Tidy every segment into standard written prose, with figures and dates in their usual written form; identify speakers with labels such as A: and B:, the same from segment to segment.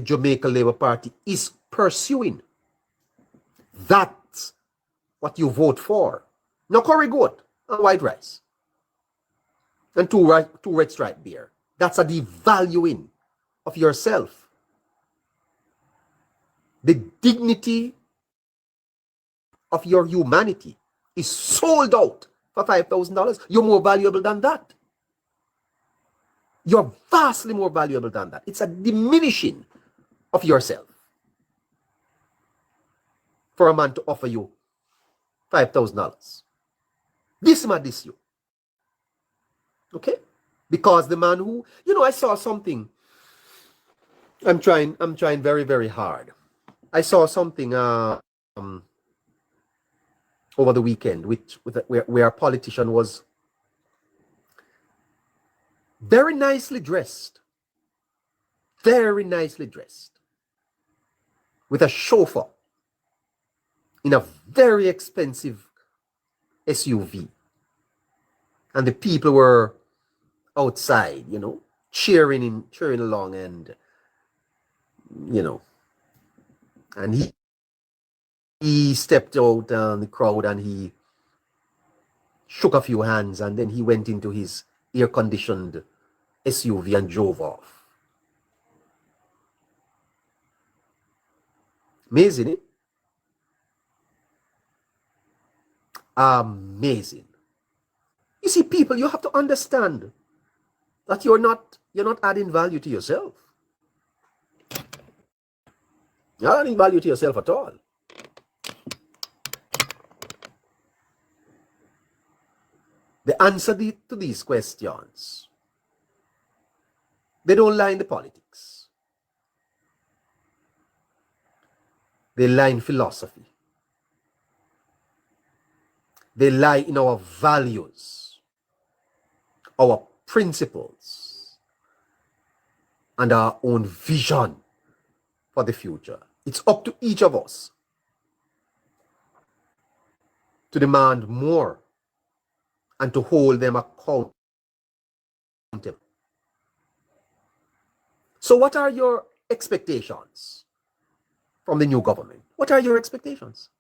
A: Jamaica Labour Party is pursuing. That's what you vote for. No curry goat and white rice. And two red stripe beer. That's a devaluing of yourself. The dignity of your humanity is sold out for $5,000. You're more valuable than that. You're vastly more valuable than that. It's a diminishing of yourself for a man to offer you $5,000. This man diss you. Okay? Because the man who, I saw something. I'm trying very, very hard. I saw something over the weekend where a politician was very nicely dressed, with a chauffeur in a very expensive SUV. And the people were outside, cheering along, and and he stepped out on the crowd and he shook a few hands, and then he went into his air-conditioned SUV and drove off. Amazing, eh? Amazing. You see, people, you have to understand that you're not adding value to yourself. You're not adding value to yourself at all. The answer to these questions, they don't lie in the politics. They lie in philosophy. They lie in our values, our principles, and our own vision for the future. It's up to each of us to demand more and to hold them accountable. So what are your expectations from the new government? What are your expectations?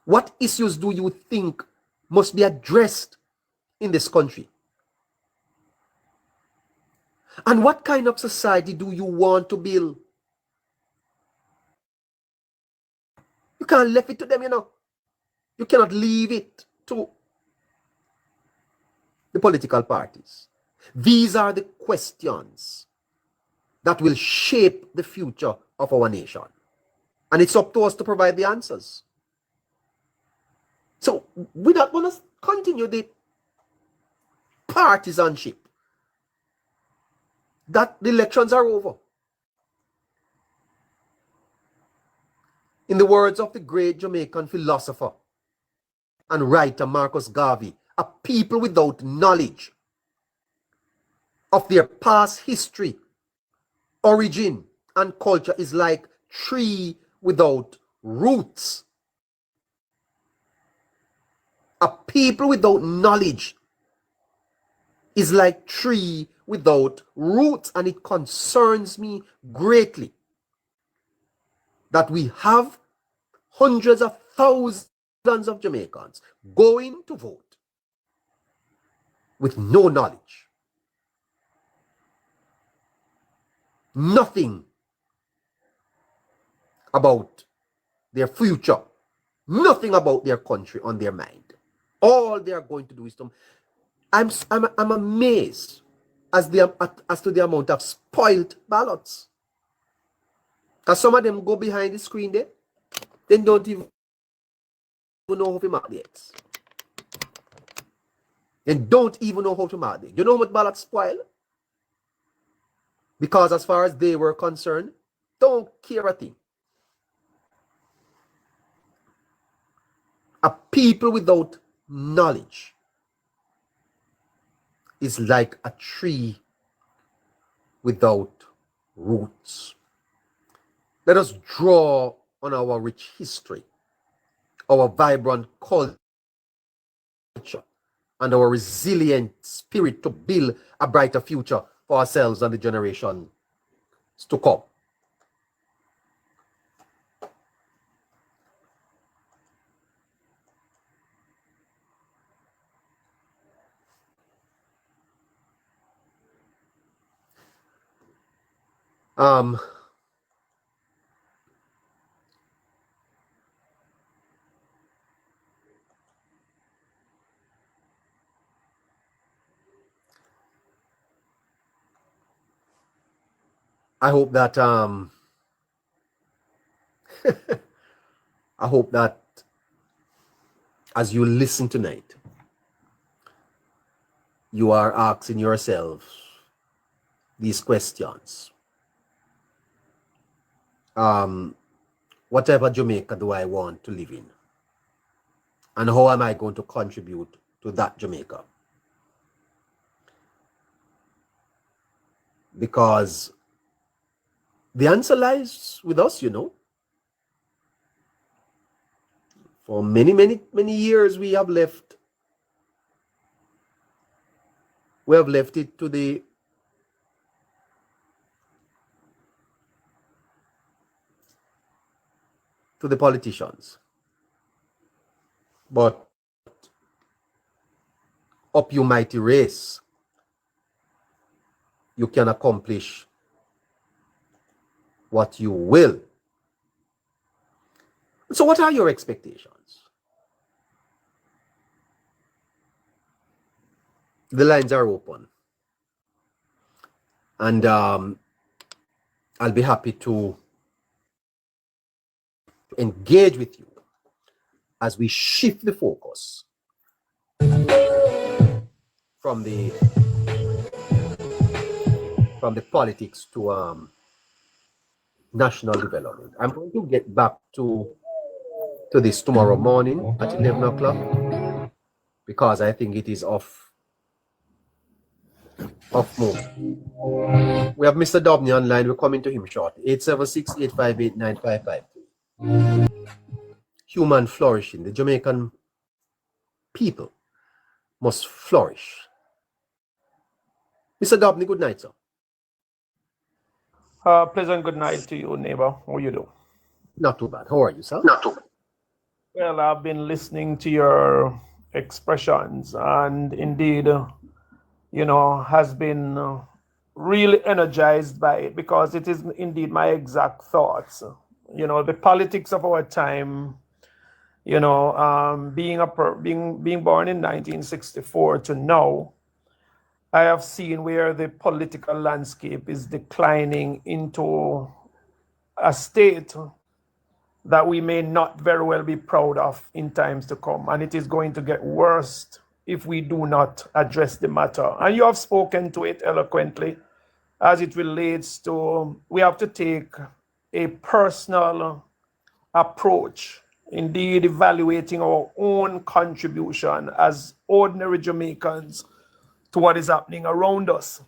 A: What issues do you think must be addressed in this country? And what kind of society do you want to build? You can't leave it to them, You cannot leave it to the political parties. These are the questions that will shape the future of our nation. And it's up to us to provide the answers. So we're not going to continue the partisanship that the elections are over. In the words of the great Jamaican philosopher and writer Marcus Garvey, a people without knowledge of their past history, origin, and culture is like tree without roots. A people without knowledge is like tree without roots, and it concerns me greatly that we have hundreds of thousands of Jamaicans going to vote with no knowledge, nothing about their future, nothing about their country on their mind. All they are going to do is to... I'm amazed as to the amount of spoiled ballots. Because some of them go behind the screen there, they don't even know how to mark the X. They don't even know how to mark it. You know how much ballots spoil? Because as far as they were concerned, don't care a thing. A people without knowledge is like a tree without roots. Let us draw on our rich history, our vibrant culture, and our resilient spirit to build a brighter future for ourselves and the generations to come. Um, I hope that I hope that as you listen tonight, you are asking yourself these questions. What type of Jamaica do I want to live in? And how am I going to contribute to that Jamaica? Because the answer lies with us, you know. For many, many, many years we have left it to the politicians. But up you mighty race, you can accomplish what you will. So what are your expectations? The lines are open. And I'll be happy to engage with you as we shift the focus from the politics to national development. I'm going to get back to this tomorrow morning at 11 o'clock because I think it is off move. We have Mr. Dobney online. We're coming to him shortly. 876-858-9553. Human flourishing. The Jamaican people must flourish. Mr. Dobney, good night, sir.
B: Pleasant good night to you, neighbor. How you do?
A: Not too bad. How are you, sir?
B: Not too bad. Well, I've been listening to your expressions and indeed, has been really energized by it because it is indeed my exact thoughts. The politics of our time, being born in 1964 to now, I have seen where the political landscape is declining into a state that we may not very well be proud of in times to come. And it is going to get worse if we do not address the matter. And you have spoken to it eloquently as it relates to, we have to take a personal approach, indeed evaluating our own contribution as ordinary Jamaicans to what is happening around us.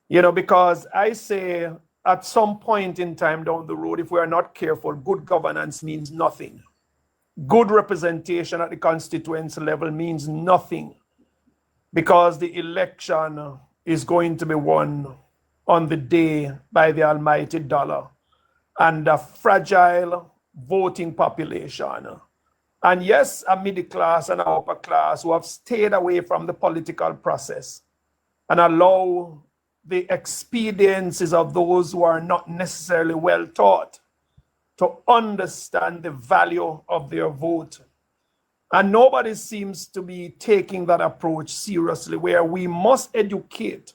B: Because I say at some point in time down the road, if we are not careful, good governance means nothing. Good representation at the constituency level means nothing because the election is going to be won on the day by the almighty dollar and a fragile voting population. And yes, a middle class and an upper class who have stayed away from the political process and allow the expediencies of those who are not necessarily well taught to understand the value of their vote. And nobody seems to be taking that approach seriously, where we must educate,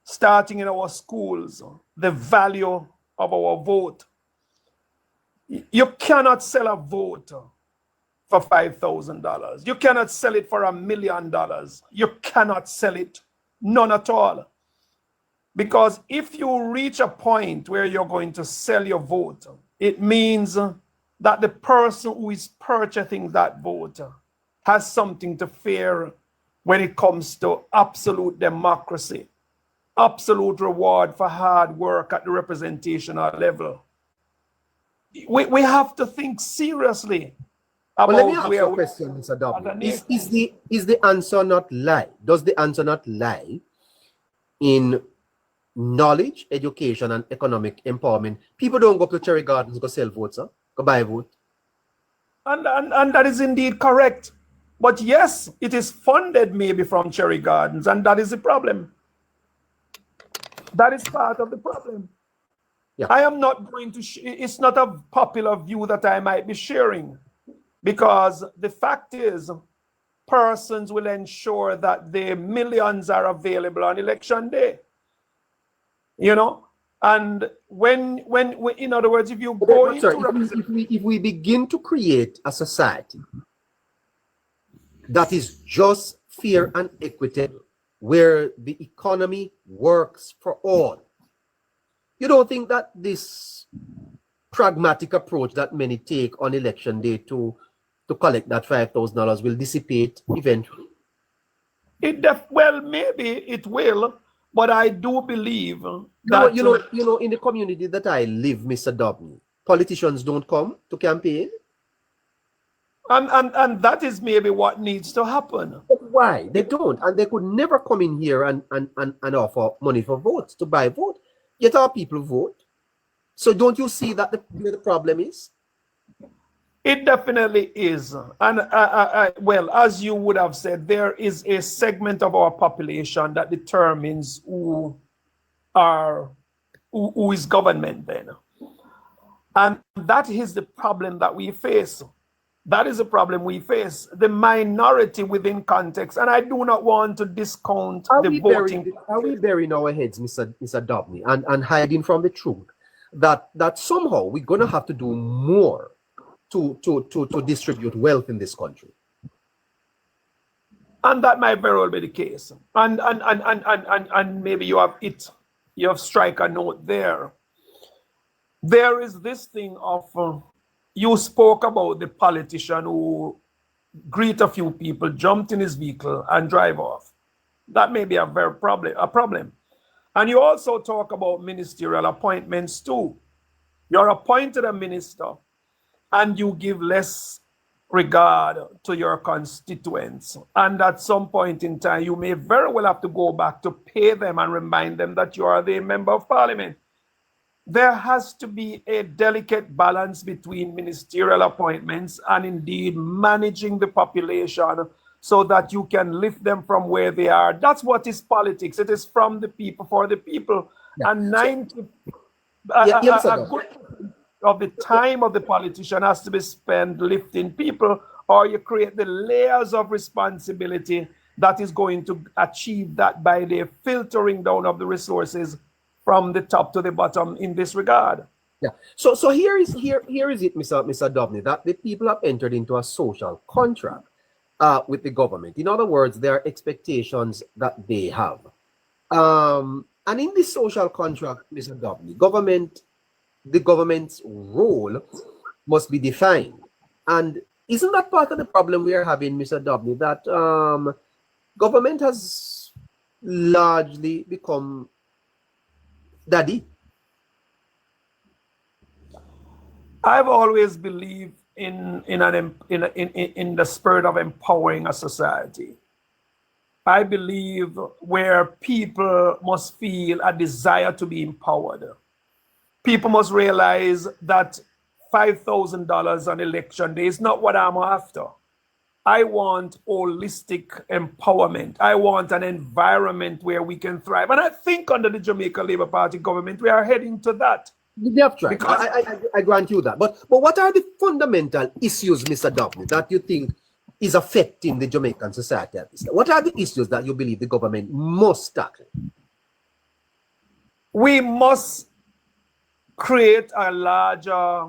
B: starting in our schools, the value of our vote. You cannot sell a vote for $5,000. You cannot sell it for $1 million. You cannot sell it, none at all. Because if you reach a point where you're going to sell your vote, it means that the person who is purchasing that vote has something to fear when it comes to absolute democracy, absolute reward for hard work at the representational level. We have to think seriously about
A: let me ask you a question, Mr. W. Is the answer not lie? Does the answer not lie in knowledge, education, and economic empowerment? People don't go up to Cherry Gardens, go sell votes, huh? Go buy a vote.
B: And that is indeed correct. But yes, it is funded maybe from Cherry Gardens, and that is the problem. That is part of the problem.
A: Yeah.
B: I am not going to, it's not a popular view that I might be sharing, because the fact is, persons will ensure that the millions are available on election day. You know, and when in other words, if you go
A: But, sir,
B: into
A: if we begin to create a society that is just, fair, and equitable, where the economy works for all, you don't think that this pragmatic approach that many take on election day to collect that $5,000 will dissipate eventually?
B: well, maybe it will, but I do believe that
A: In the community that I live, Mr. Dobney, politicians don't come to campaign.
B: and that is maybe what needs to happen.
A: But why? They don't. And they could never come in here and offer money for votes, to buy vote. Yet our people vote. So don't you see that where the problem is?
B: It definitely is. And well, as you would have said, there is a segment of our population that determines who is government then. And that is the problem that we face. That is the problem we face. The minority within context. And I do not want to discount the voting.
A: Are we burying our heads, Mr. Dobney, and hiding from the truth that somehow we're going to have to do more to distribute wealth in this country?
B: And that might very well be the case. And maybe you have strike a note there. There is this thing of, you spoke about the politician who greet a few people, jumped in his vehicle and drive off. That may be a problem. And you also talk about ministerial appointments too. You're appointed a minister and you give less regard to your constituents. And at some point in time, you may very well have to go back to pay them and remind them that you are the member of parliament. There has to be a delicate balance between ministerial appointments and indeed managing the population so that you can lift them from where they are. That's what is politics. It is from the people, for the people. Yeah. And 90 of the time of the politician has to be spent lifting people, or you create the layers of responsibility that is going to achieve that by the filtering down of the resources from the top to the bottom in this regard.
A: Yeah. So here is it, Mr. Dobney, that the people have entered into a social contract with the government. In other words, there are expectations that they have. And in this social contract, Mr. Dobney, the government's role must be defined. And isn't that part of the problem we are having, Mr. Dobney, that government has largely become daddy?
B: I've always believed in the spirit of empowering a society. I believe where people must feel a desire to be empowered. People must realize that $5,000 on election day is not what I'm after. I want holistic empowerment. I want an environment where we can thrive. And I think under the Jamaica Labour Party government, we are heading to that.
A: They have tried. I grant you that. But what are the fundamental issues, Mr. Dobney, that you think is affecting the Jamaican society at this time? What are the issues that you believe the government must tackle?
B: We must create a larger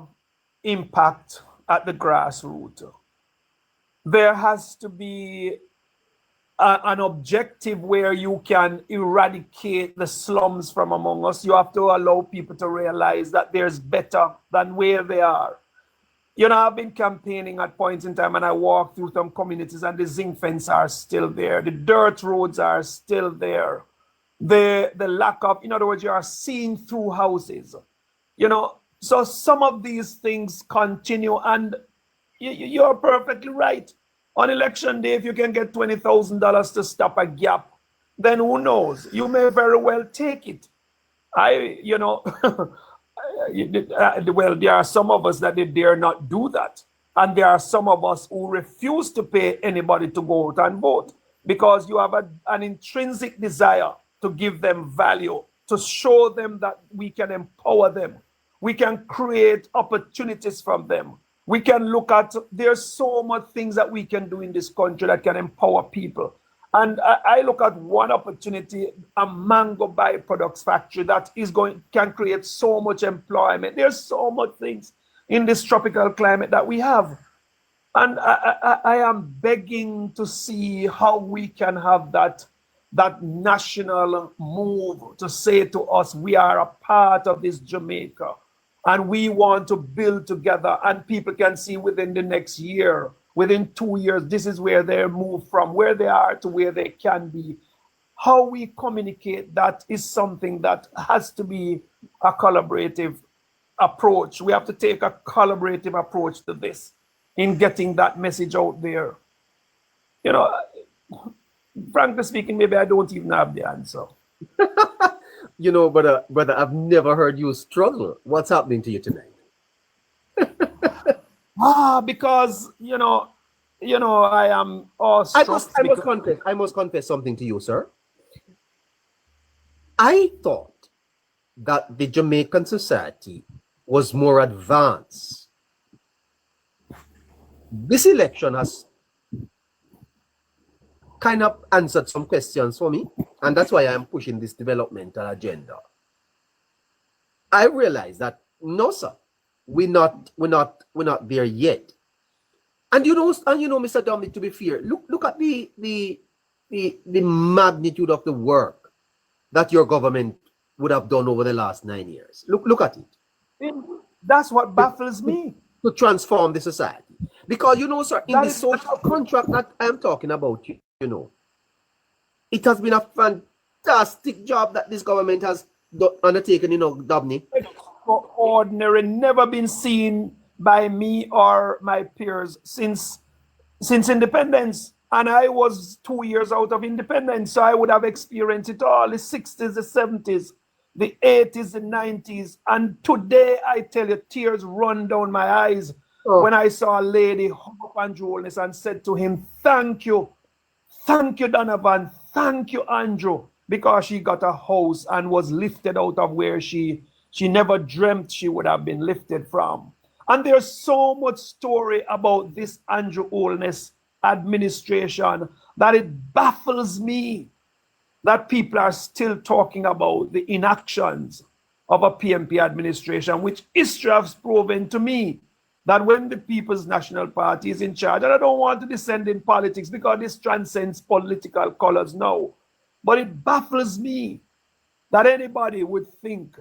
B: impact at the grassroots. There has to be an objective where you can eradicate the slums from among us. You have to allow people to realize that there's better than where they are. You know, I've been campaigning at points in time and I walk through some communities and the zinc fence are still there. The dirt roads are still there. The lack of, in other words, you are seeing through houses. You know, so some of these things continue, and you're perfectly right. On election day, if you can get $20,000 to stop a gap, then who knows? You may very well take it. Well, there are some of us that they dare not do that. And there are some of us who refuse to pay anybody to go out and vote because you have an intrinsic desire to give them value to show them that we can empower them. We can create opportunities from them. We can look at, there's so much things that we can do in this country that can empower people. And I look at one opportunity, a mango byproducts factory that can create so much employment. There's so much things in this tropical climate that we have. And I am begging to see how we can have that national move to say to us, we are a part of this Jamaica and we want to build together, and people can see within the next year, within 2 years, this is where they move from where they are to where they can be. How we communicate that is something that has to be a collaborative approach. We have to take a collaborative approach to this in getting that message out there. You know, frankly speaking, maybe I don't even have the answer.
A: You know, brother, I've never heard you struggle. What's happening to you tonight?
B: Because you know, I am awestruck.
A: I must confess something to you, sir. I thought that the Jamaican society was more advanced. This election has kind of answered some questions for me, and that's why I'm pushing this developmental agenda. I realize that no, sir, we're not there yet. And you know, Mr. Dominic, to be fair, look at the magnitude of the work that your government would have done over the last 9 years. Look at it.
B: That's what baffles me.
A: To transform the society. Because, you know, sir, in the social contract that I'm talking about, you know, it has been a fantastic job that this government has undertaken, you know, Dominic.
B: Ordinary, never been seen by me or my peers since independence. And I was 2 years out of independence, so I would have experienced it all, the 60s, the 70s, the 80s, the 90s. And today, I tell you, tears run down my eyes when I saw a lady hug up Andrew Holness and said to him, thank you, Donovan, thank you, Andrew, because she got a house and was lifted out of where she never dreamt she would have been lifted from. And there's so much story about this Andrew Holness administration that it baffles me that people are still talking about the inactions of a PMP administration, which history has proven to me that when the People's National Party is in charge, and I don't want to descend in politics because this transcends political colors now, but it baffles me that anybody would think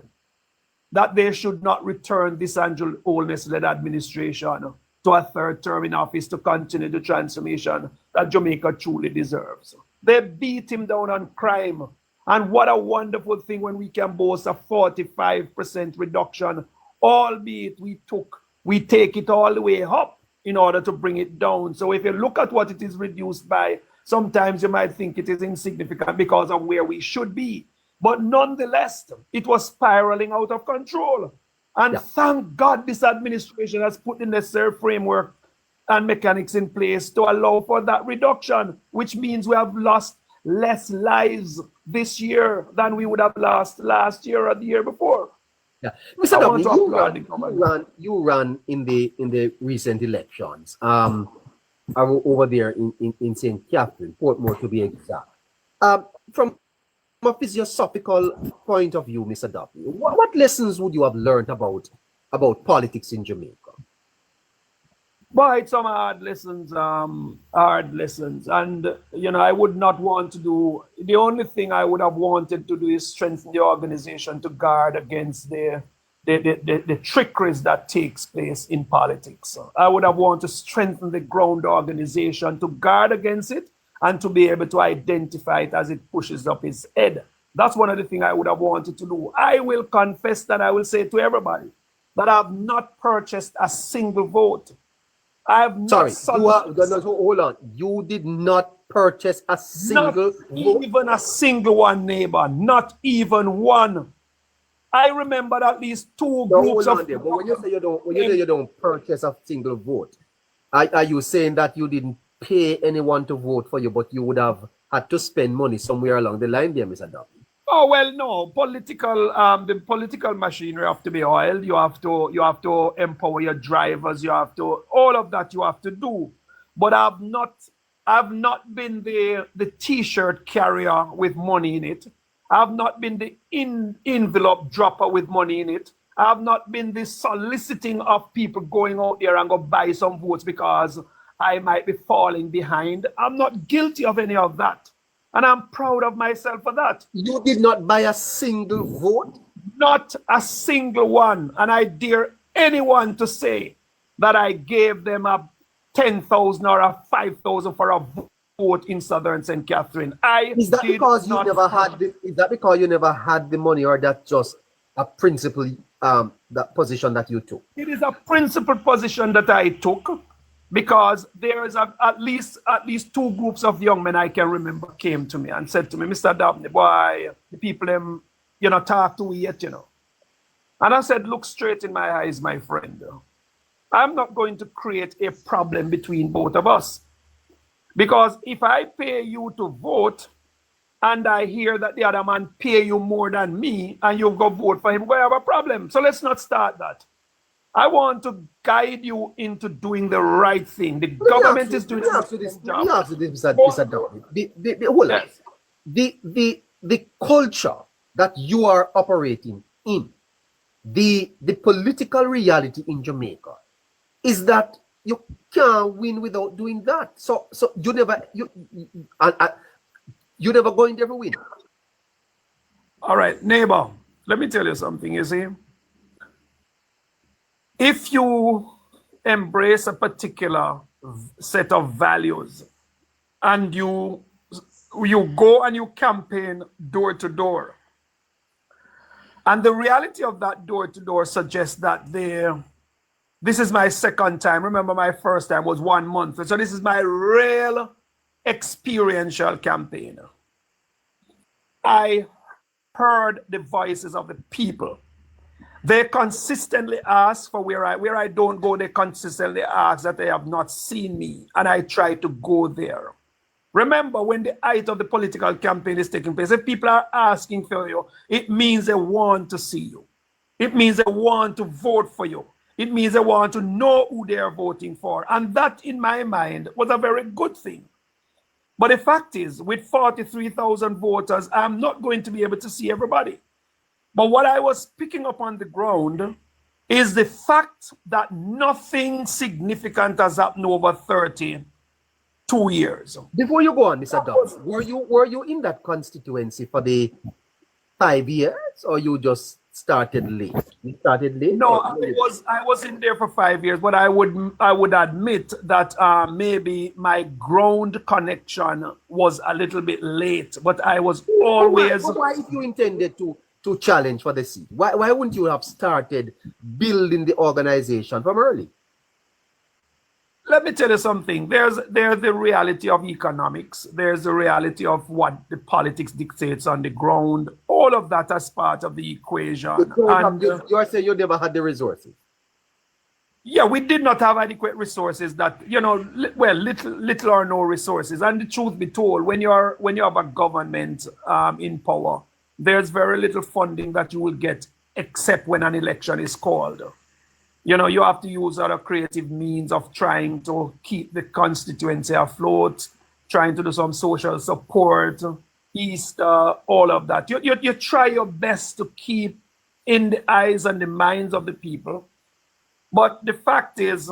B: that they should not return this Andrew Holness-led administration to a third term in office to continue the transformation that Jamaica truly deserves. They beat him down on crime. And what a wonderful thing when we can boast a 45% reduction, albeit we take it all the way up in order to bring it down. So if you look at what it is reduced by, sometimes you might think it is insignificant because of where we should be. But nonetheless, it was spiraling out of control. And thank God this administration has put the necessary framework and mechanics in place to allow for that reduction, which means we have lost less lives this year than we would have lost last year or the year before.
A: Yeah, Mr. Dominic, you ran in the recent elections. Over there in St. Catherine, Portmore to be exact. From a philosophical point of view, Mr. W, what lessons would you have learned about politics in Jamaica?
B: But some hard lessons, and you know, I would not want to do. The only thing I would have wanted to do is strengthen the organization to guard against the trickeries that takes place in politics. I would have wanted to strengthen the ground organization to guard against it and to be able to identify it as it pushes up its head. That's one of the things I would have wanted to do. I will confess that I will say to everybody that I have not purchased a single vote. I have not.
A: Hold on. You did not purchase a single vote?
B: Even a single one, neighbor. Not even one. I remember at least two groups of.
A: But when you say you don't purchase a single vote, are you saying that you didn't pay anyone to vote for you, but you would have had to spend money somewhere along the line there, Mr. Duffy?
B: Oh well, no. The political machinery have to be oiled. You have to empower your drivers. You have to all of that. You have to do. But I've not been the T-shirt carrier with money in it. I've not been the envelope dropper with money in it. I've not been the soliciting of people going out there and go buy some votes because I might be falling behind. I'm not guilty of any of that. And I'm proud of myself for that.
A: You did not buy a single vote?
B: Not a single one. And I dare anyone to say that I gave them a 10,000 or a 5,000 for a vote in Southern St. Catherine.
A: Is that because you never had is that because you never had the money, or that just a principle that position that you took?
B: It is a principled position that I took, because there is at least two groups of young men I can remember came to me and said to me, Mr. Dabney, boy, the people them, talk to we yet, And I said, look straight in my eyes, my friend. I'm not going to create a problem between both of us. Because if I pay you to vote and I hear that the other man pay you more than me and you go vote for him, we have a problem. So let's not start that. I want to guide you into doing the right thing. The government is doing
A: this job. Let me ask you this, Mr. Dabney. Hold on. The culture that you are operating in, the political reality in Jamaica, is that you can't win without doing that. So you never going there to win.
B: All right, neighbor, let me tell you something, you see. If you embrace a particular set of values and you go and you campaign door to door, and the reality of that door to door suggests that this is my second time. Remember, my first time was 1 month. So this is my real experiential campaign. I heard the voices of the people. They consistently ask for where I don't go. They consistently ask that they have not seen me, and I try to go there. Remember, when the height of the political campaign is taking place, if people are asking for you, it means they want to see you. It means they want to vote for you. It means they want to know who they are voting for. And that, in my mind, was a very good thing. But the fact is, with 43,000 voters, I'm not going to be able to see everybody. But what I was picking up on the ground is the fact that nothing significant has happened over 32 years.
A: Before you go on, Mr. Dobbs, were you in that constituency for the 5 years, or you just started late? You started late?
B: No, I was in there for 5 years, but I would admit that maybe my ground connection was a little bit late. But I was always.
A: Why if you intended to challenge for the seat? Why wouldn't you have started building the organization from early?
B: Let me tell you something. There's the reality of economics. There's the reality of what the politics dictates on the ground. All of that as part of the equation.
A: You are saying you never had the resources.
B: Yeah, we did not have adequate resources. That little or no resources. And the truth be told, when you have a government in power, there's very little funding that you will get except when an election is called. You have to use other creative means of trying to keep the constituency afloat, trying to do some social support, Easter, all of that. You try your best to keep in the eyes and the minds of the people. But the fact is,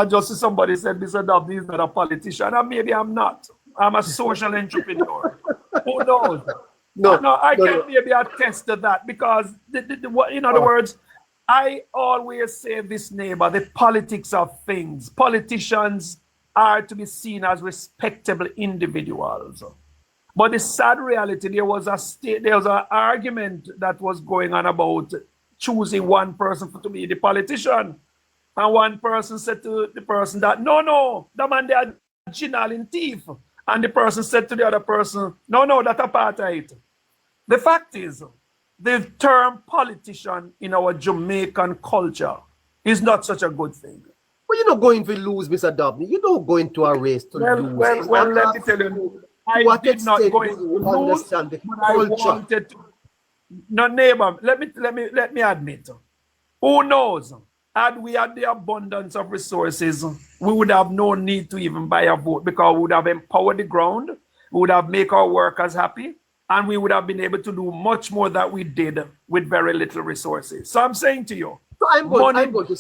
B: just somebody said, Mr. W is not a politician, and maybe I'm not. I'm a social entrepreneur. Who knows? No, I can maybe attest to that, because, in other words, I always say this, neighbor, the politics of things. Politicians are to be seen as respectable individuals. But the sad reality, there was an argument that was going on about choosing one person to be the politician. And one person said to the person that, no, the man they are general in thief. And the person said to the other person, no, that's apartheid. The fact is, the term politician in our Jamaican culture is not such a good thing.
A: Well, you're not going to lose, Mr. Dabney. You're not going to a race to lose.
B: Well, let me tell you.
A: To
B: I
A: what
B: did not
A: extent
B: go
A: do
B: into
A: you
B: news,
A: understand the
B: but I
A: culture?
B: wanted to. No, neighbor, let me admit. Who knows? Had we had the abundance of resources, we would have no need to even buy a vote because we would have empowered the ground, we would have made our workers happy, and we would have been able to do much more that we did with very little resources. So I'm saying to you,
A: So
B: money.
A: I'm going to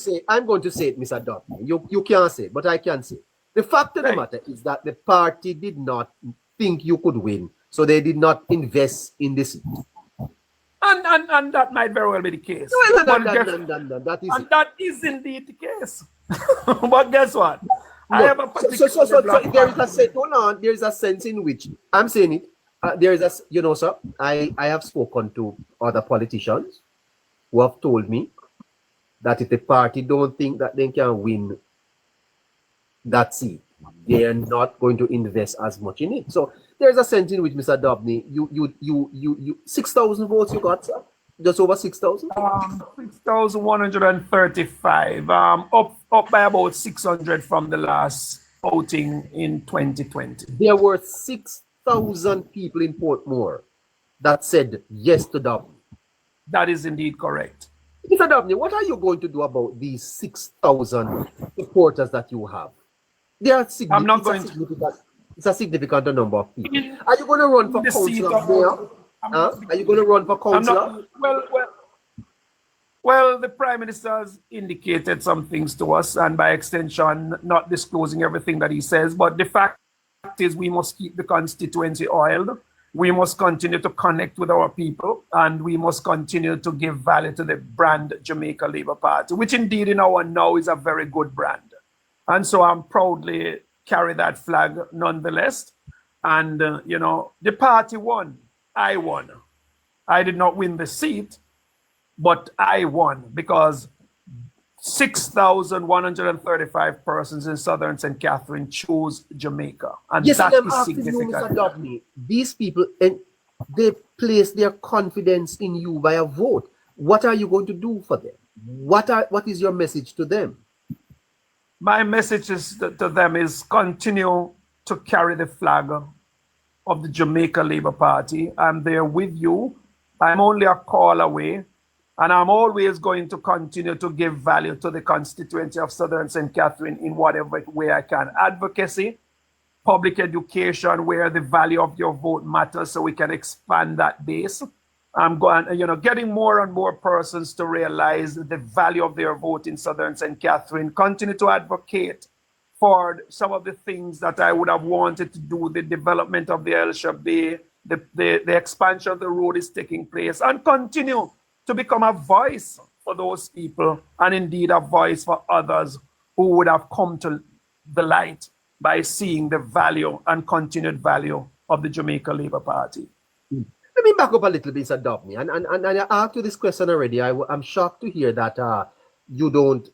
A: say it, Mr. Dutton. You can't say it, but I can say it. The fact of the
B: Hey,
A: matter is that the party did not think you could win, so they did not invest in this.
B: and that might very well be the case.
A: No, no,
B: But
A: no,
B: guess,
A: no, no, no, that is
B: and
A: it.
B: that is indeed the case. But guess what? I
A: No,
B: have a particular
A: so
B: black
A: there is a
B: family.
A: sense. Hold on, there is a sense in which I'm saying it. There is a, you know, sir. I have spoken to other politicians who have told me that if the party don't think that they can win that seat, they are not going to invest as much in it. So there's a sense in which, Mr. Dobney, you 6,000 votes you got, sir? Just over 6,000?
B: 6,135, up by about 600 from the last voting in 2020.
A: There were 6,000 people in Portmore that said yes to Dobney.
B: That is indeed correct.
A: Mr. Dobney, what are you going to do about these 6,000 supporters that you have? They are
B: I'm not going to.
A: It's a significant number of people.
B: In,
A: Are you going to run
B: in
A: for
B: the seat
A: councillor,
B: of,
A: mayor? Are you going to run for
B: I'm
A: councillor?
B: not, well, the Prime Minister has indicated some things to us, and by extension, not disclosing everything that he says. But the fact is, we must keep the constituency oiled. We must continue to connect with our people, and we must continue to give value to the brand Jamaica Labour Party, which indeed in our now is a very good brand. And so I'm proudly carry that flag nonetheless. And, you know, the party won. I won. I did not win the seat, but I won because 6,135 persons in Southern St. Catherine chose Jamaica. And
A: Yes,
B: that
A: I'm
B: is
A: asking you,
B: significant.
A: Mr. Dobney. These people, and they place their confidence in you by a vote. What are you going to do for them? What is your message to them?
B: My message to them is continue to carry the flag of the Jamaica Labour Party. I'm there with you. I'm only a call away. And I'm always going to continue to give value to the constituency of Southern St. Catherine in whatever way I can. Advocacy, public education, where the value of your vote matters so we can expand that base. I'm going, you know, getting more and more persons to realize the value of their vote in Southern St. Catherine. Continue to advocate for some of the things that I would have wanted to do. The development of the El Shabi, the expansion of the road is taking place, and continue to become a voice for those people, and indeed a voice for others who would have come to the light by seeing the value and continued value of the Jamaica Labour Party.
A: Let me back up a little bit, Mr. Dobney. And I asked you this question already. I'm shocked to hear that you don't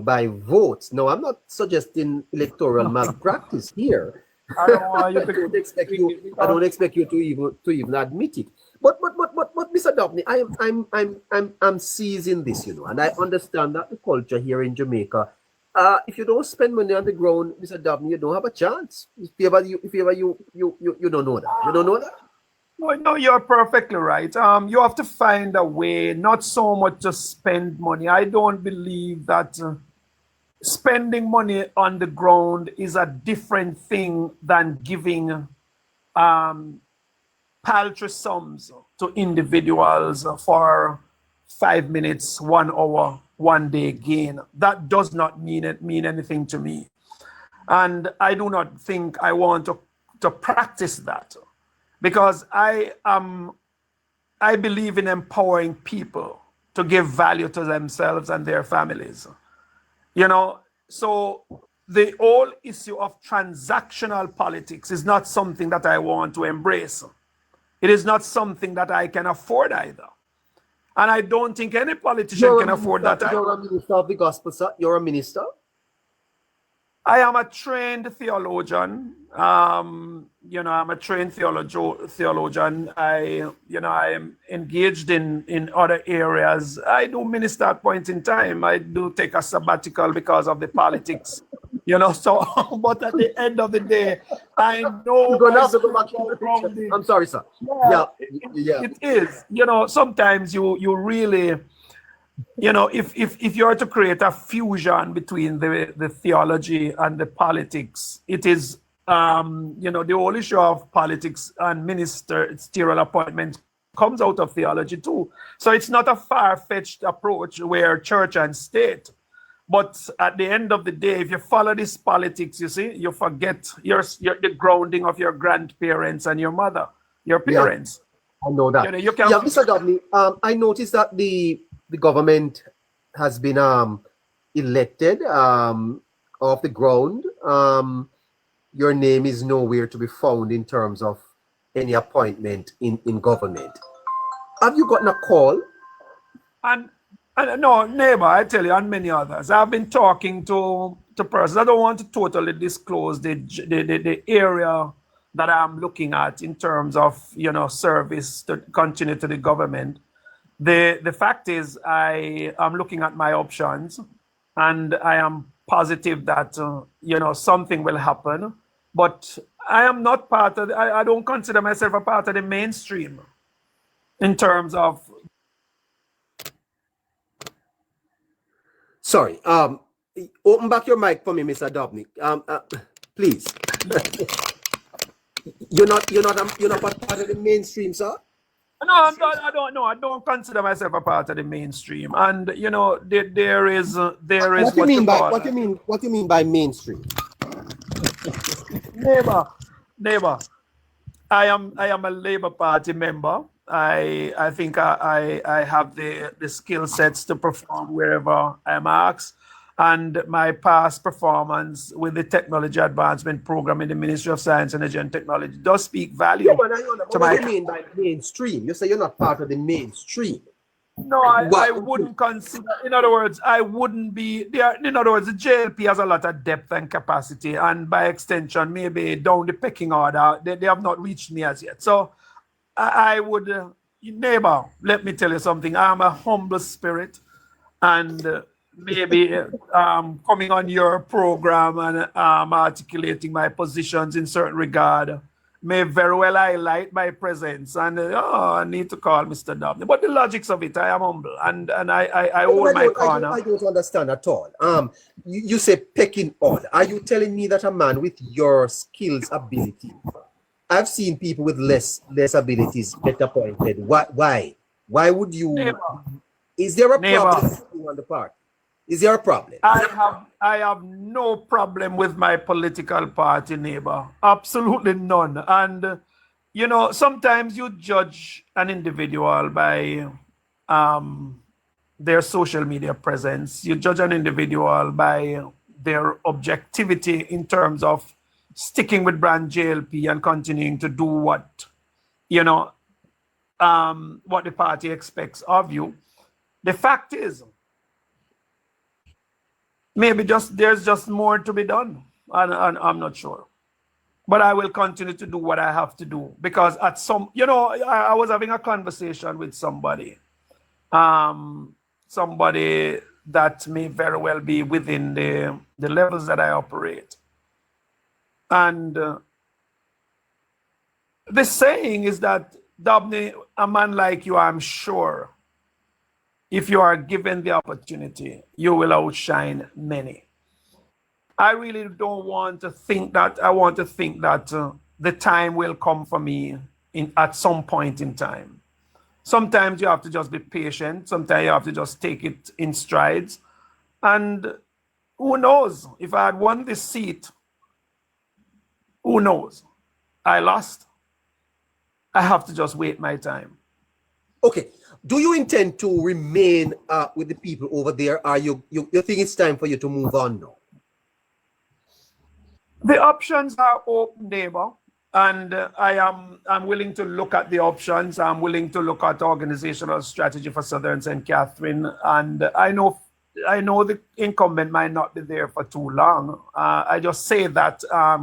A: buy votes. No, I'm not suggesting electoral malpractice here.
B: I don't want you
A: I
B: to
A: don't expect you to even admit it. But Mr. Dobney, I'm seizing this, you know, and I understand that the culture here in Jamaica, if you don't spend money on the ground, Mr. Dobney, you don't have a chance. If you ever you don't know that. You don't know that?
B: No, you're perfectly right. You have to find a way, not so much to spend money. I don't believe that spending money on the ground is a different thing than giving paltry sums to individuals for 5 minutes, 1 hour, 1 day gain. That does not mean anything to me. And I do not think I want to practice that, because I believe in empowering people to give value to themselves and their families. You know, so the whole issue of transactional politics is not something that I want to embrace. It is not something that I can afford either. And I don't think any politician can afford that either.
A: You're a minister of the gospel, sir. You're a minister.
B: I am a trained theologian. I'm a trained theologian. I am engaged in other areas. I do minister at points in time. I do take a sabbatical because of the politics You know, so but at the end of the day, I know
A: You're gonna
B: my
A: have to go back to
B: spiritual
A: the picture.
B: grounding.
A: I'm sorry, sir.
B: Yeah,
A: Yeah.
B: it is. You know, sometimes you really, you know, if you are to create a fusion between the theology and the politics, it is you know, the whole issue of politics and ministerial appointment comes out of theology too. So it's not a far-fetched approach where church and state. But at the end of the day, if you follow this politics, you see, you forget the grounding of your grandparents and your mother, your
A: Yeah.
B: parents.
A: I know that.
B: You know, you can.
A: Yeah, Mr. Dobney, I noticed that the government has been elected off the ground. Your name is nowhere to be found in terms of any appointment in government. Have you gotten a call?
B: And no, neighbor, I tell you, and many others. I've been talking to persons. I don't want to totally disclose the area that I'm looking at in terms of, you know, service to continue to the government. The fact is, I am looking at my options, and I am positive that you know, something will happen. But I am not part of. I don't consider myself a part of the mainstream in terms of.
A: Sorry. Open back your mic for me, Mr. Dobney. Please. You're not part of the mainstream, sir.
B: No, I don't consider myself a part of the mainstream, and you know, there is
A: What you mean by what you mean by mainstream?
B: Neighbor, I am a Labour Party member. I think I have the skill sets to perform wherever I'm asked, and my past performance with the technology advancement program in the Ministry of Science, Energy and Technology does speak value.
A: Yeah, but what do you mean by mainstream? You say you're not part of the mainstream.
B: No, I wouldn't consider. In other words, I wouldn't be there. In other words, the JLP has a lot of depth and capacity, and by extension, maybe down the pecking order, they have not reached me as yet. So, I would, neighbor, let me tell you something. I'm a humble spirit, and maybe coming on your program and articulating my positions in certain regard may very well highlight my presence, and I need to call Mr. Dobney. But the logics of it, I am humble, and I hold my corner.
A: I don't understand at all. You say pecking order. Are you telling me that a man with your skills, ability, I've seen people with less abilities get appointed. Why? Why would you?
B: Neighbor.
A: Is there a problem on the part? Is there a problem?
B: I have no problem with my political party, neighbor. Absolutely none. And you know, sometimes you judge an individual by their social media presence. You judge an individual by their objectivity in terms of sticking with brand JLP and continuing to do what, you know, what the party expects of you. The fact is, maybe there's just more to be done, and I'm not sure. But I will continue to do what I have to do, because at some, you know, I was having a conversation with somebody, somebody that may very well be within the levels that I operate. And the saying is that, Dobney, a man like you, I'm sure, if you are given the opportunity, you will outshine many. I really don't want to think that. I want to think that the time will come for me at some point in time. Sometimes you have to just be patient. Sometimes you have to just take it in strides. And who knows? If I had won this seat, who knows? I lost. I have to just wait my time.
A: Okay. Do you intend to remain with the people over there? Or you think it's time for you to move on now?
B: The options are open, neighbor, and I'm willing to look at the options. I'm willing to look at organizational strategy for Southern St. Catherine, and I know the incumbent might not be there for too long. I just say that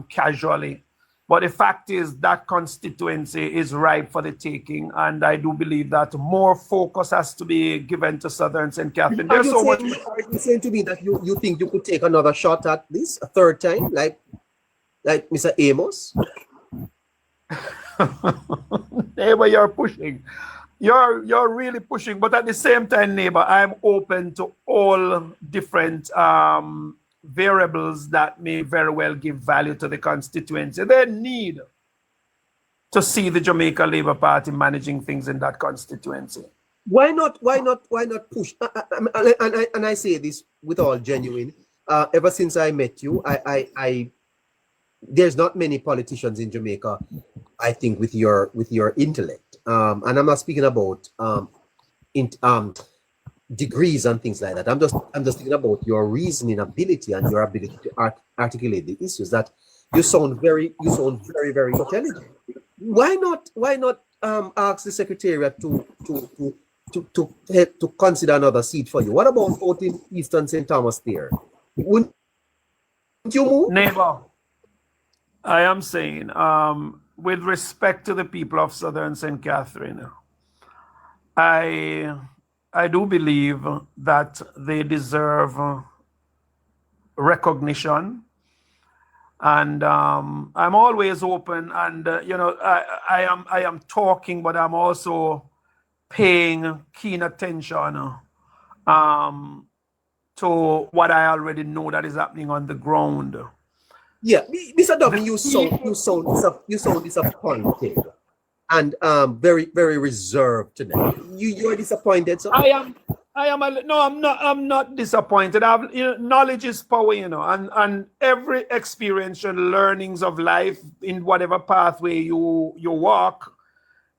B: casually, But the fact is that constituency is ripe for the taking, and I do believe that more focus has to be given to Southern St. Catherine. There's so much.
A: Are you saying to me that you think you could take another shot at this a third time, like Mr. Amos?
B: Neighbor, you're pushing. You're really pushing, but at the same time, neighbor, I'm open to all different variables that may very well give value to the constituency. They need to see the Jamaica Labour Party managing things in that constituency.
A: Why not push? And I say this with all genuine. Ever since I met you, I there's not many politicians in Jamaica, I think, with your intellect. And I'm not speaking about degrees and things like that. I'm just thinking about your reasoning ability and your ability to articulate the issues. That you sound very intelligent. Why not ask the secretariat to consider another seat for you? What about out in Eastern St. Thomas there? Wouldn't you move?
B: Neighbor, I am saying, with respect to the people of Southern St. Catherine, I do believe that they deserve recognition, and I'm always open. And I am talking, but I'm also paying keen attention to what I already know that is happening on the ground.
A: Yeah, Mr. W, you sound disappointed and very reserved tonight. You are disappointed, sir?
B: I'm not disappointed. Knowledge is power, and every experience and learnings of life in whatever pathway you walk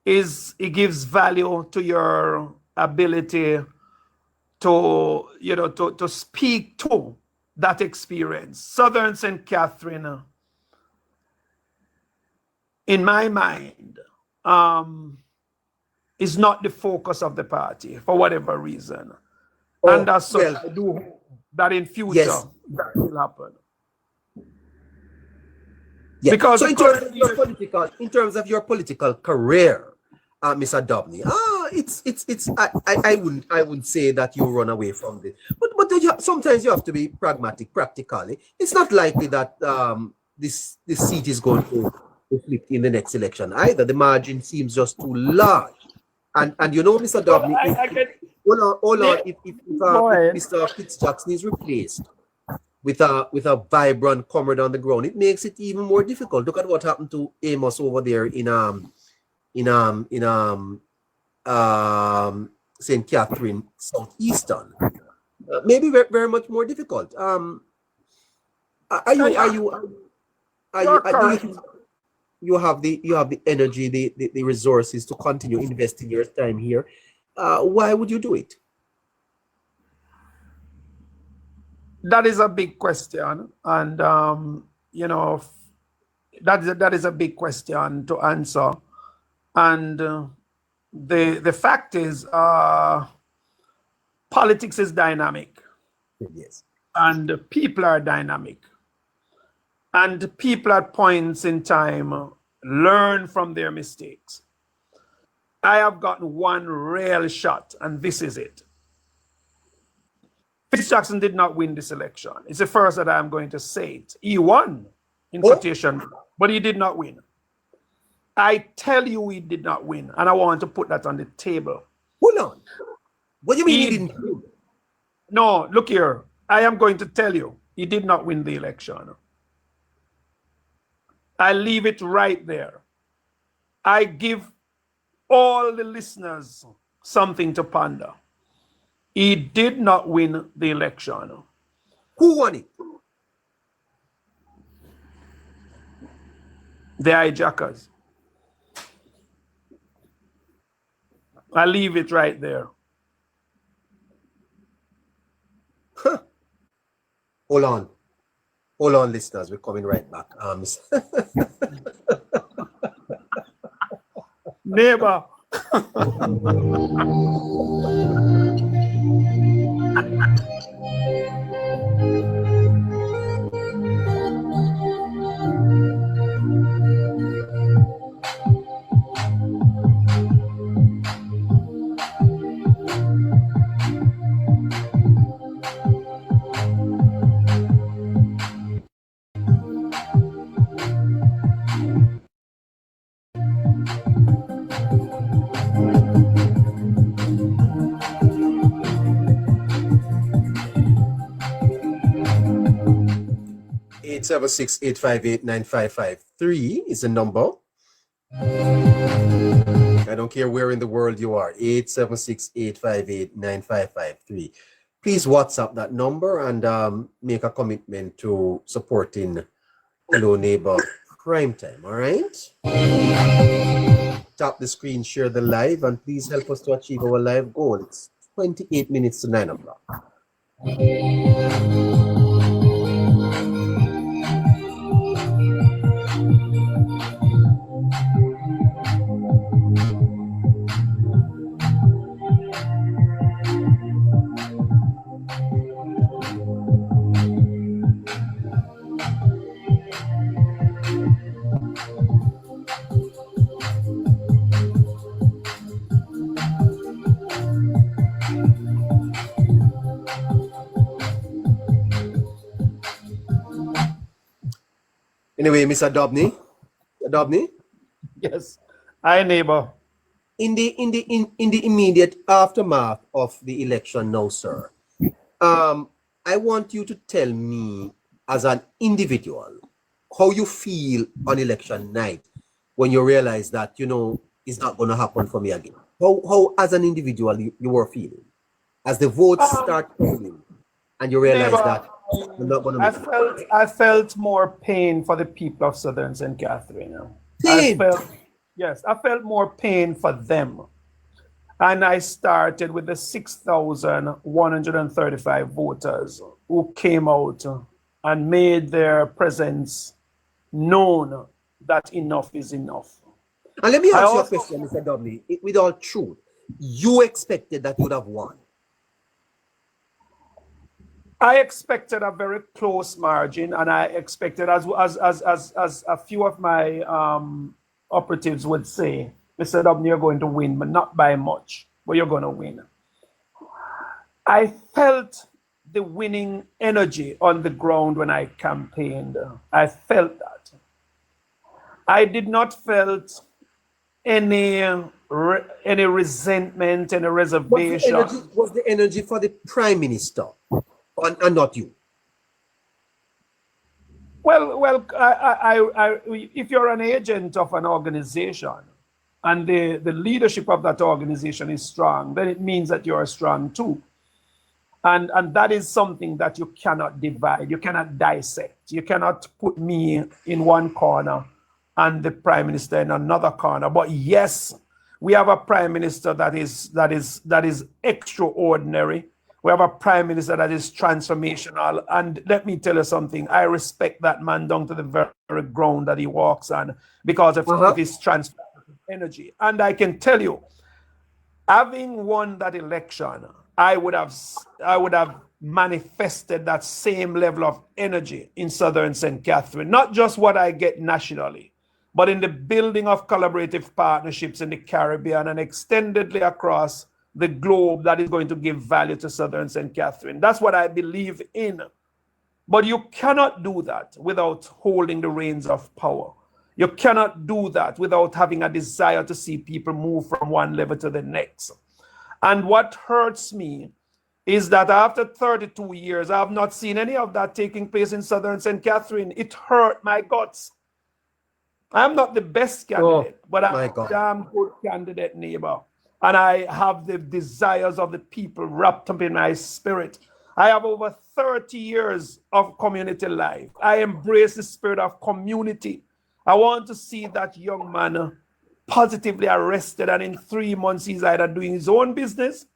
B: it gives value to your ability to speak to that experience. Southern St. Catherine, in my mind, is not the focus of the party for whatever reason. And as such, I do hope that in future that will happen.
A: Yeah. Because so in terms of your political career, Mr. Dobney, I wouldn't say that you run away from this, but sometimes you have to be pragmatic. Practically, it's not likely that this seat is going to be flipped in the next election either. The margin seems just too large, and Mr. Dobney, hold on. If Mr. Fitzjackson is replaced with a vibrant comrade on the ground, it makes it even more difficult. Look at what happened to Amos over there in St. Catherine Southeastern. Maybe very much more difficult. You have the energy, the resources to continue investing your time here. Why would you do it?
B: That is a big question, and that is a big question to answer. And the fact is, politics is dynamic.
A: Yes.
B: And people are dynamic. And people at points in time learn from their mistakes. I have gotten one real shot, and this is it. Fitzjackson did not win this election. It's the first that I'm going to say it. He won, in quotation, but he did not win. I tell you he did not win, and I want to put that on the table.
A: Hold on. What do you mean he didn't win?
B: No, look here. I am going to tell you, he did not win the election. I leave it right there. I give all the listeners something to ponder. He did not win the election.
A: Who won it?
B: The hijackers. I leave it right there.
A: Huh. Hold on, listeners. We're coming right back.
B: Neighbor.
A: 876-858-9553 is the number. I don't care where in the world you are. 876-858-9553. Please WhatsApp that number and make a commitment to supporting Hello Neighbor Primetime. All right? Tap the screen, share the live, and please help us to achieve our live goal. It's 28 minutes to 9 o'clock. Anyway, Mr. Dobney.
B: Yes. Hi, neighbor.
A: In the immediate aftermath of the election now, sir, I want you to tell me as an individual how you feel on election night when you realize that, you know, it's not going to happen for me again. How as an individual you were feeling as the votes start coming and you realize that you're not going to make it.
B: I felt more pain for the people of Southern St. Catherine.
A: Pain.
B: I felt more pain for them. And I started with the 6,135 voters who came out and made their presence known that enough is enough.
A: And let me ask you a question, Mr. Dudley. With all truth, you expected that you would have won.
B: I expected a very close margin, and I expected, as a few of my operatives would say, Mr. W, you're going to win, but not by much, but you're going to win. I felt the winning energy on the ground when I campaigned. I felt that. I did not felt any resentment, any reservation.
A: Was the energy for the Prime Minister and not you?
B: Well, if you're an agent of an organization and the leadership of that organization is strong, then it means that you're strong too. And that is something that you cannot divide, you cannot dissect. You cannot put me in one corner and the Prime Minister in another corner. But yes, we have a Prime Minister that is extraordinary. We have a Prime Minister that is transformational. And let me tell you something, I respect that man down to the very ground that he walks on because of his transformative energy. And I can tell you, having won that election, I would have manifested that same level of energy in Southern St. Catherine, not just what I get nationally, but in the building of collaborative partnerships in the Caribbean and extendedly across the globe that is going to give value to Southern St. Catherine. That's what I believe in. But you cannot do that without holding the reins of power. You cannot do that without having a desire to see people move from one level to the next. And what hurts me is that after 32 years, I have not seen any of that taking place in Southern St. Catherine. It hurt my guts. I'm not the best candidate, but I'm a damn good candidate, neighbor. And I have the desires of the people wrapped up in my spirit. I have over 30 years of community life. I embrace the spirit of community. I want to see that young man positively arrested, and in 3 months he's either doing his own business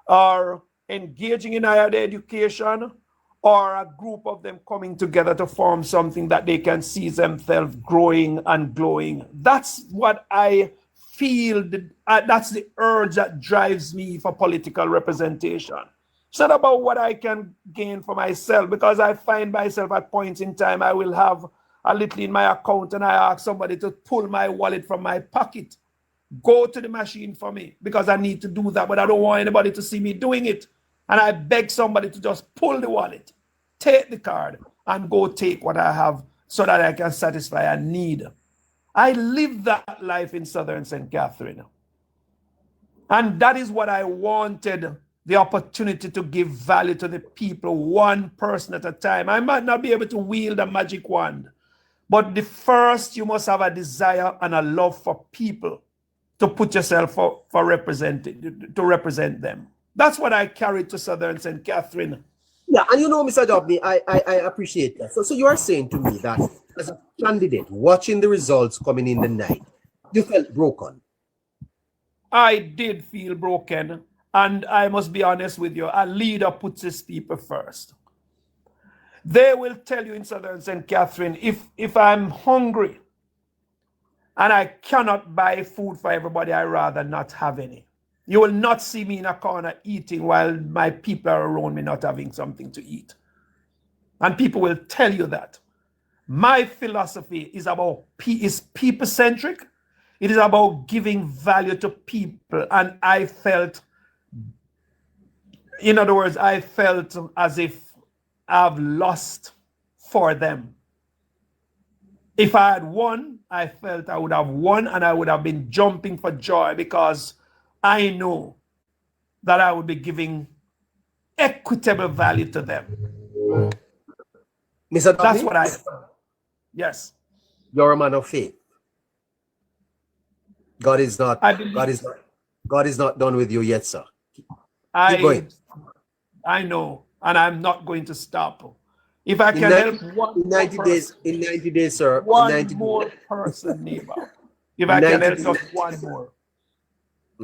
B: or engaging in higher education, or a group of them coming together to form something that they can see themselves growing and glowing. That's what I feel, that's the urge that drives me for political representation. It's not about what I can gain for myself, because I find myself at points in time I will have a little in my account and I ask somebody to pull my wallet from my pocket, go to the machine for me, because I need to do that, but I don't want anybody to see me doing it. And I beg somebody to just pull the wallet, take the card, and go take what I have so that I can satisfy a need. I live that life in Southern St. Catherine. And that is what I wanted the opportunity to give value to the people, one person at a time. I might not be able to wield a magic wand, but the first, you must have a desire and a love for people to put yourself for to represent them. That's what I carried to Southern St. Catherine.
A: Yeah, and you know, Mr. Dobney, I appreciate that. So you are saying to me that as a candidate, watching the results coming in the night, you felt broken.
B: I did feel broken, and I must be honest with you, a leader puts his people first. They will tell you in Southern St. Catherine, if I'm hungry and I cannot buy food for everybody, I rather not have any. You will not see me in a corner eating while my people are around me not having something to eat. And people will tell you that. My philosophy is people-centric. It is about giving value to people. And I felt, in other words, I felt as if I've lost for them. If I had won, I felt I would have won, and I would have been jumping for joy, because I know that I would be giving equitable value to them.
A: Mr. Dobney,
B: that's what I felt. Yes.
A: You're a man of faith. God is not done with you yet, sir. Keep going.
B: I know, and I'm not going to stop. If I can help one
A: in 90 days, in 90 days, sir.
B: One more person, neighbor. If I can help just one more,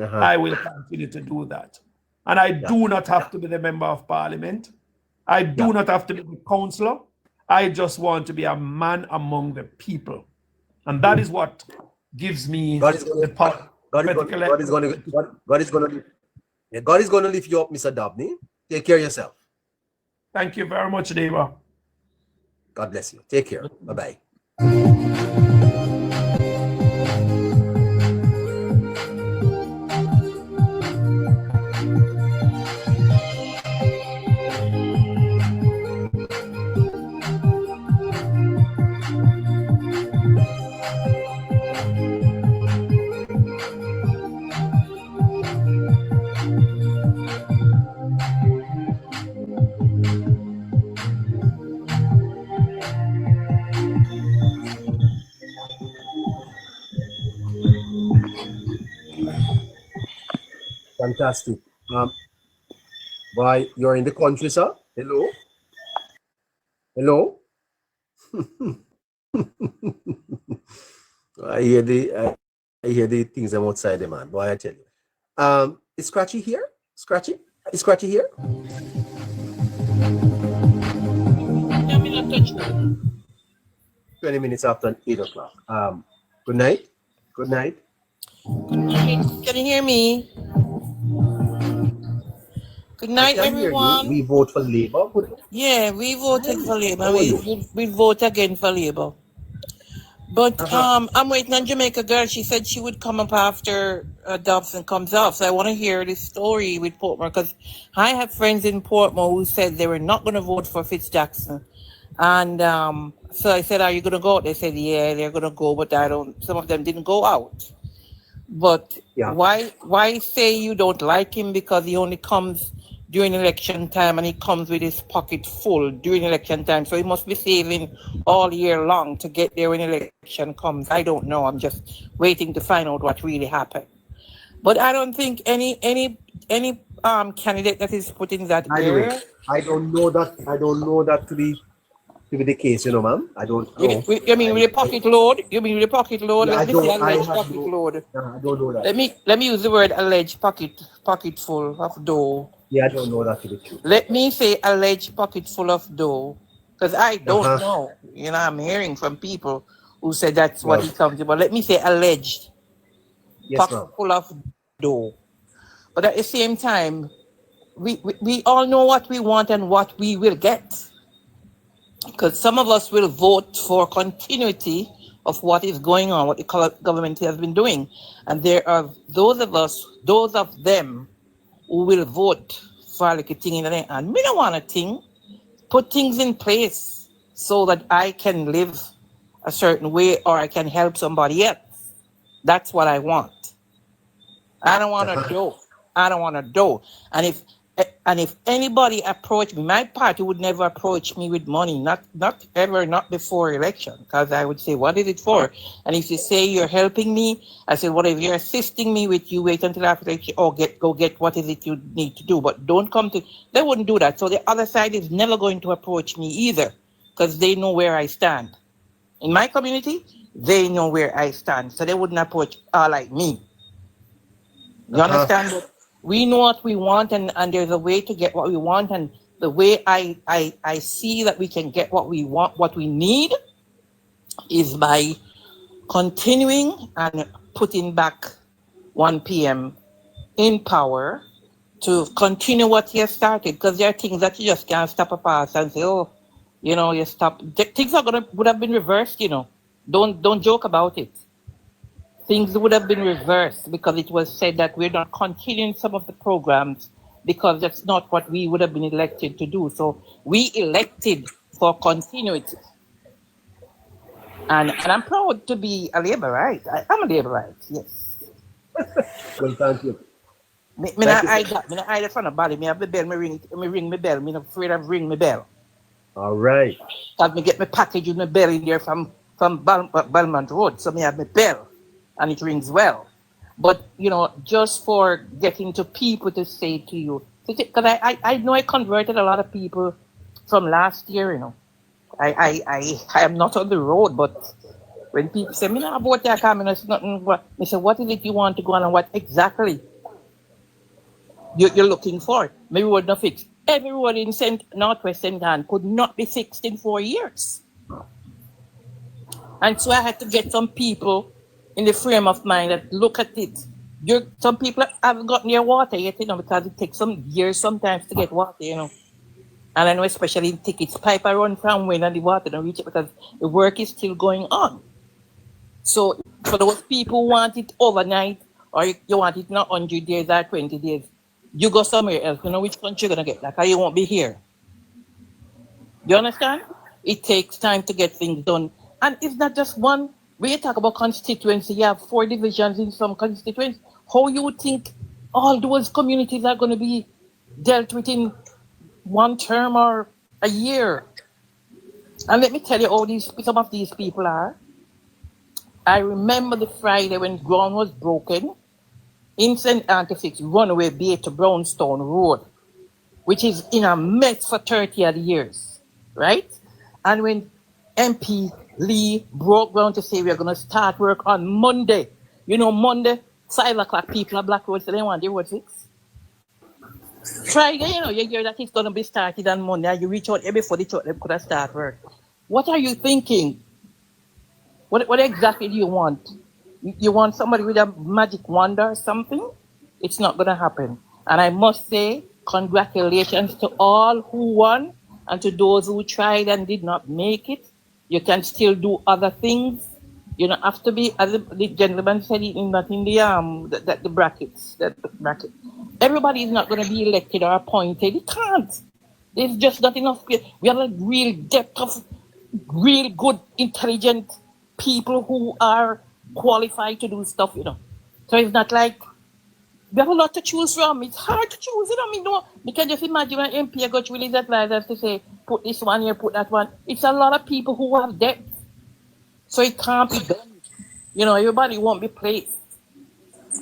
B: I will continue to do that. And I do not have to be the member of parliament. I do not have to be the councillor. I just want to be a man among the people. And that is what gives me the power.
A: God is going to lift you up, Mr. Dobney. Take care of yourself.
B: Thank you very much, neighbor.
A: God bless you. Take care. Bye-bye. Fantastic. Why, you're in the country, sir? Hello? Hello? I hear the things I'm outside the man. Boy, I tell you. Is Scratchy here? Scratchy? Is Scratchy here? 20 minutes after 8 o'clock. Good night. Good night.
C: Can you hear me? Good night, everyone.
A: We vote for Labour.
C: Yeah, we voted for Labour. We vote again for Labour. But I'm waiting on Jamaica Girl. She said she would come up after Dobson comes off. So I want to hear the story with Portmore, because I have friends in Portmore who said they were not going to vote for Fitzjackson. And so I said, are you going to go out? They said, yeah, they're going to go, but some of them didn't go out. But why say you don't like him? Because he only comes during election time, and he comes with his pocket full during election time. So he must be saving all year long to get there when election comes. I don't know. I'm just waiting to find out what really happened. But I don't think any candidate that is putting that there.
A: I don't know that to be the case, you know, ma'am. I don't know.
C: You mean with a pocket load? You mean with a pocket load?
A: Yeah,
C: Let me say alleged pocket load.
A: I don't know that.
C: Let me use the word alleged pocket full of dough.
A: Yeah, I don't know that to be true.
C: Let me say alleged pocket full of dough, because I don't know. You know, I'm hearing from people who said that's what he comes to. But let me say alleged pocket full of dough. But at the same time, we all know what we want and what we will get. Because some of us will vote for continuity of what is going on, what the government has been doing. And there are those of them who will vote for like a thing in the end. And me don't want a thing. Put things in place so that I can live a certain way or I can help somebody else. That's what I want. I don't want a dough. I don't want a dough. And And if anybody approached me, my party would never approach me with money, not ever, not before election, because I would say, what is it for? And if you say you're helping me, I said, well, if you're assisting me with, you wait until after election, or go get what is it you need to do, but don't come to, they wouldn't do that. So the other side is never going to approach me either, because they know where I stand. In my community, they know where I stand, so they wouldn't approach like me. You understand? But we know what we want, and there's a way to get what we want, and the way I see that we can get what we want, what we need, is by continuing and putting back 1 p.m. in power to continue what he has started, because there are things that you just can't stop a pass and say, oh, you know, you stop. Things would have been reversed, you know. Don't joke about it. Things would have been reversed because it was said that we're not continuing some of the programs because that's not what we would have been elected to do. So we elected for continuity. And I'm proud to be a Labourite. I'm a Labourite, yes.
A: Well, thank you.
C: Me not hide that from nobody. Me have the bell, me ring my bell. Me not afraid of ring my bell.
A: All right.
C: Cause me get my package with my bell in there from Belmont Road. So me have my bell. And it rings well. But, you know, just for getting to people to say to you, because I know I converted a lot of people from last year, you know. I am not on the road, but when people say, me not about that, coming, it's nothing. They say, what is it you want to go on and what exactly you're looking for? Maybe we're not fixed. Every road in Northwest St. Ann could not be fixed in 4 years. And so I had to get some people in the frame of mind that look at it. Some people haven't got near water yet, you know, because it takes some years sometimes to get water, you know. And I know especially in tickets, pipe I run from when and the water don't reach it because the work is still going on. So for those people who want it overnight, or you want it in 100 days or 20 days, you go somewhere else. You know which country you're going to get that, because you won't be here. Do you understand? It takes time to get things done. And it's not just one. When you talk about constituency, you have 4 divisions in some constituencies. How you would think all those communities are going to be dealt with in 1 term or a year? And let me tell you how some of these people are. I remember the Friday when ground was broken in St. Antiphix, runaway bay to Brownstone Road, which is in a mess for 30 odd years, right? And when MP Lee broke ground to say we're going to start work on Monday. You know, Monday, 5 o'clock, people are Black Road, so they want the road fixed. Try again, you know, you hear that it's going to be started on Monday, and you reach out here before the church could have started work. What are you thinking? What exactly do you want? You want somebody with a magic wand or something? It's not going to happen. And I must say, congratulations to all who won and to those who tried and did not make it. You can still do other things. You don't have to be, as the gentleman said, not in the brackets. Bracket. Everybody is not going to be elected or appointed. It can't. There's just not enough. We have a real depth of real good, intelligent people who are qualified to do stuff, you know. So it's not like we have a lot to choose from. It's hard to choose, you know. I mean, no, you can just imagine an MP got released advisors to say, put this one here, put that one. It's a lot of people who have depth. So it can't be done. You know, everybody won't be placed.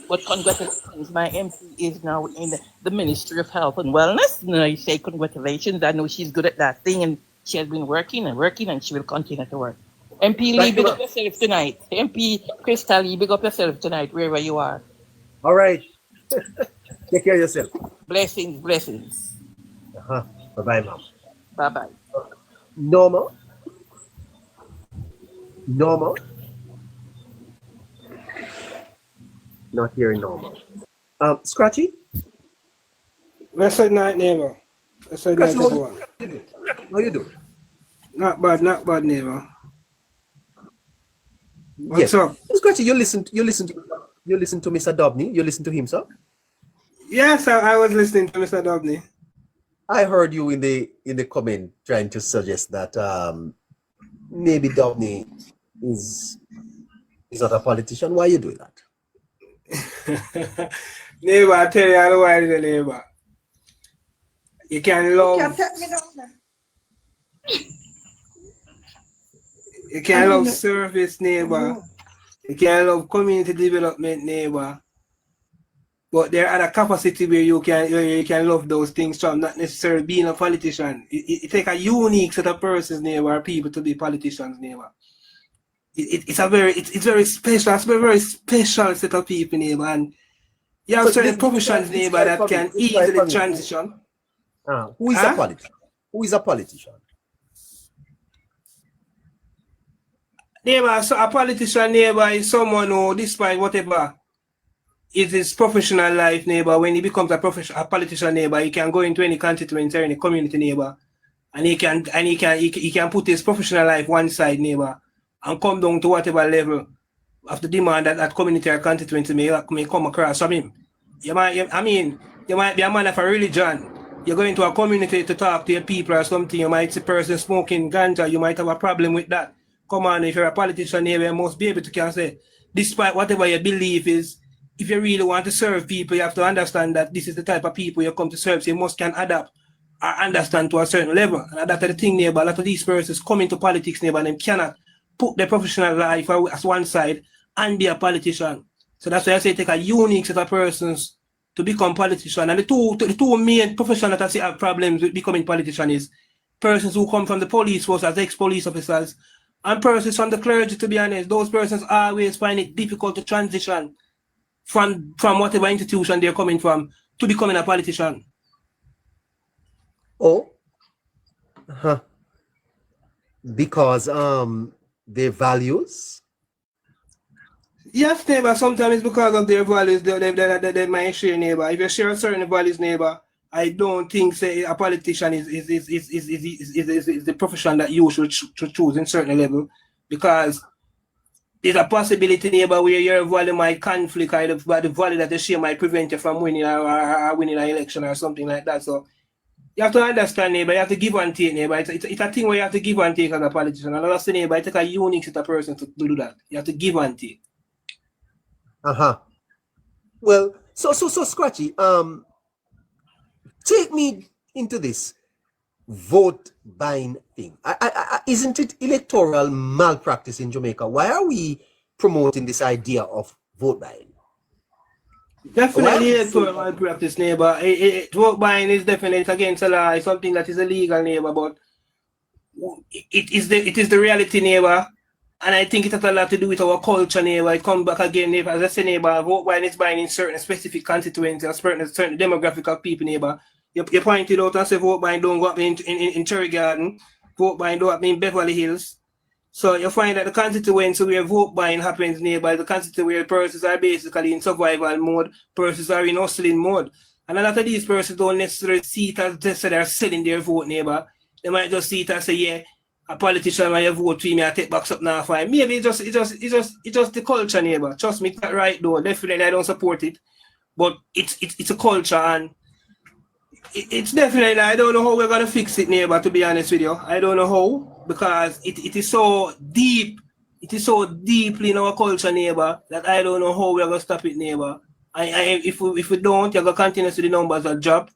C: But congratulations, my MP is now in the Ministry of Health and Wellness. You know, you say congratulations. I know she's good at that thing, and she has been working, and she will continue to work. MP Lee, big up yourself tonight. MP Crystal Lee, big up yourself tonight, wherever you are.
A: All right. Take care of yourself.
C: Blessings, blessings.
A: Bye-bye, ma'am.
C: Bye-bye.
A: Norma? Not hearing Norma. Scratchy?
D: West Side night, neighbor. West Side night, everyone.
A: How you doing?
D: Not bad, neighbor. What's
A: yes.
D: up?
A: Scratchy, you listen to Mr. Dobney? You listen to him, sir?
D: Yes, I was listening to Mr. Dobney.
A: I heard you in the comment trying to suggest that maybe Dobney is not a politician. Why are you doing that?
D: Neighbor, I tell you, I don't know why the neighbor. You can
C: You
D: love.
C: can't take me down there.
D: You can love service, neighbor. You can love community development, neighbor. But there are a capacity where you can love those things from, not necessarily being a politician. It takes a unique set of persons, neighbor, or people to be politicians, neighbor. It's very special. It's a very special set of people, neighbor. And you have certain professions, neighbor, that can easily transition.
A: Who is a politician? Who is a politician?
D: Neighbor, so a politician, neighbor, is someone who, despite whatever is his professional life, neighbor, when he becomes a politician, neighbor, he can go into any constituency or any community, neighbor, and he can put his professional life one side, neighbor, and come down to whatever level of the demand that community or constituency may come across from him. You might be a man of a religion. You're going to a community to talk to your people or something. You might see a person smoking ganja. You might have a problem with that. Come on, if you're a politician, neighbor, you must be able to can say, despite whatever your belief is, if you really want to serve people, you have to understand that this is the type of people you come to serve. So you must can adapt or understand to a certain level. And that's the thing, neighbor. A lot of these persons come into politics, neighbor, and they cannot put their professional life as one side and be a politician. So that's why I say take a unique set of persons to become politician. And the two main professions that I see have problems with becoming politician is persons who come from the police force as ex-police officers and persons from the clergy, to be honest. Those persons always find it difficult to transition from whatever institution they're coming from to becoming a politician.
A: Oh, because their values.
D: Yes, neighbor. Sometimes it's because of their values they might share, neighbor. If you share certain values, neighbor, I don't think say a politician is the profession that you should choose in certain level, because there's a possibility, neighbor, where your value might conflict, but the value that they share might prevent you from winning or winning an election or something like that. So you have to understand, neighbor. You have to give and take, neighbor. It's a thing where you have to give and take as a politician. And that's the neighbor. It takes a unique set of person to do that. You have to give and take.
A: Well, so Scratchy, take me into this vote buying thing. Isn't it electoral malpractice in Jamaica? Why are we promoting this idea of vote buying?
D: Definitely electoral malpractice, neighbor. Vote buying is definitely against the law. It's something that is illegal, neighbor, but it is the reality, neighbor. And I think it has a lot to do with our culture, neighbor. I come back again, neighbor. As I say, neighbor, vote buying is buying in certain specific constituencies, certain demographic of people, neighbor. You pointed out and say vote buying don't go up in Cherry Garden, vote buying don't happen in Beverly Hills. So you find that the constituency where vote buying happens, neighbor, is the constituency where persons are basically in survival mode, persons are in hustling mode. And a lot of these persons don't necessarily see it as they're selling their vote, neighbor. They might just see it as say, yeah, a politician when you vote for me, I take back up now fine. Maybe it's just the culture, neighbor. Trust me, it's not right though. Definitely I don't support it. But it's a culture, and it's definitely, I don't know how we're gonna fix it, neighbor, to be honest with you. I don't know how, because it is so deep, it is so deeply in our culture, neighbor, that I don't know how we're gonna stop it, neighbor. If we don't, you're gonna continue to the numbers that drop.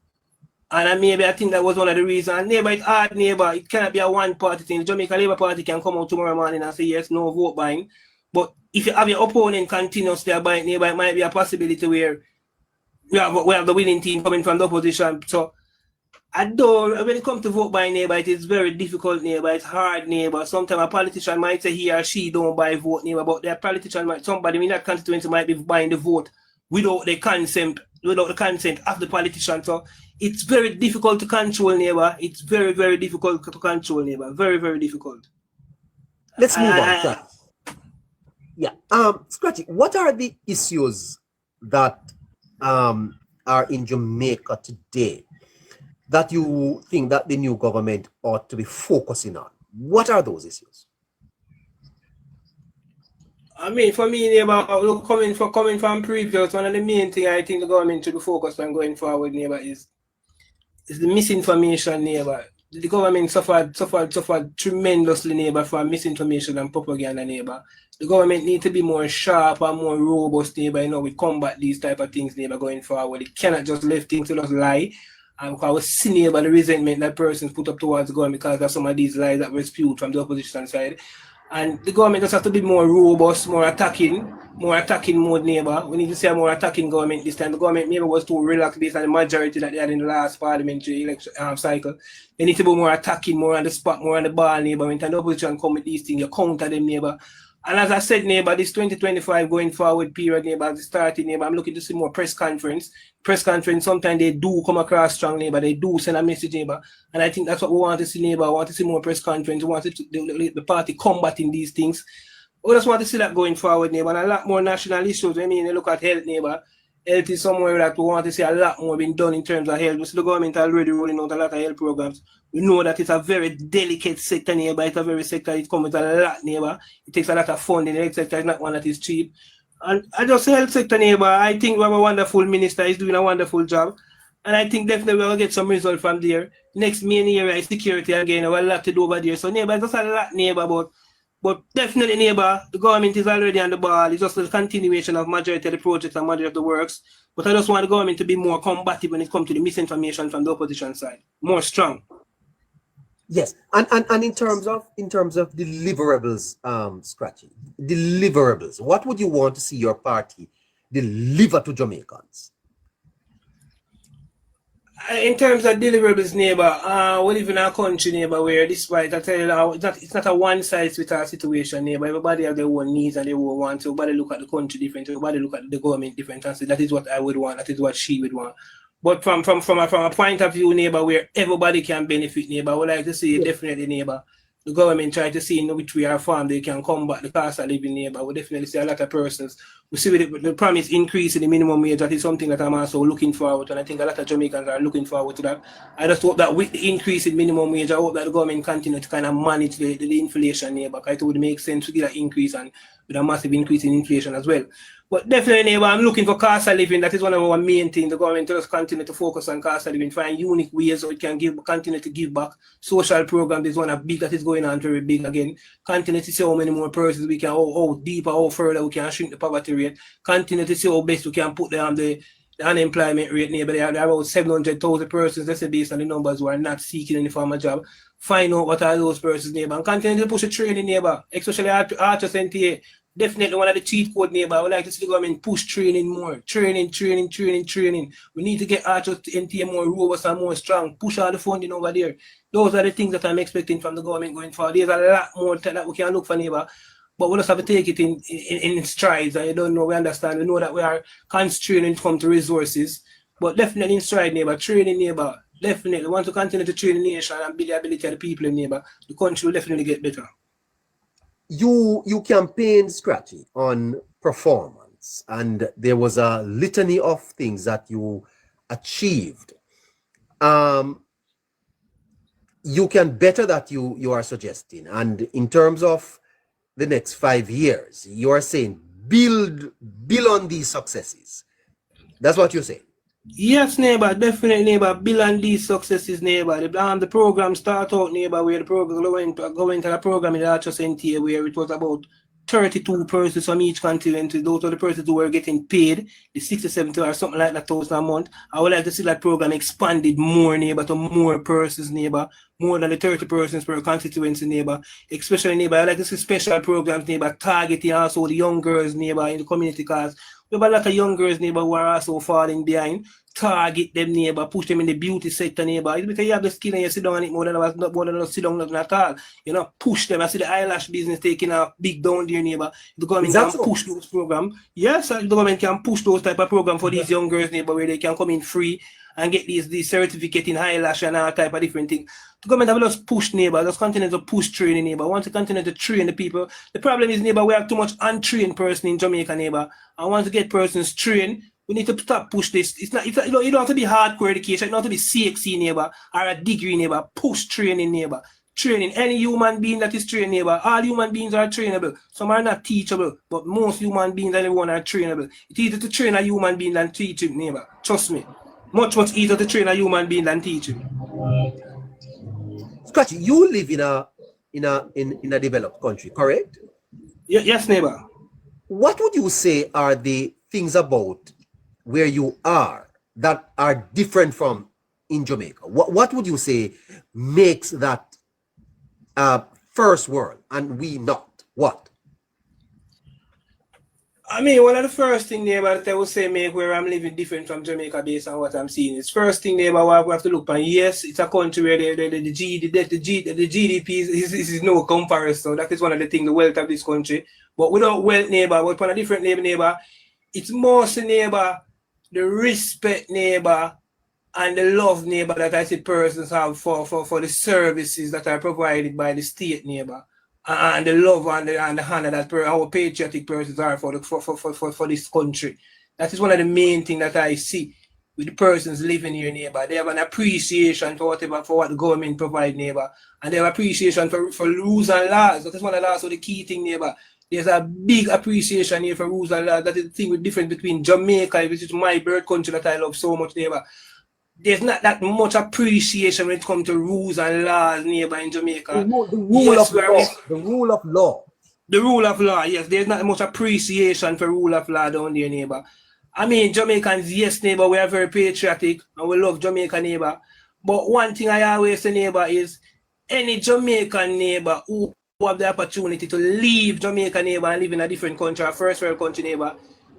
D: And maybe I think that was one of the reasons. Neighbor, it's hard, neighbor. It cannot be a one-party thing. The Jamaica Labour Party can come out tomorrow morning and say, yes, no vote buying. But if you have your opponent continuously buying, neighbor, it might be a possibility where we have the winning team coming from the opposition. So, when it comes to vote buying, neighbor, it is very difficult, neighbor. It's hard, neighbor. Sometimes a politician might say he or she don't buy vote, neighbor, but their politician somebody in that constituency might be buying the vote without the consent of the politician. So it's very difficult to control, neighbor. It's very, very difficult to control, neighbor. Very, very difficult.
A: Let's move on. Yeah. Scratchy, what are the issues that are in Jamaica today that you think that the new government ought to be focusing on? What are those issues?
D: I mean, for me, neighbor, coming from previous, one of the main things I think the government should be focused on going forward, neighbor, is the misinformation, neighbor. The government suffered tremendously, neighbor, from misinformation and propaganda, neighbor. The government needs to be more sharp and more robust, neighbor, we combat these type of things, neighbor, going forward. It cannot just leave things to just lie And because I was seeing about the resentment that persons put up towards the government because of some of these lies that were spewed from the opposition side. And the government just have to be more robust, more attacking mode, neighbor. We need to see a more attacking government this time. The government maybe was too relaxed based on the majority that they had in the last parliamentary election cycle. They need to be more attacking, more on the spot, more on the ball, neighbor. When the opposition come with these things, you counter them, neighbor. And as I said, neighbor, this 2025 going forward period, neighbor, as it started, neighbor, I'm looking to see more press conference. Press conference, sometimes they do come across strong, neighbor. They do send a message, neighbor. And I think that's what we want to see, neighbor. I want to see more press conference. We want to the party combating these things. We just want to see that going forward, neighbor. And a lot more national issues. I mean, you look at health, neighbor. Health is somewhere that we want to see a lot more being done in terms of health. We see the government already rolling out a lot of health programs. We know that it's a very delicate sector, neighbor. It's a very sector, it comes with a lot, neighbor. It takes a lot of funding. The health sector is not one that is cheap. And I just say health sector, neighbor, I think we have a wonderful minister. He's doing a wonderful job. And I think definitely we'll get some result from there. Next main area is security again. We have a lot to do over there. So, neighbor, just a lot, neighbor, but definitely, neighbor, the government is already on the ball. It's just a continuation of majority of the projects and majority of the works. But I just want the government to be more combative when it comes to the misinformation from the opposition side. More strong.
A: Yes, and in terms of deliverables, Scratchy, deliverables, what would you want to see your party deliver to Jamaicans?
D: In terms of deliverables, neighbor, we live in a country, neighbor, where despite I tell you now, it's not a one-size-fits-all situation, neighbor. Everybody have their own needs and their own wants. Everybody look at the country different. Everybody look at the government different. And say that is what I would want. That is what she would want. But from a point of view, neighbor, where everybody can benefit, neighbor, I would like to see definitely, neighbor, the government try to see in which way our farm they can combat the cost of living, neighbor. We definitely see a lot of persons. We see with the promise increase in the minimum wage. That is something that I'm also looking forward to, and I think a lot of Jamaicans are looking forward to that. I just hope that with the increase in minimum wage, I hope that the government continue to kind of manage the inflation, neighbor. It would make sense to get an increase and with a massive increase in inflation as well. But definitely, neighbor, I'm looking for cost of living. That is one of our main things. The government just continue to focus on cost of living, find unique ways so it can continue to give back. Social program is one of big that is going on very big again. Continue to see how many more persons we can, how deeper, how further we can shrink the poverty rate. Continue to see how best we can put down the unemployment rate, neighbor. There are about 700,000 persons, let's say, based on the numbers, who are not seeking any form of job. Find out what are those persons, neighbor, and continue to push the training, neighbor, especially Archers NTA. Definitely one of the cheat code, neighbor. I would like to see the government push training more. Training. We need to get Archers NTA more robust and more strong. Push all the funding over there. Those are the things that I'm expecting from the government going forward. There's a lot more that we can look for, neighbor. But we just have to take it in strides. And you don't know, we understand. We know that we are constrained when it comes to resources. But definitely in stride, neighbor. Training, neighbor. Definitely. We want to continue to train the nation and build the ability of the people in neighbor. The country will definitely get better.
A: You campaigned, Scratchy, on performance, and there was a litany of things that you achieved. You can better that you are suggesting, and in terms of the next 5 years, you are saying build on these successes. That's what you're saying.
D: Yes, neighbor, definitely, neighbor. Build on these successes, neighbor. The program start out, neighbor, where the program going to the program in the Archers NTA, where it was about 32 persons from each continent. Those are the persons who were getting paid, the 67 or something like that thousand a month. I would like to see that program expanded more, neighbor, to more persons, neighbor, more than the 30 persons per constituency, neighbor. Especially, neighbor, I like to see special programs, neighbor, targeting also the young girls, neighbor, in the community, because we have a lot of young girls, neighbor, who are also falling behind. Target them, neighbor, push them in the beauty sector, neighbor. It's because you have the skill and you sit down on it more than sit down nothing at all. You know, push them. I see the eyelash business taking a big down there, neighbor. The government can push those programs. Yes, the government can push those type of programs for these young girls, neighbor, where they can come in free and get these certificate in eyelash and all type of different things. The government have just push, neighbor, just continue to push training, neighbor. Want to continue to train the people. The problem is, neighbor, we have too much untrained person in Jamaica, neighbor. I want to get persons trained. We need to stop push this. You don't have to be hardcore education. You don't have to be CXC, neighbor, or a degree, neighbor. Push training, neighbor. Training. Any human being that is trained, neighbor. All human beings are trainable. Some are not teachable, but most human beings and everyone are trainable. It's easier to train a human being than teach him, neighbor. Trust me. Much easier to train a human being than teach him.
A: Scratchy, you live in a developed country, correct?
D: Yes, neighbor.
A: What would you say are the things about where you are that are different from in Jamaica? What would you say makes that first world and we not? What?
D: I mean, one of the first things, neighbor, that I would say make where I'm living different from Jamaica based on what I'm seeing is first thing, neighbor, what we have to look at. Yes, it's a country where the GDP is no comparison. That is one of the things, the wealth of this country. But without wealth, neighbor, but on a different neighbor, it's mostly, neighbor, the respect, neighbor, and the love, neighbor, that I see persons have for the services that are provided by the state, neighbor. And the love and the honor that our patriotic persons are for this country. That is one of the main things that I see with the persons living here, neighbor. They have an appreciation for what the government provide, neighbor. And they have appreciation for rules and laws. That is one of the key thing, neighbor. There's a big appreciation here for rules and laws. That is the thing with difference between Jamaica, which is my birth country that I love so much, neighbor. There's not that much appreciation when it comes to rules and laws, neighbor, in Jamaica.
A: The rule of law. The rule of law.
D: The rule of law, yes. There's not much appreciation for rule of law down there, neighbor. I mean, Jamaicans, yes, neighbor, we are very patriotic and we love Jamaica, neighbor. But one thing I always say, neighbor, is any Jamaican neighbor who have the opportunity to leave Jamaica, neighbor, and live in a different country, a first world country, neighbor,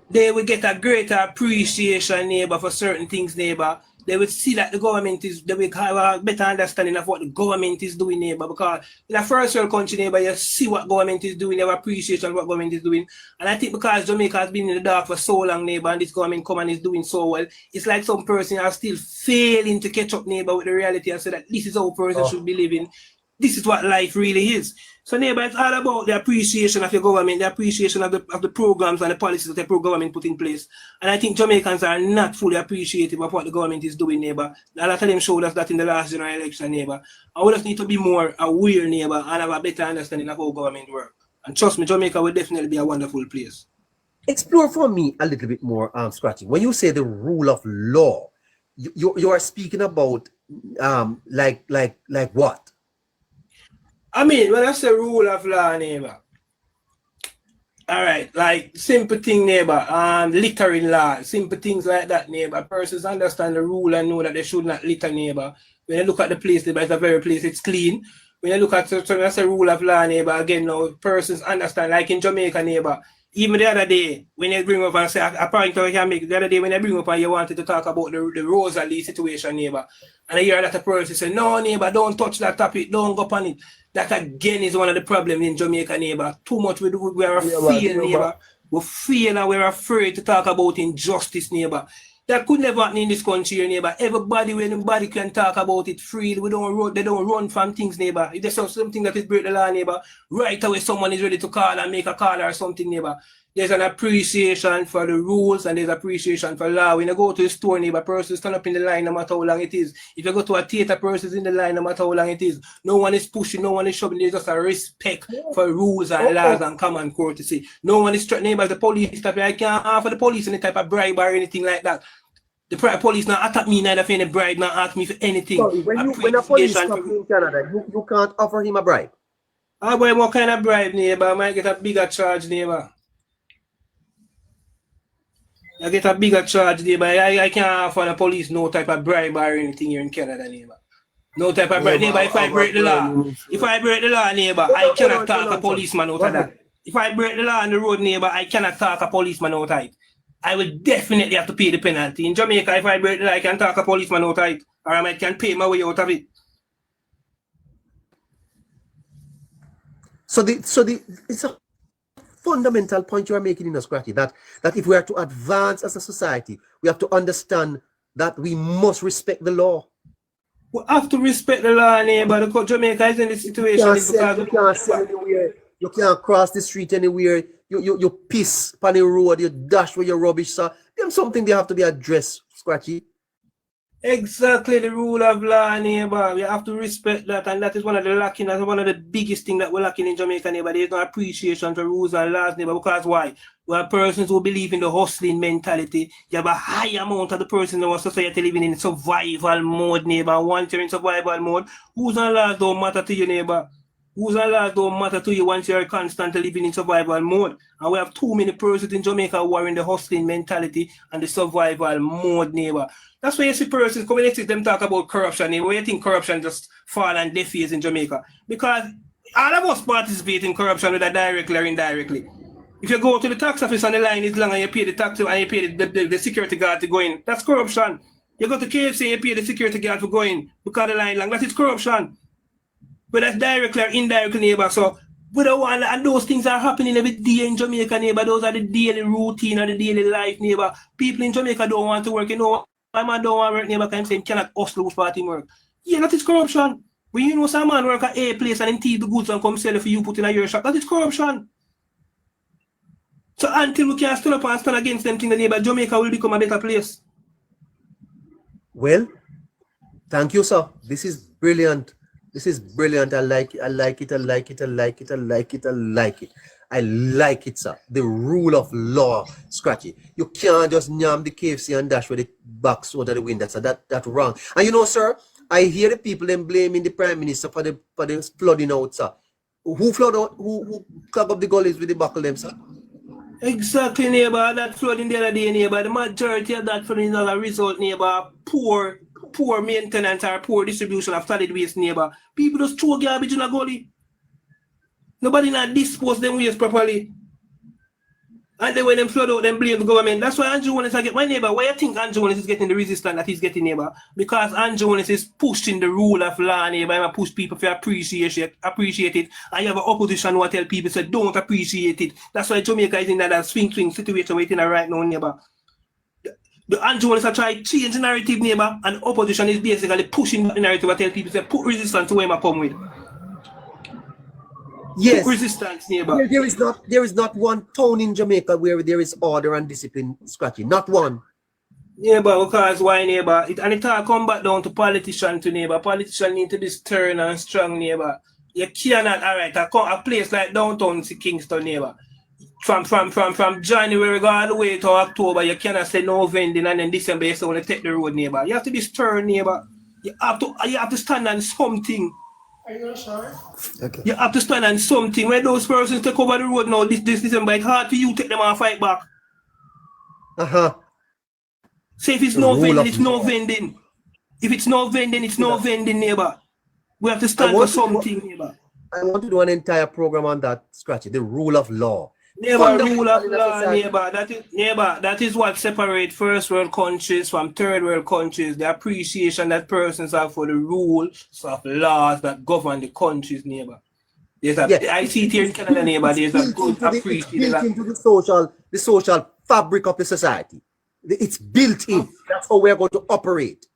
D: they will get a greater appreciation, neighbor, for certain things, neighbor. They will see that the government they will have a better understanding of what the government is doing, neighbor. Because in a first world country, neighbor, you see what government is doing, you have appreciation of what government is doing. And I think because Jamaica has been in the dark for so long, neighbor, and this government come and is doing so well, it's like some person are still failing to catch up, neighbor, with the reality and say that this is how a person should be living. This is what life really is. So, neighbor, it's all about the appreciation of your government, the appreciation of the programs and the policies that the government put in place. And I think Jamaicans are not fully appreciative of what the government is doing, neighbor. A lot of them showed us that in the last general election, neighbor. And we just need to be more aware, neighbor, and have a better understanding of how government works. And trust me, Jamaica will definitely be a wonderful place.
A: Explore for me a little bit more, Scratchy. When you say the rule of law, you are speaking about like what?
D: I mean, when I say rule of law, neighbor, all right, like simple thing, neighbor, littering law, simple things like that, neighbor. Persons understand the rule and know that they should not litter, neighbor. When you look at the place, neighbor, it's a very place, it's clean. When you look at when I say rule of law, neighbor, again, now persons understand, like in Jamaica, neighbor. Even the other day, when you bring up and say, a point I can make, the other day when you bring up and you wanted to talk about the Rosalie situation, neighbor, and I hear that a person say, no, neighbor, don't touch that topic, don't go on it. That again is one of the problems in Jamaica, neighbor. Too much we are afraid, neighbor. We fear and we're afraid to talk about injustice, neighbor. That could never happen in this country, neighbor. Everybody, when anybody can talk about it freely, they don't run from things, neighbor. If there's something that is break the law, neighbor, right away someone is ready to call and make a call or something, neighbor. There's an appreciation for the rules and there's appreciation for law. When you go to the store, neighbor, persons stand up in the line no matter how long it is. If you go to a theater, persons in the line no matter how long it is. No one is pushing, no one is shoving. There's just a respect for rules and laws and common courtesy. No one is threatening by the police. I can't offer the police any type of bribe or anything like that. The police not attack me, neither for any bribe, not ask me for anything.
A: Sorry, when a police stop you in Canada, you can't offer him a bribe.
D: Ah, boy, what kind of bribe, neighbor? I might get a bigger charge, neighbor. I get a bigger charge, neighbor. I can't offer the police no type of bribe or anything here in Canada, neighbor. No type of bribe, neighbor. If I break the law, neighbor, I cannot talk a policeman out of that. If I break the law on the road, neighbor, I cannot talk a policeman out of it. I will definitely have to pay the penalty. In Jamaica, if I break the law, I can talk a policeman out of it, or I can pay my way out of it.
A: So it's a fundamental point you are making in us, Scratchy, that if we are to advance as a society, we have to understand that we must respect the law.
D: We have to respect the law, neighbor. Because Jamaica is in this situation.
A: You can't sell anywhere. You can't cross the street anywhere. You piss on the road. You dash with your rubbish. So there's something they have to be addressed, Scratchy.
D: Exactly, the rule of law, neighbor. We have to respect that, and that is one of the lacking. That's one of the biggest things that we're lacking in Jamaica, neighbor. There's no appreciation for rules and laws, neighbor. Because why? We are persons who believe in the hustling mentality. You have a high amount of the persons in our society living in survival mode, neighbor. Once you're in survival mode, rules and laws don't matter to you, neighbor. Rules and laws don't matter to you once you're constantly living in survival mode. And we have too many persons in Jamaica who are in the hustling mentality and the survival mode, neighbor. That's why you see persons coming next to them talk about corruption, neighbor. Where you think corruption just fall on deaf ears in Jamaica? Because all of us participate in corruption, whether directly or indirectly. If you go to the tax office and the line is long and you pay the tax and you pay the security guard to go in, that's corruption. You go to KFC and you pay the security guard for going because the line long, that is corruption. But that's directly or indirectly, neighbor. So we don't want, and those things are happening every day in Jamaica, neighbor. Those are the daily routine or the daily life, neighbor. People in Jamaica don't want to work. You know, my man don't want to work, neighbor, because he cannot hustle whose party work. Yeah, that is corruption. When you know some man work at a place and then take the goods and come sell it for you, put in a your shop, that is corruption. So until we can stand up and stand against them things, the neighbor, Jamaica will become a better place.
A: Well, thank you, sir. This is brilliant. This is brilliant. I like it. I like it. I like it. I like it. I like it. I like it. I like it, sir. The rule of law, Scratchy. You can't just nyam the KFC and dash with the box out of the window. So that's wrong. And you know, sir, I hear the people then blaming the Prime Minister for the flooding out, sir. Who flood out? Who clog up the gullies with the buckle them, sir?
D: Exactly, neighbor. That flooding the other day, neighbor. The majority of that flooding is as a result, neighbor, poor maintenance or poor distribution of solid waste, neighbor. People just throw garbage in a gully. Nobody not dispose them waste properly. And then when them flood out, them blame the government. That's why Andrew Holness get my neighbor. Why you think Andrew Holness is getting the resistance that he's getting, neighbor? Because Andrew Holness is pushing the rule of law, neighbor. And push people to appreciate it. And you have an opposition who tell people say don't appreciate it. That's why Jamaica is in that swing situation waiting right now, neighbor. The Andrew Holness are trying to change the narrative, neighbor, and opposition is basically pushing the narrative and tell people say put resistance to where I come with.
A: Yes.
D: Put resistance, neighbor.
A: There is not one town in Jamaica where there is order and discipline, Scratchy. Not one.
D: Neighbor, because why, neighbor? And it all come back down to politicians, to neighbor. Politicians need to be stern and strong, neighbor. You cannot, all right, a place like downtown Kingston, neighbor. From January all the way to October, you cannot say no vending, and then December you say want to take the road, neighbor. You have to be stern, neighbor. You have to stand on something.
B: Are you sure?
A: Okay.
D: You have to stand on something. When those persons take over the road now, this December, it's hard for you to take them and fight back. Say if it's no vending, it's no vending. If it's no vending, it's no vending, neighbor. We have to stand for something, neighbor.
A: I want to do an entire program on that, Scratchy. The rule of law.
D: Neighbor, rule of law, neighbor. That is what separates first world countries from third world countries. The appreciation that persons have for the rules of laws that govern the countries, neighbor. I see it here in Canada, neighbor. There's a good appreciation.
A: Built into the social fabric of the society. It's built in. That's how we're going to operate.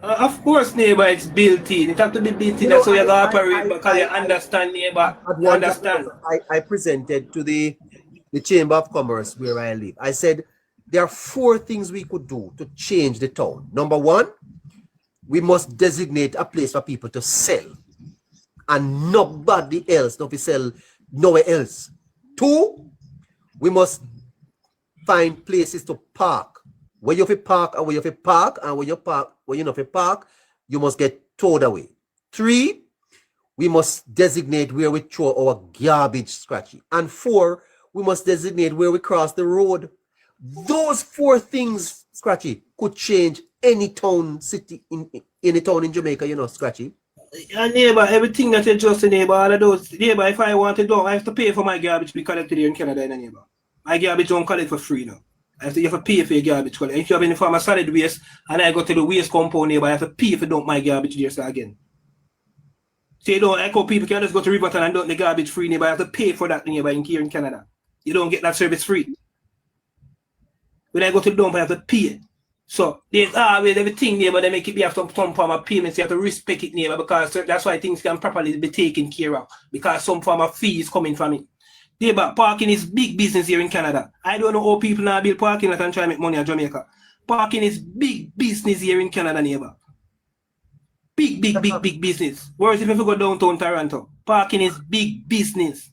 D: Of course, neighbor, it's built in. It has to be built in. That's how you're going to operate because you understand, neighbor. You understand.
A: I presented to the Chamber of Commerce where I live. I said, there are 4 things we could do to change the town. Number 1, we must designate a place for people to sell. And nobody else, not to sell nowhere else. 2, we must find places to park. Where you have to park and where you have to park, and when you not have to park, you must get towed away. 3, we must designate where we throw our garbage, Scratchy. And 4, we must designate where we cross the road. Those 4 things, Scratchy, could change any town, city, in any town in Jamaica, you know, Scratchy.
D: And neighbor, everything that you just neighbor, all of those, neighbor, if I want to do, I have to pay for my garbage to be collected here in Canada, neighbor. My garbage don't collect for free now. You have to pay for your garbage collection. If you have any form of solid waste and I go to the waste compound neighbor, I have to pay for dump my garbage there so again. So you don't, like how people can just go to Riverton and dump the garbage free neighbor, I have to pay for that neighbor here in Canada. You don't get that service free. When I go to the dump, I have to pay. So there's always everything neighbor, they make it be have some form of payments, you have to respect it neighbor, because that's why things can properly be taken care of. Because some form of fee is coming from it. Neighbor, parking is big business here in Canada. I don't know how people now build parking lot and try to make money in Jamaica. Parking is big business here in Canada, neighbor. Big business. Whereas if you go downtown Toronto, parking is big business.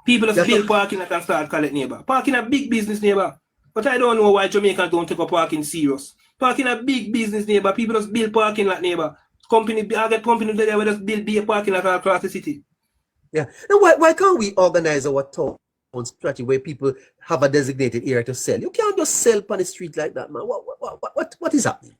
D: People just build parking lot and start call it neighbor. Parking a big business, neighbor. But I don't know why Jamaicans don't take up parking serious. Parking a big business, neighbor. People just build parking lot, neighbor. I get company there where just build be a parking lot all across the city.
A: Yeah. Now why can't we organize our town strategy where people have a designated area to sell? You can't just sell on the street like that, man. What is happening?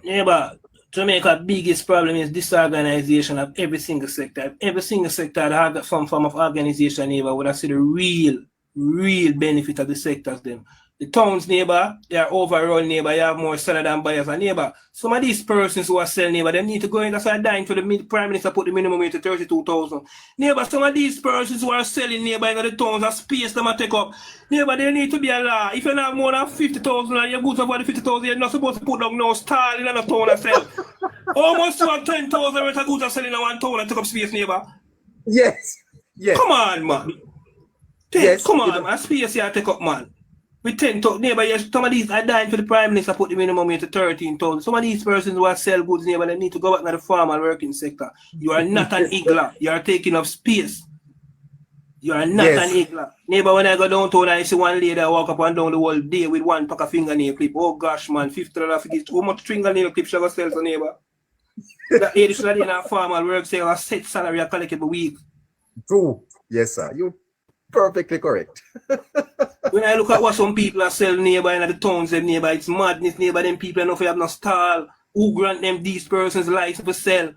D: Yeah, but Jamaica's biggest problem is disorganization of every single sector. Every single sector that has some form of organization, neighbor, would have see the real benefit of the sectors them. The towns, neighbor, they are overrun, neighbor. You have more sellers than buyers, and neighbor. Some of these persons who are selling, neighbor, they need to go in. That's why dying for the Prime Minister put the minimum wage to 32,000. Neighbor, some of these persons who are selling, neighbor, in the towns, that space them take up. Neighbor, there need to be a law. If you have more than 50,000 and you go over the 50,000, you're not supposed to put down no stall in a town and sell. Almost 10,000 worth of goods are selling in one town and take up space, neighbor.
A: Yes. Yes.
D: Come on, man.
A: Yes.
D: Come on, man. Space you take up, man. We 10,000 neighbor, some of these are dying for the Prime Minister put the minimum wage to 13,000. Some of these persons who are sell goods, neighbor, they need to go back to the farm and working sector. You are not an igler. You are taking up space. You are not an igler. Neighbor, when I go downtown, I see one lady walk up and down the whole day with one pack of fingernail clip. Oh gosh, man, $50. How much fingernail clip should I sell to neighbor? That lady should have in a farm and work, say, a set salary I collect every week.
A: True. Yes, sir. You're perfectly correct.
D: When I look at what some people are selling neighbor in the towns, them neighbor, it's madness, neighbor. Them people know if you have no stall. Who grant them these persons license to sell?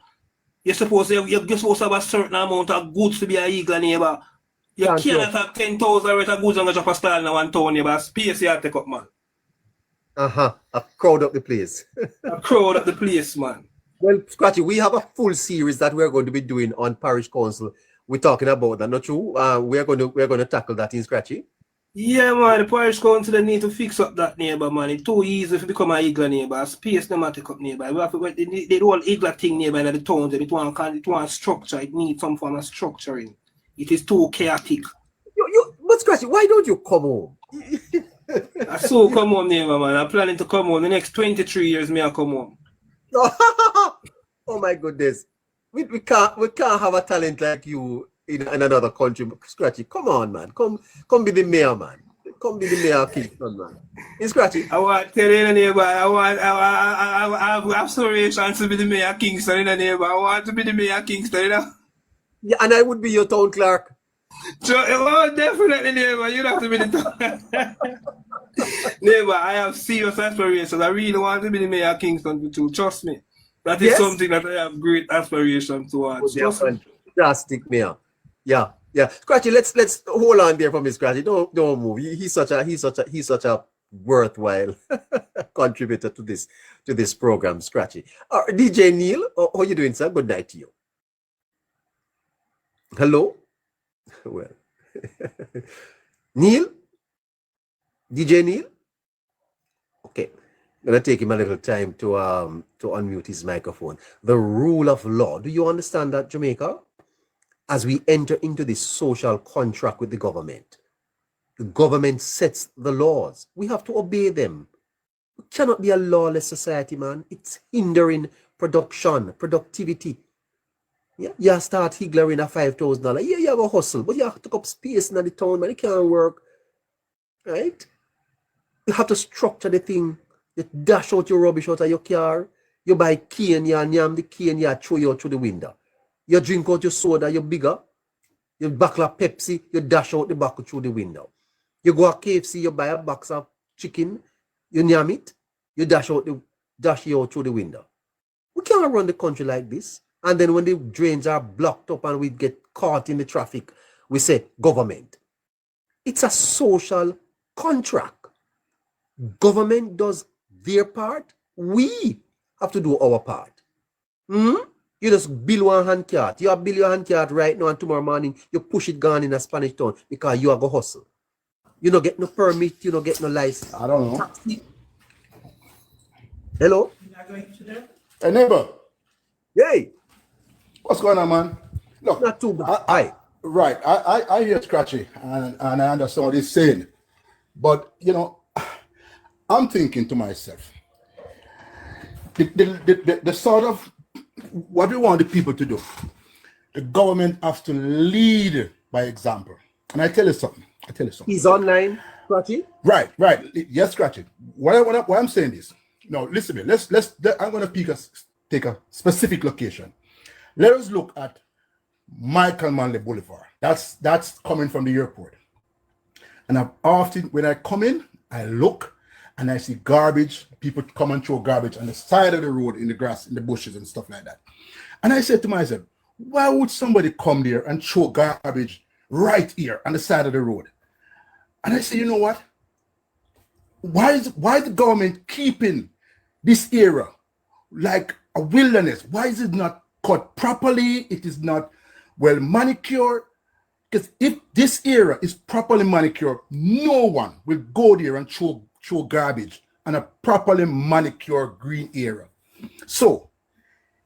D: You're supposed to have a certain amount of goods to be a eagle, neighbor. You cannot have 10,000 worth of goods on a stall in one town, neighbor. Space you have to take up, man.
A: A crowd up the place.
D: A crowd up the place, man.
A: Well, Scratchy, we have a full series that we're going to be doing on parish council. We're talking about that, not true? We're going to tackle that in Scratchy.
D: Yeah, man, the parish council they need to fix up that neighbor, man. It's too easy to become an igler neighbor. Space no matter up neighbor. We have to, they do all igler thing neighbor in the towns. It want structure. It needs some form of structuring. It is too chaotic.
A: But Scratchy, why don't you come home?
D: I so come home, neighbor, man. I'm planning to come home. The next 23 years, me I come home.
A: Oh my goodness. We can't have a talent like you in another country. Scratchy, come on, man. Come be the mayor, man. Come be the mayor of Kingston, man. In Scratchy.
D: I want to tell you, neighbor, I have aspirations to be the mayor of Kingston, neighbor. I want to be the mayor of Kingston, you know?
A: Yeah, and I would be your town clerk.
D: Oh, definitely, neighbor. You'd have to be the town. Neighbor, I have serious aspirations. I really want to be the mayor of Kingston too. Trust me. That is something that I have great aspirations towards.
A: Fantastic, mayor. Yeah. Scratchy, let's hold on there for me, Scratchy. Don't move. He's such a worthwhile contributor to this program, Scratchy. DJ Neil, how you doing, sir? Good night to you. Hello. Well, Neil, DJ Neil. Okay. Gonna take him a little time to unmute his microphone. The rule of law. Do you understand that, Jamaica? As we enter into this social contract with the government sets the laws. We have to obey them. We cannot be a lawless society, man. It's hindering productivity. Yeah, you start higgling a $5,000. Yeah, you have a hustle, but you have to take up space in the town, man. It can't work. Right? You have to structure the thing. You dash out your rubbish out of your car. You buy cane, you yam the cane, you throw you out through the window. You drink out your soda, you're bigger. You buckle of Pepsi, you dash out the buckle through the window. You go to KFC, you buy a box of chicken, you yam it, you dash you out through the window. We can't run the country like this. And then when the drains are blocked up and we get caught in the traffic, we say government. It's a social contract. Government does their part. We have to do our part. You just build one hand cart. You build your hand cart right now and tomorrow morning you push it gone in a Spanish town because you are go hustle. You don't get no permit, you don't get no license.
E: I don't know.
A: Taxi. Hello?
E: Hey neighbor.
A: Hey.
E: What's going on, man? Look,
A: not too bad.
E: I hear Scratchy and I understand what he's saying. But you know, I'm thinking to myself, the sort of what we want the people to do, the government has to lead by example. And I tell you something.
A: He's online, Scratchy.
E: Right. Yes, Scratchy. What I'm saying is, no, listen to me. I'm gonna take a specific location. Let us look at Michael Manley Boulevard. That's coming from the airport. And I've often, when I come in, I look and I see garbage. People come and throw garbage on the side of the road, in the grass, in the bushes and stuff like that. And I said to myself, why would somebody come there and throw garbage right here on the side of the road? And I said, you know what? Why is the government keeping this area like a wilderness? Why is it not cut properly? It is not well manicured. Because if this area is properly manicured, no one will go there and throw garbage on a properly manicured green area. So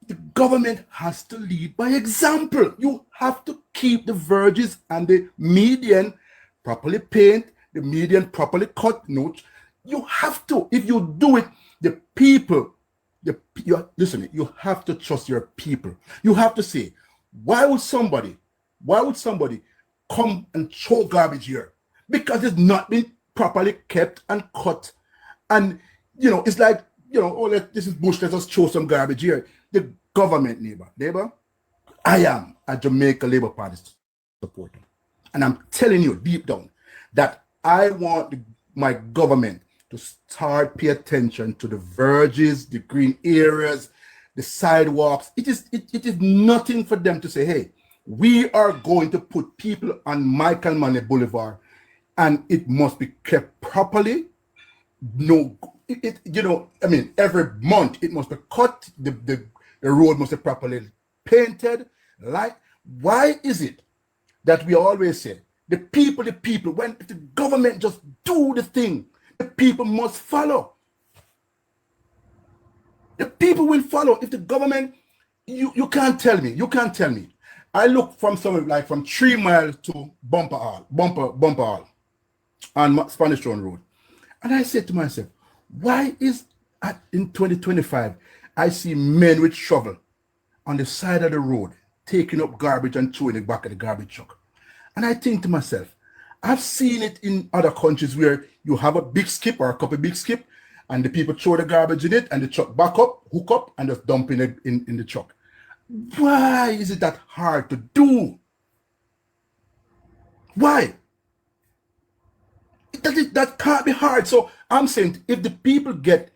E: the government has to lead by example. You have to keep the verges and the median properly painted, the median properly cut notes. You have to. If you do it, the people, listen, you have to trust your people. You have to say, why would somebody come and throw garbage here? Because it's not been properly kept and cut. And, it's like, this is bush, let us throw some garbage here. The government, neighbor, I am a Jamaica Labour Party supporter. And I'm telling you deep down that I want my government to start pay attention to the verges, the green areas, the sidewalks. It is nothing for them to say, hey, we are going to put people on Michael Manley Boulevard and it must be kept properly. No, every month it must be cut. The road must be properly painted. Why is it that we always say the people, when the government just do the thing, the people must follow. The people will follow. If the government, you can't tell me. I look from somewhere like from 3 Mile to Bumper Hall on Spanish Town Road. And I said to myself, why is in 2025, I see men with shovel on the side of the road, taking up garbage and throwing it back at the garbage truck. And I think to myself, I've seen it in other countries where you have a big skip or a couple big skip, and the people throw the garbage in it, and the truck back up, hook up, and just dump in the truck. Why is it that hard to do? Why? That can't be hard. So I'm saying, if the people get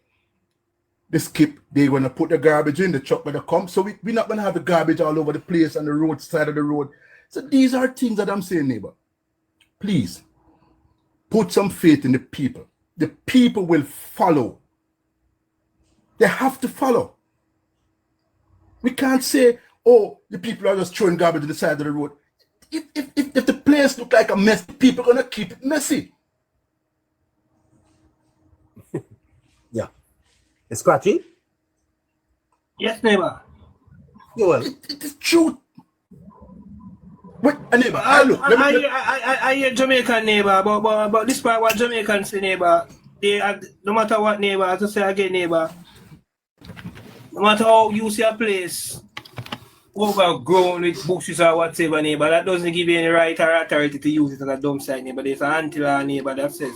E: the skip, they're going to put the garbage in, the truck going to come. So we're not going to have the garbage all over the place on the road, side of the road. So these are things that I'm saying, neighbor. Please, put some faith in the people. The people will follow. They have to follow. We can't say, oh, the people are just throwing garbage on the side of the road. If the place look like a mess, people are going to keep it messy.
A: Yeah. Scratchy?
D: Yes, neighbor.
A: You will.
E: It is true. Wait, neighbor,
D: I hear Jamaican neighbor, but this part what Jamaicans say, neighbor, they are, no matter what, neighbor, as I say again, neighbor, no matter how you see a place overgrown with bushes or whatever, neighbor, that doesn't give you any right or authority to use it as a dump site, neighbor. There's an anti-law, neighbor, that says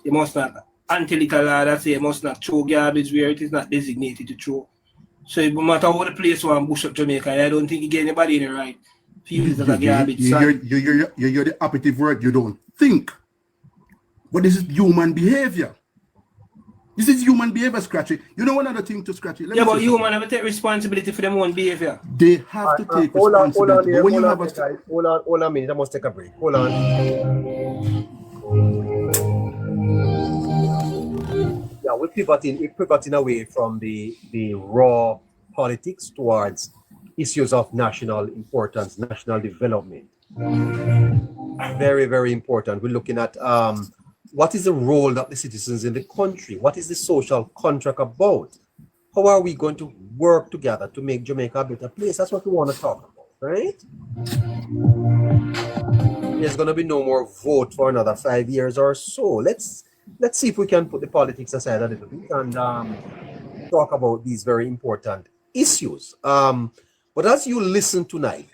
D: you must not, anti-litter law that says you must not throw garbage where it is not designated to throw. So no matter how the place one bush up Jamaica, I don't think you get anybody any right. You hear
E: the operative word, you don't think. But this is human behavior. This is human behavior, Scratchy. You know another thing to Scratchy?
D: Yeah, but human have to take responsibility for their own behavior.
E: They have to take responsibility.
A: Hold on a minute, I must take a break. Hold on. Yeah, we're pivoting away from the raw politics towards issues of national importance, national development. Very, very important. We're looking at what is the role of the citizens in the country? What is the social contract about? How are we going to work together to make Jamaica a better place? That's what we want to talk about, right? There's going to be no more vote for another 5 years or so. Let's see if we can put the politics aside a little bit and talk about these very important issues. But as you listen tonight,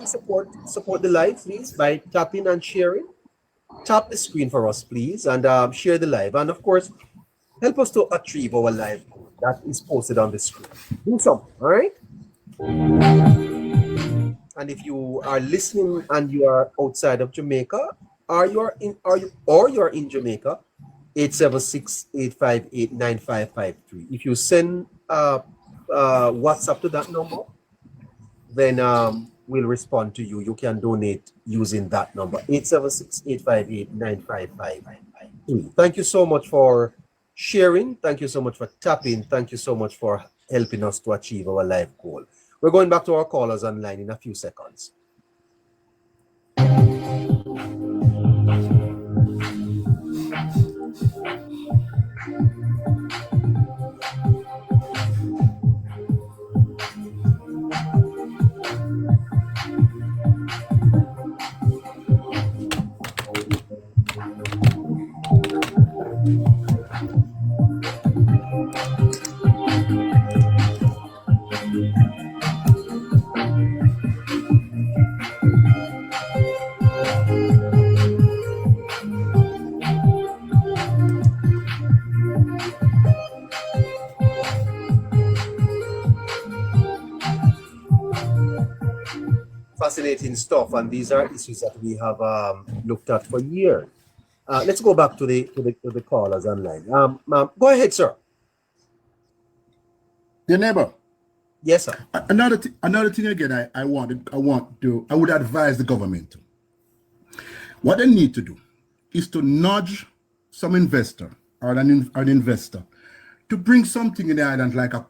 A: support the live, please, by tapping and sharing. Tap the screen for us, please, and share the live. And of course, help us to achieve our live goal. that is posted on the screen. Do something, all right? And if you are listening and you are outside of Jamaica, or you're in Jamaica, 876-858-9553. If you send WhatsApp to that number, then we'll respond to you. You can donate using that number, 876-858-9553. Thank you so much for sharing. Thank you so much for tapping. Thank you so much for helping us to achieve our life goal. We're going back to our callers online in a few seconds. Fascinating stuff, and these are issues that we have looked at for years. Let's go back to the callers online. Go ahead, sir.
E: Your neighbor.
A: Yes, sir.
E: Another thing again. I would advise the government. What they need to do is to nudge some investor or an investor to bring something in the island like a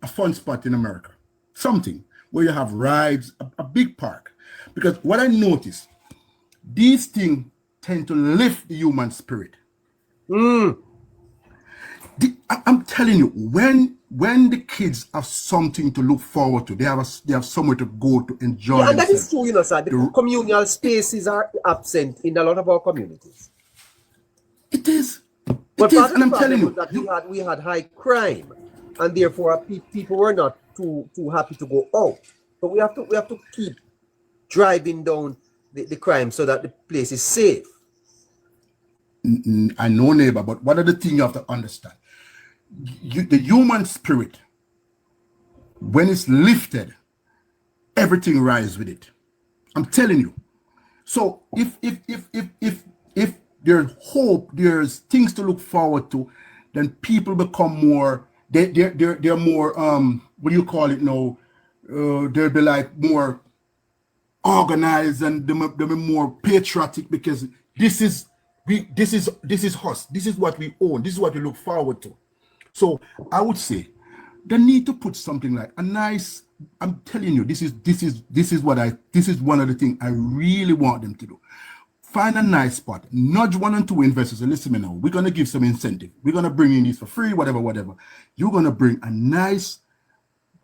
E: fun spot in America, something where you have rides, a big park. Because what I notice, these things tend to lift the human spirit. I'm telling you, when the kids have something to look forward to, they have somewhere to go to enjoy.
A: Yeah, and that is true, sir. The communal spaces are absent in a lot of our communities.
E: It is.
A: But
E: and I'm telling you,
A: that we had high crime, and therefore people were not too happy to go out. But we have to keep driving down the crime so that the place is safe.
E: I know, neighbor, but one of the things you have to understand, the human spirit, when it's lifted, everything rises with it. I'm telling you. So if there's hope, there's things to look forward to, then people become more. They're more. What do you call it now? They'll be like more organized, and they'll be more patriotic, because this is us. This is what we own. This is what we look forward to. So I would say they need to put something like a nice. I'm telling you, this is one of the things I really want them to do. Find a nice spot, nudge 1 and 2 investors, and listen to me now. We're gonna give some incentive. We're gonna bring in these for free, whatever. You're gonna bring a nice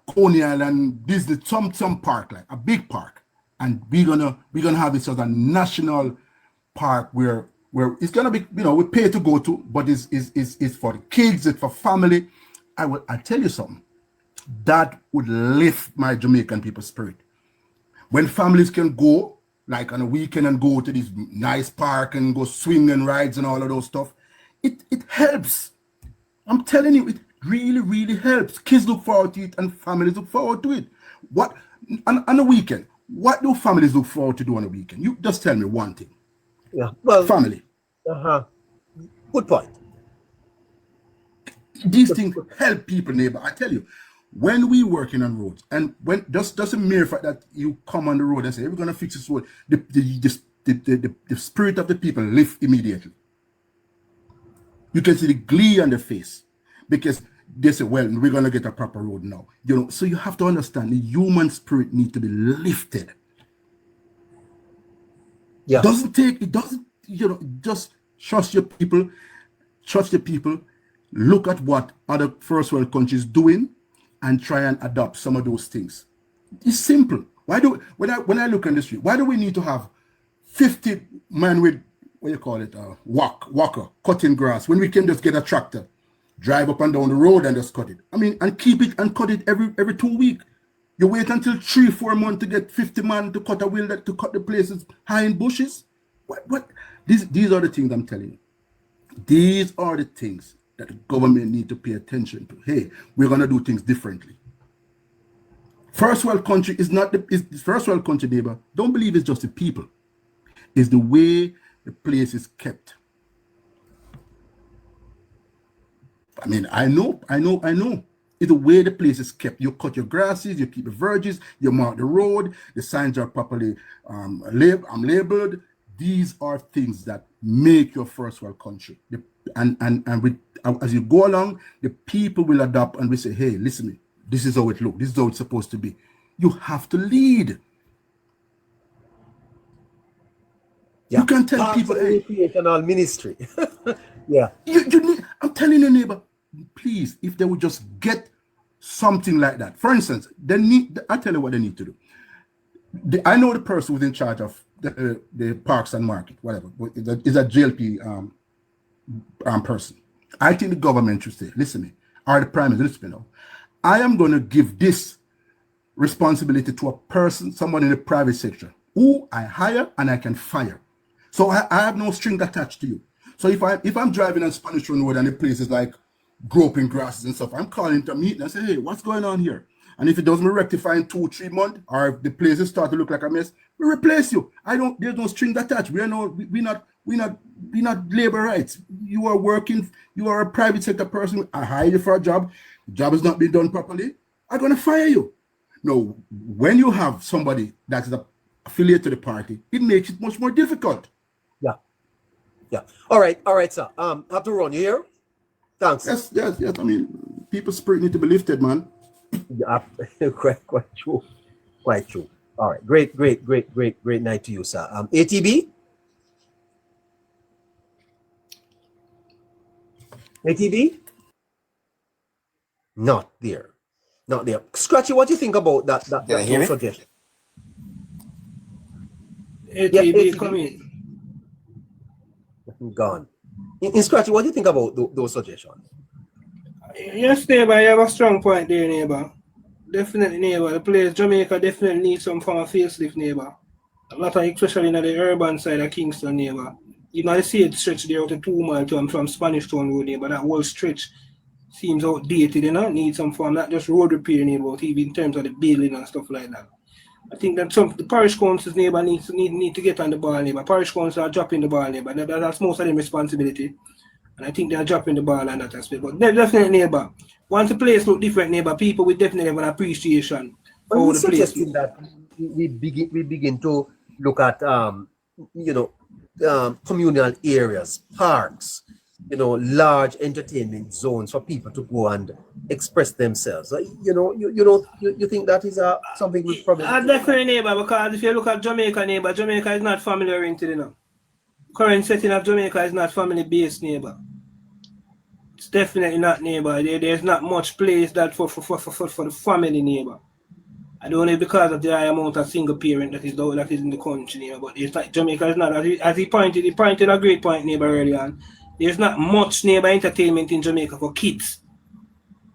E: Coney Island business, some park, like a big park, and we're gonna have this as a national park where it's gonna be, we pay to go to, but it's for the kids, it's for family. I tell you something, that would lift my Jamaican people's spirit. When families can go like on a weekend and go to this nice park and go swing and rides and all of those stuff, it helps. I'm telling you, it really, really helps. Kids look forward to it and families look forward to it. What on a weekend? What do families look forward to do on a weekend? You just tell me one thing.
A: Yeah, well,
E: family.
A: Good point.
E: These things help people, neighbor. I tell you, when we working on roads, and when just a mere fact that you come on the road and say, we're gonna fix this road, the spirit of the people lift immediately. You can see the glee on their face, because they say, well, we're gonna get a proper road now. So you have to understand, the human spirit needs to be lifted.
A: Yeah.
E: It doesn't, just trust your people, look at what other first world countries doing, and try and adopt some of those things. It's simple. When I look on the street, why do we need to have 50 men with, walker cutting grass, when we can just get a tractor, drive up and down the road and just cut it? I mean, and keep it and cut it every 2 weeks. You wait until 3-4 months to get 50 men to cut a wheel to cut the places high in bushes. What? These are the things I'm telling you. These are the things that the government need to pay attention to. Hey, we're going to do things differently. First world country is not the first world country, neighbor. Don't believe it's just the people. It's the way the place is kept. I mean, I know. It's the way the place is kept. You cut your grasses, you keep the verges, you mark the road, the signs are properly labeled. These are things that make your first world country. As you go along, the people will adapt and we say, hey, listen to me. This is how it looks. This is how it's supposed to be. You have to lead. Yeah. You can tell people, hey,
A: recreational ministry. Yeah.
E: You need, I'm telling you, neighbor, please, if they would just get something like that. For instance, I tell you what they need to do. I know the person who's in charge of the parks and market, whatever, is a GLP person. I think the government should say, listen to me, or the prime minister, listen to me now. I am going to give this responsibility to a person, someone in the private sector, who I hire and I can fire. So I have no string attached to you. So if I'm driving on Spanish Road and the place is like groping grasses and stuff, I'm calling to meet and I say, hey, what's going on here? And if it doesn't rectify in 2-3 months, or if the places start to look like a mess, we replace you. There's no string attached. We're not labor rights. You are working, you are a private sector person. I hire you for a job. The job is not being done properly. I'm going to fire you. No, when you have somebody that is affiliated to the party, it makes it much more difficult.
A: Yeah. All right, sir. Have to run. You here? Thanks.
E: Yes. I mean, people's spirit need to be lifted, man.
A: Yeah, quite true. Quite true. All right. Great night to you, sir. ATB? ATB? Not there. Scratchy, what do you think about that suggestion?
D: ATB, come in.
A: Gone. In Scratchy, what do you think about those suggestions?
D: Yes, neighbor, you have a strong point there, neighbor. Definitely, neighbor. The place Jamaica definitely needs some form of facelift, neighbor. A lot of, especially in the urban side of Kingston, neighbor. You know, I see it stretch there out to 2 miles from Spanish Town Road, neighbor. That whole stretch seems outdated, you know. Need some form, not just road repair, neighbor, but even in terms of the building and stuff like that. I think that the parish councils, neighbor, need to get on the ball, neighbor. Parish councils are dropping the ball, neighbor. That's most of them responsibility. And I think they're dropping the ball on that aspect. But definitely, neighbor, once the place look different, neighbor, people will definitely have an appreciation for the place.
A: That we begin to look at communal areas, parks, large entertainment zones for people to go and express themselves. You think that is something we probably
D: definitely, neighbor, because if you look at Jamaica, neighbor, Jamaica is not family oriented, Current setting of Jamaica is not family based, neighbor. It's definitely not, neighbor. There's not much place that for the family, neighbor. I don't know because of the high amount of single parent that is in the country, neighbor. But it's like Jamaica is not, as he pointed a great point, neighbor, earlier on. There's not much, neighbor, entertainment in Jamaica for kids.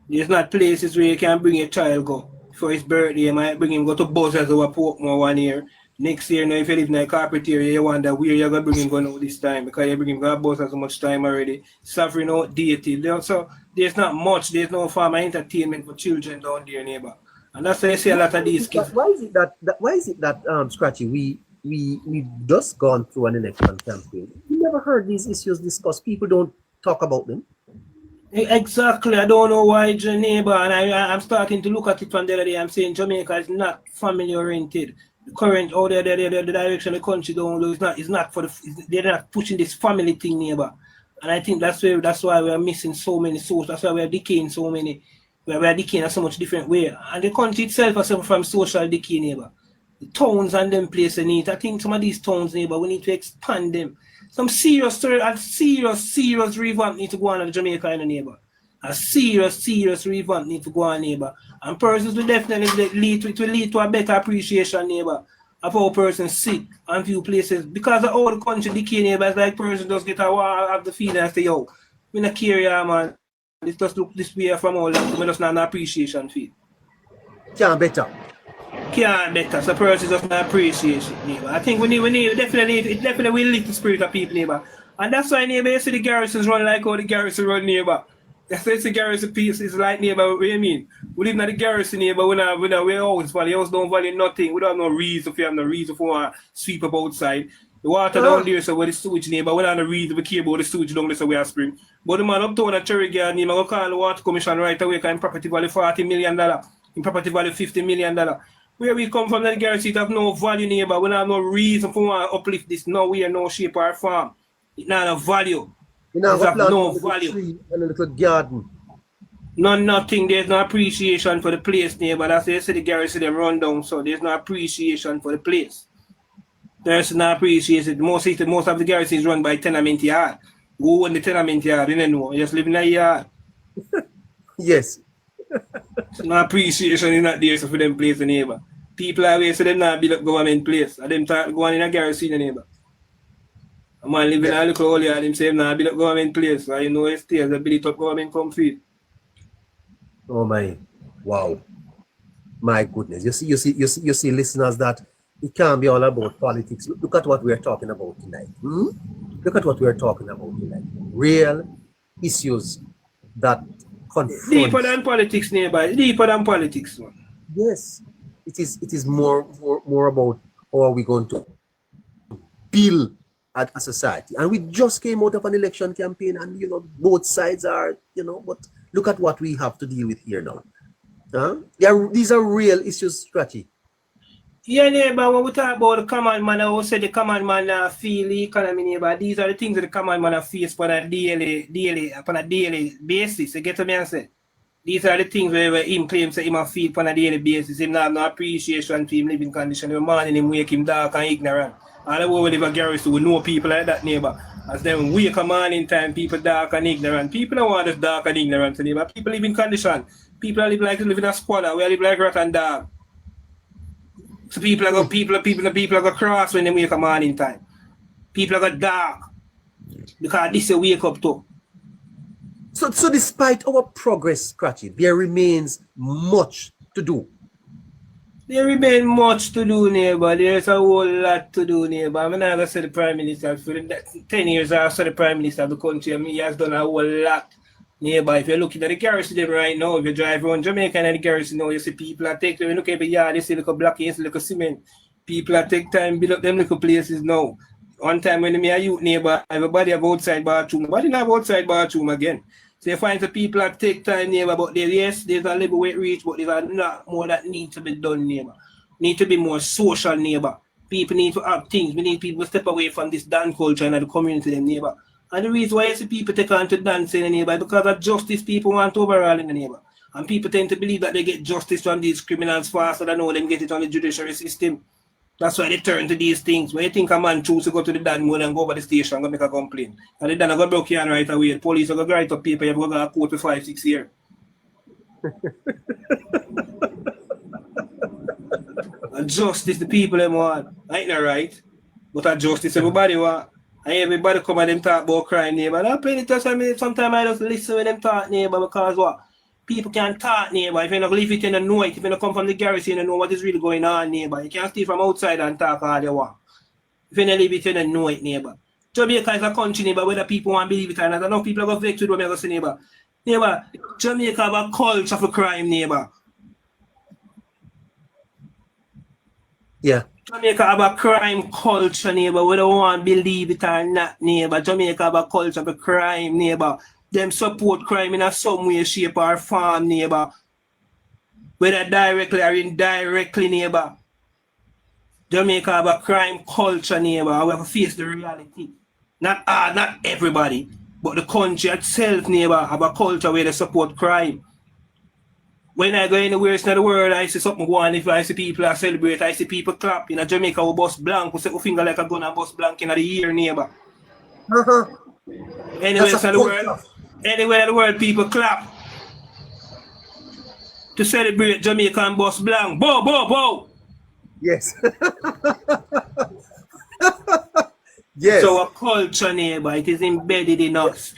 D: There's not places where you can bring your child go for his birthday. You might bring him go to Buzzers or Portmore 1 year. Next year, if you live in a carpet area, you wonder where you're going to bring him going out this time because you bring him going to Buzzers so much time already. Suffering outdated. So there's not much. There's no form of entertainment for children down there, neighbor. And that's why I say a lot of these kids.
A: Why is it that Scratchy, we just gone through an election campaign? We never heard these issues discussed. People don't talk about them.
D: Exactly. I don't know why, neighbor. And I'm starting to look at it from the other day. I'm saying Jamaica is not family oriented. The current the direction the country don't do is not for they're not pushing this family thing, neighbor. And I think that's why we're missing so many souls. That's why we're decaying so many. We're decaying in so much different way. And the country itself has suffered from social decay, neighbor. The towns and them places need. I think some of these towns, neighbor, we need to expand them. Some serious revamp need to go on in Jamaica, neighbor. A serious revamp need to go on, neighbor. And persons will definitely lead to a better appreciation, neighbor, of how persons sick and few places. Because of all the country decay, neighbor, it's like persons just get have the feeling and say, yo, we not care, man. It just look this way from all that. We just not an appreciation feel.
A: Can't better.
D: So persons just not appreciation, neighbor. I think we need definitely will lift the spirit of people, neighbor. And that's why, neighbor, you see the garrisons run like how the garrison run, neighbor. That's why it's a garrison piece. It's like neighbor. What do you mean? We live in the garrison neighbor. We always value. House don't value nothing. We don't have no reason. If you have no reason for sweep up outside. The water down there, so where the sewage neighbor. We don't have no reason. We care about the sewage down there, so we are spring. But the man uptown at Cherry Garden, neighbor, we call the water commission right away. Because in property value $40 million. In property value $50 million. Where we come from, the garrison have no value neighbor. We don't have no reason for to uplift this. No way, no shape or form. It not have value.
A: You know,
D: have no value.
A: Tree and a little garden.
D: Nothing. There's no appreciation for the place, neighbor. That's why you see the garrison them run down. So there's no appreciation for the place. There's no appreciation. Most of the garrison is run by tenement yard. Who own the tenement yard? You don't know. You just live in a yard.
A: Yes.
D: No appreciation is not there for them place, neighbor. People are so them not build up government place. And them start going in a garrison, neighbor. A man living in a little hole yard, him say him not build up government place. So you know it stays, the build it up government come feed.
A: Oh my, wow, my goodness! You see, listeners, that it can't be all about politics. Look at what we are talking about tonight. Look at what we are talking about tonight. Real issues that confront.
D: Deeper than politics, neighbor. Deeper than politics, man.
A: Yes, it is more about how are we going to build a society. And we just came out of an election campaign, and both sides are but. Look at what we have to deal with here now. These are real issues, Scratchy.
D: Yeah, neighbor, when we talk about the common man, I will say the common man feel the economy, neighbor. These are the things that the common man face on a daily basis. You get what I say? These are the things where him claims that him feel on a daily basis. Him not have no appreciation for him living condition. Every morning him wake him dark and ignorant. All the way we live a garrison, we know people like that, neighbor. As them wake a morning time, people dark and ignorant. People don't want us dark and ignorant, neighbor. People live in condition. People live like live in a squalor. We live like rat and dog. So people are go cross when they wake a morning time. People are go dark. Because this is wake up too.
A: So despite our progress, Scratchy, there remains much to do.
D: There remains much to do, neighbor. There's a whole lot to do, neighbor. I'm not going to say the Prime Minister, for 10 years after the Prime Minister of the country, he has done a whole lot, neighbor. If you're looking at the garrison right now, if you drive around Jamaica and the garrison now, you see people are taking, you look at the yard, you see little blocking, you see little cement. People are taking time build up them little places now. One time when me a youth neighbor, everybody have outside bathroom. Nobody have outside bathroom again. So you find the people that take time, neighbor, but there's a little way reach, but there's a lot more that need to be done, neighbor. Need to be more social, neighbor. People need to have things. We need people to step away from this dance culture and the community, them, neighbor. And the reason why you see people take on to dancing, neighbor, because of justice people want overall in the neighbor. And people tend to believe that they get justice from these criminals faster than how them get it on the judiciary system. That's why they turn to these things. When you think a man choose to go to the Dan more and go over the station and go make a complaint, and the Dan are going to block you right away, the police are going to write up paper, you have to go to court for 5-6 years. And justice, the people them want. Ain't that right? But a justice, everybody want. And everybody come and them talk about crime, neighbor. And I play the test, sometimes I just listen when them talk, neighbor, because what? People can't talk, neighbor. If you don't leave it in the know it, if you don't come from the garrison and know what is really going on, neighbor. You can't stay from outside and talk all you want. If you don't leave it, you don't know it, neighbor. Jamaica is a country, neighbor, whether people want to believe it or not. I know people are going to vex with what I'm going to say, neighbor. Neighbor, Jamaica have a culture for crime, neighbor.
A: Yeah.
D: Jamaica have a crime culture, neighbor. We don't want to believe it or not, neighbor. Jamaica have a culture for crime, neighbor. Them support crime in a some way, shape, or form, neighbor. Whether directly or indirectly, neighbor. Jamaica have a crime culture, neighbor. We have to face the reality. Not everybody, but the country itself, neighbor, have a culture where they support crime. When I go anywhere in the world, I see something go on. If I see people are celebrate, I see people clap. In Jamaica, we bust blank. We set our finger like a gun and bust blank in the ear, neighbor. Anywhere in the world, people clap to celebrate Jamaica and bust blank. Bow, bow, bow.
A: Yes. Yes.
D: So a culture, neighbor, it is embedded in us.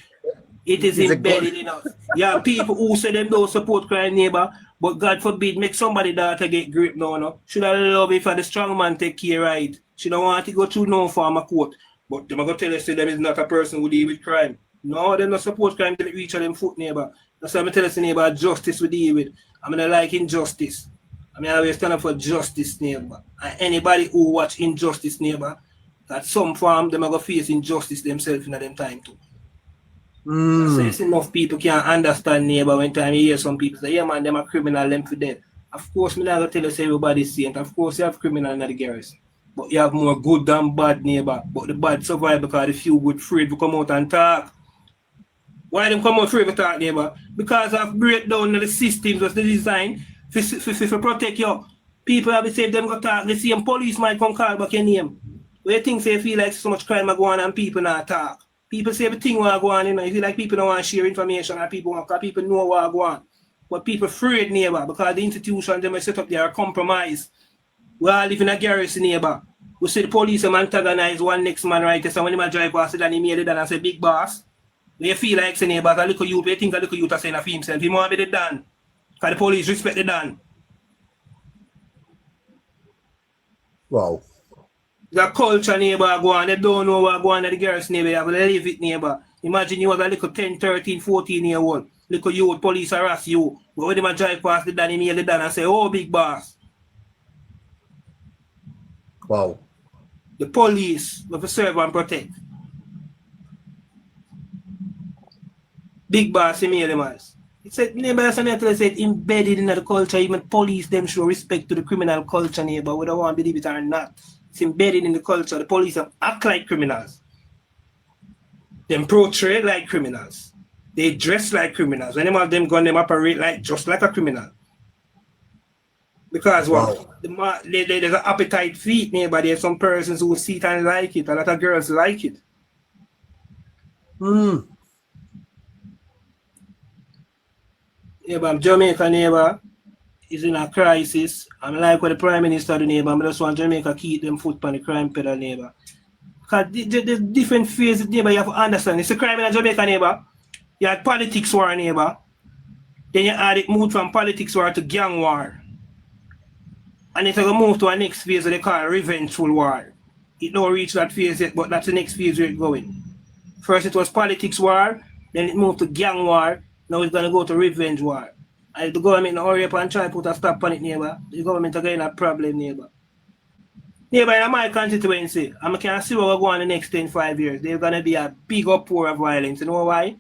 D: It is embedded in us. Yeah, people who say them don't support crime, neighbor, but God forbid, make somebody daughter get grip now, no. Should I love if the strong man take care right? Should I want to go through no form of court? But them are going to tell us that them is not a person who deal with crime. No, they not support crime till it reach them foot, neighbor. That's why I'm telling you, neighbor, justice we deal with. I'm gonna like injustice. I mean, I always stand up for justice, neighbor. And anybody who watch injustice, neighbor, at some form, them are gonna face injustice themselves in them time too. So it's enough people can't understand, neighbor, when time you hear some people say, yeah man, them are criminal, them for dead. Of course, me not gonna tell us everybody's saint. Of course, you have criminal in the garrison. But you have more good than bad, neighbor. But the bad survive because the few good afraid to come out and talk. Why them come out afraid to talk, neighbor? Because of breakdown of the systems was the design for protect you. People have to say them go talk. The same police might come call back your name. Where you think say feel like so much crime are going on and people not talk. People say everything want to go on, you know. You feel like people don't want to share information and people want, because people know what go on. But people afraid, neighbor, because the institutions they set up there are compromised. We all live in a garrison, neighbor. We see the police antagonize one next man right there. So when they drive past it and he made it and say, big boss, we feel like say neighbor, a little youth, we think a little youth are saying of himself. He want to be the Dan. Because the police respect the Dan.
A: Wow.
D: The culture, neighbor, go on. They don't know what go on at the garrison, neighbor. You have to live it, neighbor. Imagine you was a little 10, 13, 14-year-old. Little youth, police harass you. But when they drive past the Dan, he made the Dan and say, oh, big boss.
A: Wow.
D: The police will serve and protect. Big boss, he made them as. It said, neighbor, said embedded in the culture, even police them show respect to the criminal culture, neighbor, whether one believe it or not. It's embedded in the culture. The police act like criminals. Them portray like criminals. They dress like criminals. When them gun, them operate like just like a criminal. Because what? Wow. There's an appetite feet, neighbor. There's some persons who see it and like it. A lot of girls like it. Neighbor, Jamaica, neighbor, is in a crisis. I'm like what the Prime Minister do, neighbor. I just want Jamaica keep them foot on the crime pedal, neighbor. Because there's different phases, neighbor, you have to understand. It's a crime in Jamaica, neighbor. You had politics war, neighbor. Then you had it moved from politics war to gang war. And it's going to move to a next phase that they call revengeful war. It don't reach that phase yet, but that's the next phase where it's going. First it was politics war, then it moved to gang war. Now it's going to go to revenge war. And if the government don't hurry up and try to put a stop on it, neighbor, the government are getting a problem, neighbor. Neighbor, in my constituency, I can see what will go on the next 10, 5 years. There's going to be a big uproar of violence. You know why?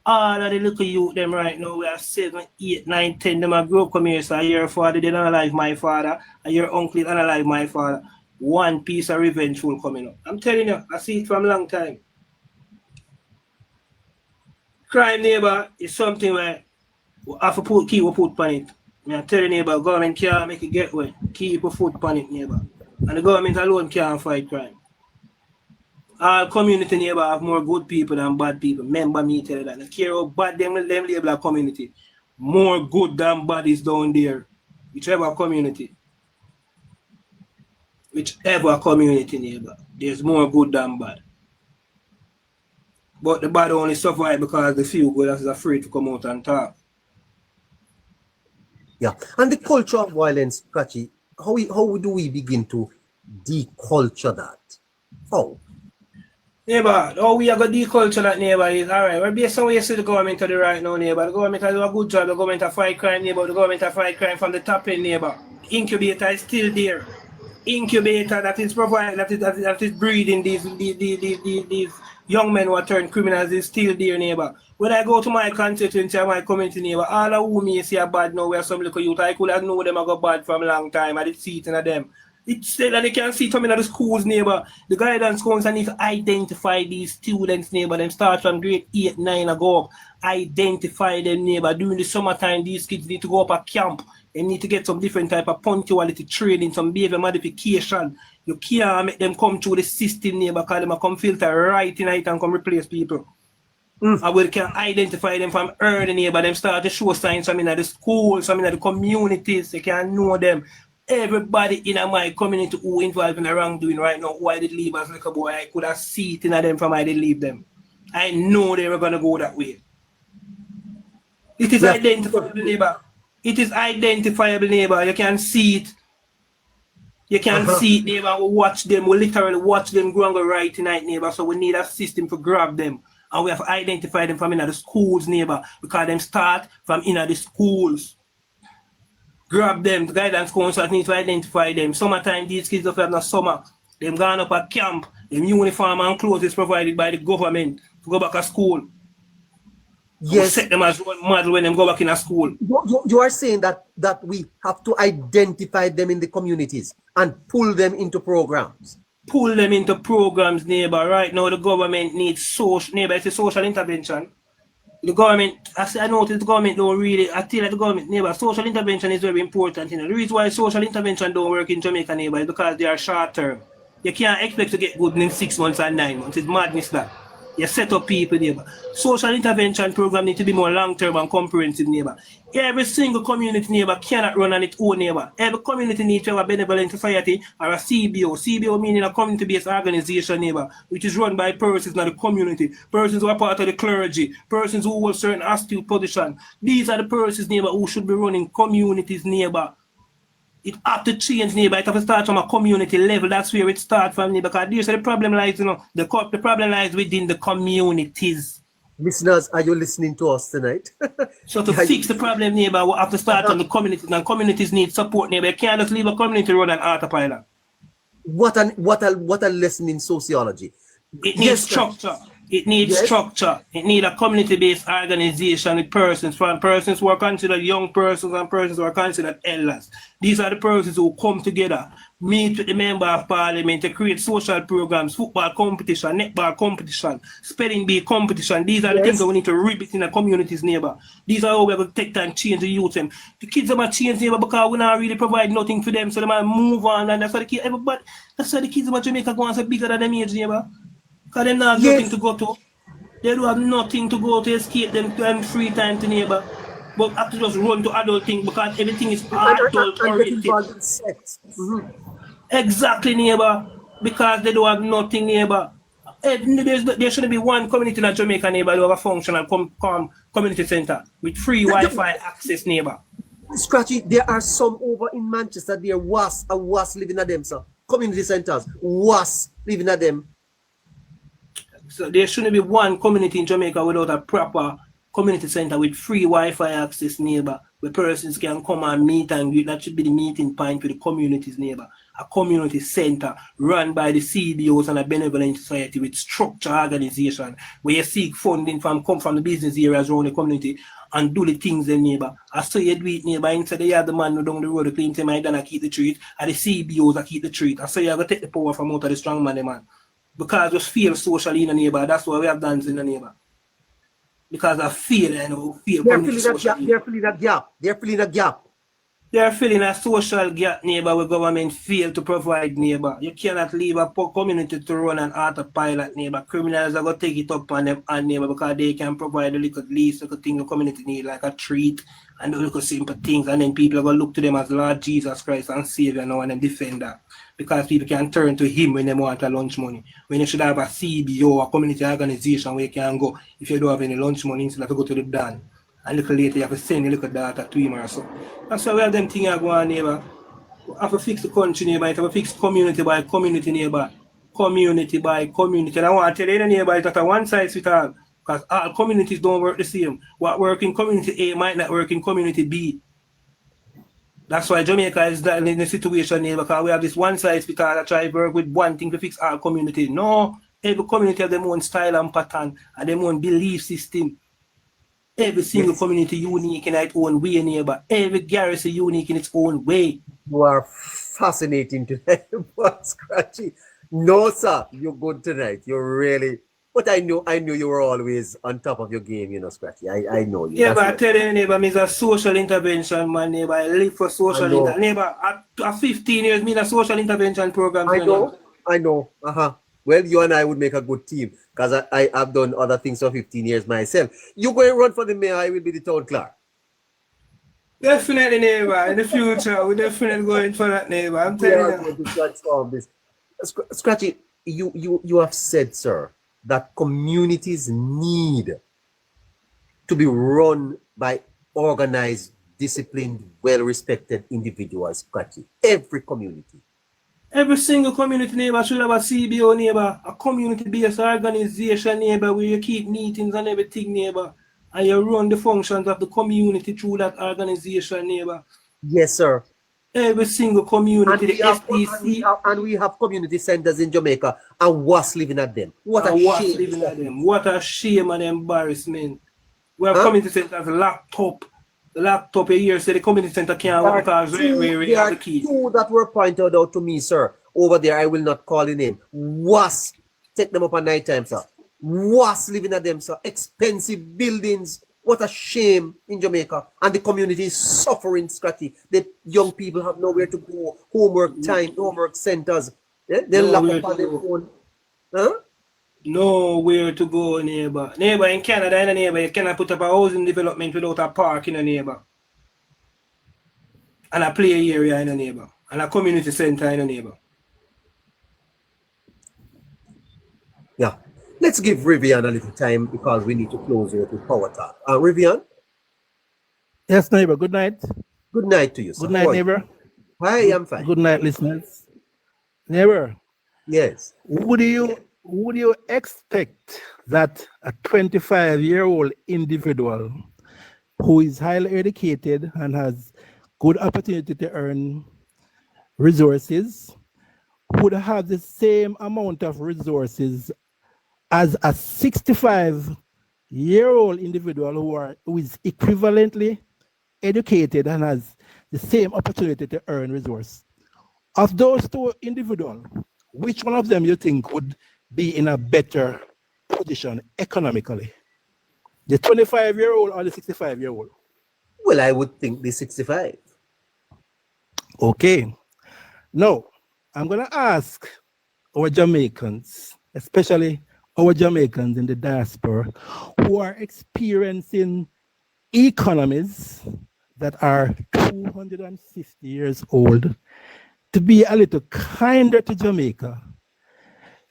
D: All of the little youth them right now, we have 7, 8, 9, 10, them are grow come here, so your father didn't analyze my father, and your uncle didn't analyze my father. One piece of revenge will coming up. I'm telling you, I see it from a long time. Crime, neighbor, is something where we have to keep a foot on it. I'm telling you, neighbor, government can't make it get away. Keep a foot on it, neighbor. And the government alone can't fight crime. Our community, neighbor, have more good people than bad people. Remember me tell you that. I care how bad them label a community. More good than bad is down there. Whichever community, neighbor, there's more good than bad. But the bad only survive because the few good is afraid to come out and talk.
A: Yeah. And the culture of violence, Kachi, how do we begin to deculture that? How?
D: Neighbor, how we are going to deculture that, neighbor, is alright. We're based on where you see the government to the right now, neighbor. The government has do a good job. The government has fight crime, neighbor. The government has fight crime from the top end, neighbor. Incubator is still there. Incubator that is providing, that is breeding these young men who are turned criminals is still there, neighbor. When I go to my constituency and my community, neighbor, all of whom you see are bad now, where some little youth, I could have known them are go bad from a long time. I did see it in them. It's still that they can see coming out of the schools, neighbor. The guidance counselor need to identify these students, neighbor. Them start from grade 8, 9 ago. Identify them, neighbor. During the summertime, these kids need to go up a camp. They need to get some different type of punctuality training, some behavior modification. You can't make them come through the system, neighbor, because they come filter right in it and come replace people. And we can identify them from early, neighbor. Them start to show signs from in the schools, from in the communities. They can know them. Everybody in my community who involved in the wrongdoing right now, who I did leave as like a boy, I could have seen it in them from I did leave them. I know they were going to go that way. It is identifiable, neighbor. It is identifiable, neighbor. You can see it. You can see it, neighbor. We watch them. We literally watch them go and go right tonight, neighbor. So we need a system to grab them And we have to identify them from in the schools, neighbor, because them start from in the schools. Grab them, the guidance council need to identify them. Summertime, these kids have no summer. Them gone up at camp. Them uniform and clothes is provided by the government to go back to school.
A: Yes.
D: Set them as one model when them go back in a school.
A: You are saying that we have to identify them in the communities and pull them into programs.
D: Pull them into programs, neighbor. Right now, the government needs social, neighbor, it's a social intervention. The government, I noticed the government don't really, I tell the government, neighbor, social intervention is very important. You know, the reason why social intervention don't work in Jamaica, neighbor, is because they are short term. You can't expect to get good in 6 months and 9 months. It's madness that. You set up people, neighbor. Social intervention program need to be more long-term and comprehensive, neighbor. Every single community, neighbor, cannot run on its own, neighbor. Every community needs to have a benevolent society or a CBO. CBO meaning a community-based organization, neighbor, which is run by persons in the community, persons who are part of the clergy, persons who hold certain astute position. These are the persons, neighbor, who should be running communities, neighbor. It have to change, neighbor. It have to start from a community level. That's where it starts from, neighbor. Because there's the problem lies, you know, the problem lies within the communities.
A: Listeners, are you listening to us tonight?
D: So to fix the problem, neighbor, we have to start from the communities, and communities need support, neighbor. You can't just leave a community run an autopilot.
A: What a lesson in sociology.
D: It needs structure. It needs structure. It needs a community-based organization with persons, from persons who are considered young persons and persons who are considered elders. These are the persons who come together, meet with the member of parliament to create social programs, football competition, netball competition, spelling bee competition. These are the things that we need to rebuild in the communities, neighbor. These are how we're going to take time change the youth. Them. The kids are change, neighbor, because we not really provide nothing for them, so they might move on, and that's why the kids, everybody, that's why the kids in Jamaica go on so bigger than them age, neighbor. Because they don't have nothing to go to. They don't have nothing to go to escape them and free time to neighbor. But have to just run to adult things because everything is adult oriented. Exactly, neighbor. Because they don't have nothing, neighbor. There shouldn't be one community in Jamaica, neighbor, who have a functional community center with free Wi-Fi access, neighbor.
A: Scratchy, there are some over in Manchester. There was living at them, sir. Community centers was living at them.
D: So there shouldn't be one community in Jamaica without a proper community center with free Wi-Fi access, neighbor, where persons can come and meet and greet. That should be the meeting point for the communities, neighbor. A community center run by the CBOs and a benevolent society with structured organization where you seek funding come from the business areas around the community and do the things then, neighbor. I saw you do it, neighbor. Instead of you have the man down the road to clean them, I done keep the treat, and the CBOs that keep the treat. I saw you have to take the power from out of the strong man. Because we feel socially in the neighbor. That's why we have dance in the neighbor. Because I feel,
A: They're filling that gap. They're filling a gap.
D: They're filling a social gap, neighbor, where government fail to provide, neighbor. You cannot leave a poor community to run an autopilot, neighbor. Criminals are going to take it up on them, and neighbor, because they can provide the least little thing the community need, like a treat and the little simple things, and then people are going to look to them as Lord Jesus Christ and Savior now and then defend that. Because people can turn to him when they want a lunch money. When you should have a CBO, a community organization where you can go if you don't have any lunch money instead of to go to the Dan. And a little later you have to send a little data to him or so. That's why we have them things going on, neighbor. We have to fix the country, neighbor. We have to fix community by community, neighbor. Community by community. And I want to tell you, neighbor, that a one size fits all. Because all communities don't work the same. What works in community A might not work in community B. That's why Jamaica is in a situation here because we have this one size fits all that try to work with one thing to fix our community. No, every community has their own style and pattern and their own belief system. Every single community unique in its own way, neighbor. Every garrison unique in its own way.
A: You are fascinating today, Scratchy. No, sir, you're good tonight. You're really. But I knew you were always on top of your game, you know, Scratchy. I know you.
D: Yeah, but I tell you, neighbor, I'm a social intervention man, neighbor. I live for social intervention. Neighbor, at 15 years, me in a social intervention program.
A: I know. Well, you and I would make a good team because I have done other things for 15 years myself. You go and run for the mayor, I will be the town clerk.
D: Definitely, neighbor. In the future, we're definitely going for that, neighbor. I'm telling you.
A: To transform this. Scratchy, you have said, sir, that communities need to be run by organized, disciplined, well-respected individuals, Scratchy. Every community.
D: Every single community neighbor should have a CBO neighbor, a community-based organization neighbor where you keep meetings and everything neighbor, and you run the functions of the community through that organization neighbor.
A: Yes, sir.
D: Every single community, the SDC,
A: and we have community centers in Jamaica, and what's living at them? What a
D: what's
A: shame.
D: living at them. What a shame and embarrassment. We have
A: Huh?
D: community centers locked up. The laptop a year say the community center can't work because we have the key.
A: Two that were pointed out to me, sir. Over there, I will not call the name. Was take them up at night time, sir. Was living at them, sir. Expensive buildings. What a shame in Jamaica. And the community is suffering, Scratchy. The young people have nowhere to go. Homework time, homework centers. Yeah? They're locked up on their own. Huh?
D: Nowhere to go, neighbor. Neighbor in Canada, in a neighbor, you cannot put up a housing development without a park in a neighbor. And a play area in a neighbor. And a community center in a neighbor.
A: Yeah. Let's give Rivian a little time because we need to close here with Power Talk. Rivian?
F: Yes, neighbor. Good night.
A: Good night to you, sir.
F: Good night, neighbor.
A: Hi, I'm fine.
F: Good night, listeners. Neighbor,
A: Yes.
F: would you expect that a 25-year-old individual who is highly educated and has good opportunity to earn resources would have the same amount of resources as a 65-year-old individual who is equivalently educated and has the same opportunity to earn resource? Of those two individuals, which one of them you think would be in a better position economically? The 25-year-old or the 65-year-old?
A: Well, I would think the 65.
F: Okay. Now, I'm going to ask our Jamaicans, especially our Jamaicans in the diaspora, who are experiencing economies that are 250 years old, to be a little kinder to Jamaica.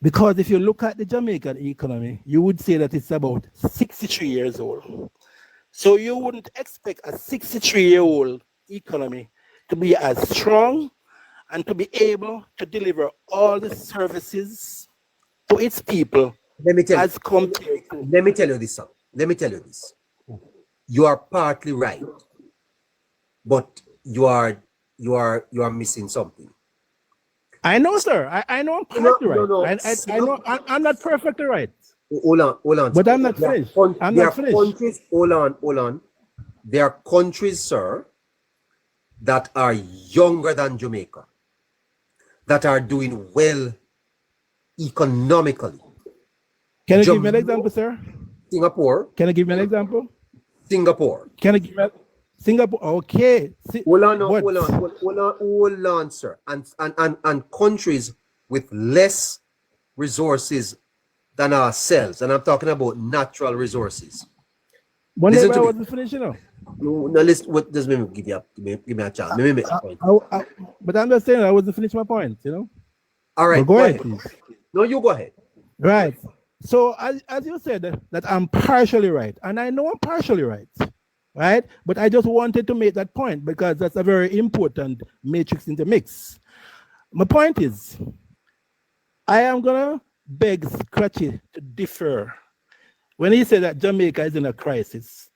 F: Because if you look at the Jamaican economy, you would say that it's about 63 years old. So you wouldn't expect a 63-year-old economy to be as strong and to be able to deliver all the services to its people as compared to...
A: Let me tell you this, sir. Let me tell you this. You are partly right, but you are missing something.
F: I know, sir. I know I'm partly right.
A: No.
F: I know I'm not perfectly right.
A: Hold on.
F: But I'm not finished. I'm not finished.
A: Countries, hold on. There are countries, sir, that are younger than Jamaica, that are doing well economically.
F: Can you give me an example, sir?
A: Singapore.
F: Can you give me an example?
A: Singapore.
F: Can you give me Singapore? Okay.
A: Hold on, sir. And countries with less resources than ourselves, and I'm talking about natural resources.
F: One day I wasn't finished, you know.
A: No, listen. What does me give me a chance? Let me make a point.
F: But I'm just saying I wasn't finished my point, you know.
A: All right,
F: go ahead, please.
A: No, you go ahead.
F: Right. So as you said that I'm partially right, and I know I'm partially right, right? But I just wanted to make that point because that's a very important matrix in the mix. My point is, I am gonna beg Scratchy to differ when he said that Jamaica is in a crisis.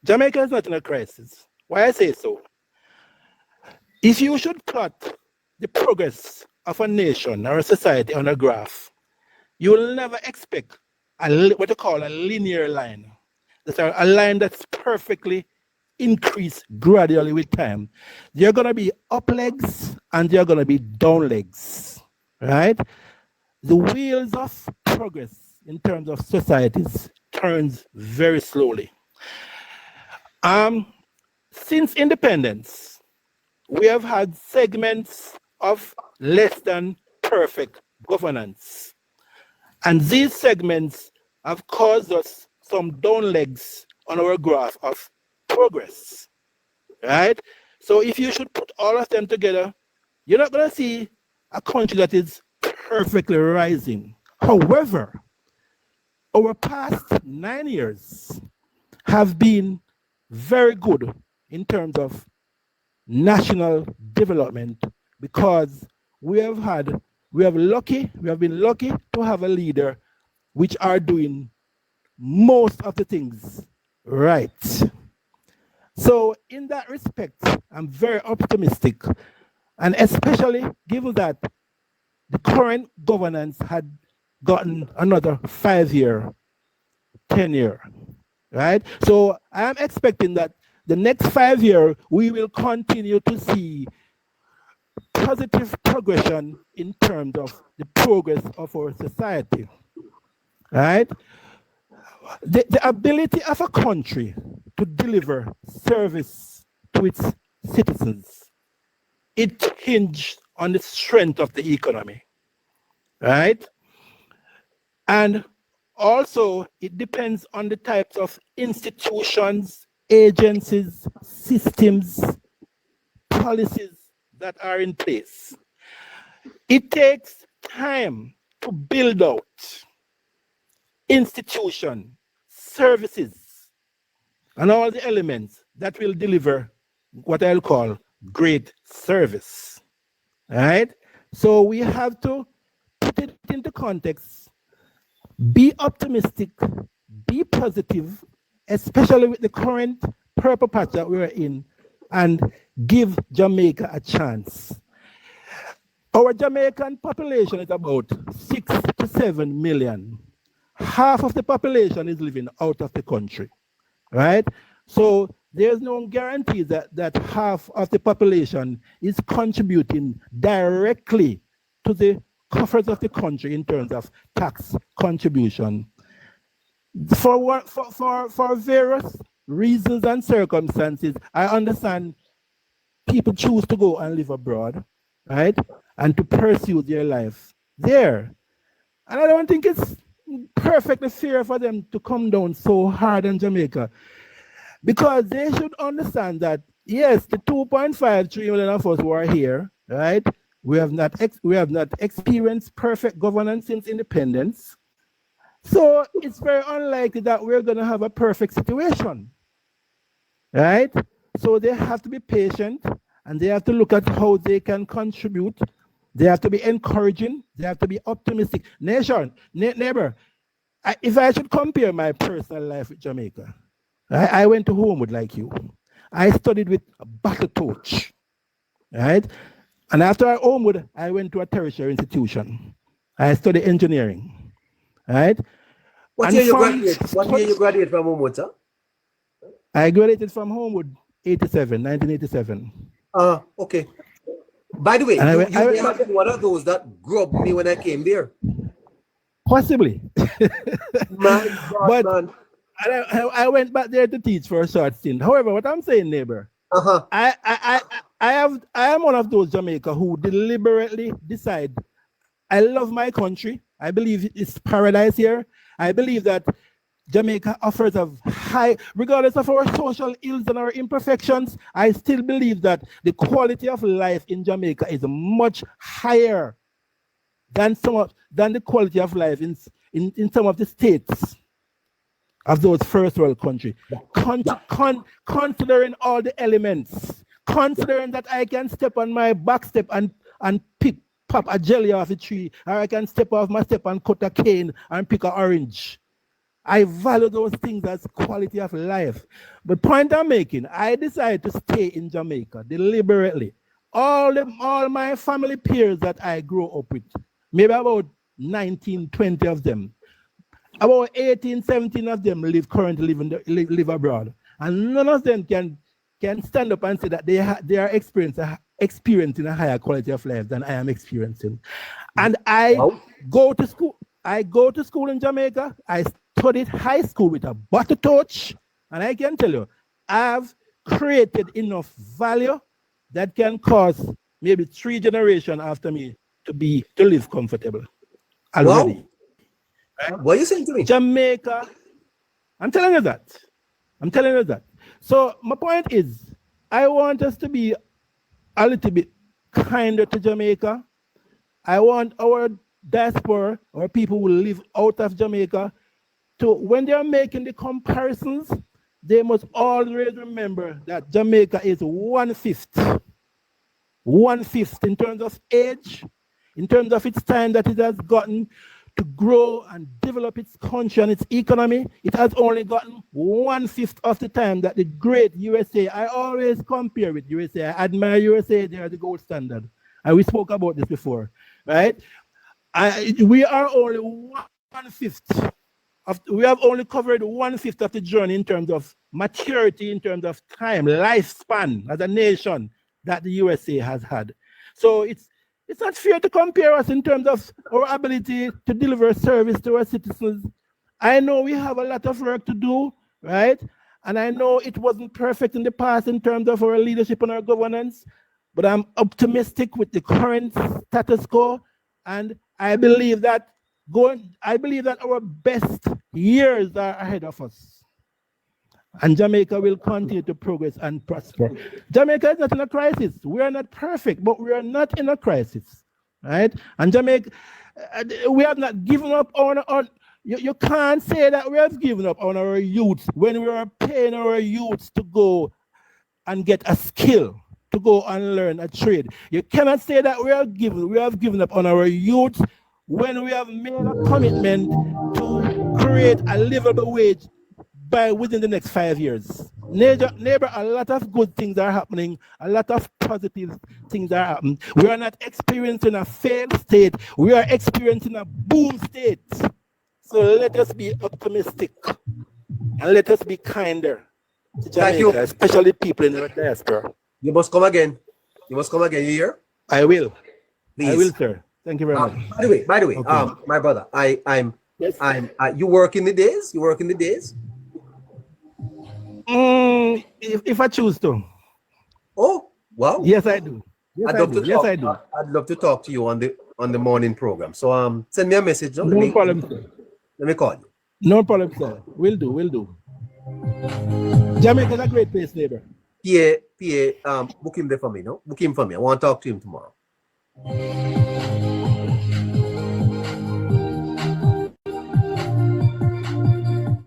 F: Jamaica is not in a crisis. Why I say so? If you should plot the progress of a nation or a society on a graph, you will never expect what you call a linear line. That's a line that's perfectly increased gradually with time. There are going to be up legs and there are going to be down legs, right? The wheels of progress in terms of societies turns very slowly. Since independence, we have had segments of less than perfect governance. And these segments have caused us some down legs on our graph of progress, right? So if you should put all of them together, you're not going to see a country that is perfectly rising. However, our past 9 years have been very good in terms of national development because we have been lucky to have a leader which are doing most of the things right. So in that respect, I'm very optimistic, and especially given that the current governance had gotten another 5-year, 10-year, right? So I am expecting that the next 5 year, we will continue to see positive progression in terms of the progress of our society, right? The ability of a country to deliver service to its citizens, it hinges on the strength of the economy, right? And also, it depends on the types of institutions, agencies, systems, policies that are in place. It takes time to build out institution, services, and all the elements that will deliver what I'll call great service, right? So we have to put it into context, be optimistic, be positive, especially with the current purple patch that we're in, and give Jamaica a chance. Our Jamaican population is about 6 to 7 million. Half of the population is living out of the country, right? So there's no guarantee that half of the population is contributing directly to the coffers of the country in terms of tax contribution. For various reasons and circumstances, I understand people choose to go and live abroad, right? And to pursue their life there. And I don't think it's perfectly fair for them to come down so hard on Jamaica, because they should understand that, yes, the 2.53 million of us who are here, right? We have not experienced perfect governance since independence. So it's very unlikely that we're going to have a perfect situation, right? So they have to be patient, and they have to look at how they can contribute. They have to be encouraging. They have to be optimistic. Neighbor, if I should compare my personal life with Jamaica, I went to Homewood like you. I studied with a battle torch, right? And after Homewood, I went to a tertiary institution. I studied engineering, right?
A: What year you graduated from Homewood, sir?
F: I graduated from Homewood 1987.
A: Okay. By the way, you may have been one of those that grubbed me when I came there.
F: Possibly.
A: My God, man.
F: I went back there to teach for a short stint. However, what I'm saying, neighbor, I am one of those Jamaica who deliberately decide, I love my country. I believe it's paradise here. I believe that Jamaica offers a high, regardless of our social ills and our imperfections, I still believe that the quality of life in Jamaica is much higher than the quality of life in some of the states of those first world countries. Considering all the elements, considering that I can step on my back step and pop a jelly off a tree, or I can step off my step and cut a cane and pick an orange. I value those things as quality of life. But point I'm making, I decided to stay in Jamaica deliberately. All my family peers that I grew up with, maybe about 19, 20 of them, about 18, 17 of them currently live abroad. And none of them can stand up and say that they are experiencing a higher quality of life than I am experiencing. And I go to school in Jamaica. I studied high school with a butter torch, and I can tell you, I've created enough value that can cause maybe 3 generations after me to live comfortable already.
A: Wow. Right? What are you saying to me?
F: Jamaica, I'm telling you that. So my point is, I want us to be a little bit kinder to Jamaica. I want our diaspora, or people who live out of Jamaica, to, when they are making the comparisons, they must always remember that Jamaica is 1/5 1/5 in terms of age, in terms of its time that it has gotten to grow and develop its country and its economy. It has only gotten 1/5 of the time that the great USA. I always compare with USA. I admire USA. They are the gold standard. And we spoke about this before, right? We are only 1/5 we have only covered 1/5 of the journey in terms of maturity, in terms of time, lifespan as a nation that the USA has had. So it's not fair to compare us in terms of our ability to deliver service to our citizens. I know we have a lot of work to do, right? And I know it wasn't perfect in the past in terms of our leadership and our governance, but I'm optimistic with the current status quo, and I believe that our best years are ahead of us. And Jamaica will continue to progress and prosper. Jamaica is not in a crisis. We are not perfect, but we are not in a crisis, right? And Jamaica, we have not given up on you can't say that we have given up on our youth when we are paying our youths to go and get a skill, to go and learn a trade. You cannot say that we have given up on our youth when we have made a commitment to create a livable wage by within the next 5 years. Neighbor, a lot of good things are happening. A lot of positive things are happening. We are not experiencing a failed state. We are experiencing a boom state. So let us be optimistic and let us be kinder to Jamaica, especially people in our diaspora.
A: You must come again. You hear?
F: I will.
A: Please.
F: I will, sir. Thank you very much.
A: By the way, okay. My brother, you work in the days? You work in the days?
F: If I choose to.
A: Oh, wow.
F: Yes, I do.
A: I'd love to talk to you on the morning program. So send me a message.
F: No problem, sir.
A: Let me call you.
F: No problem, sir. Will do. Jamaica is a great place, neighbor.
A: PA, book him there for me, no? Book him for me. I want to talk to him tomorrow.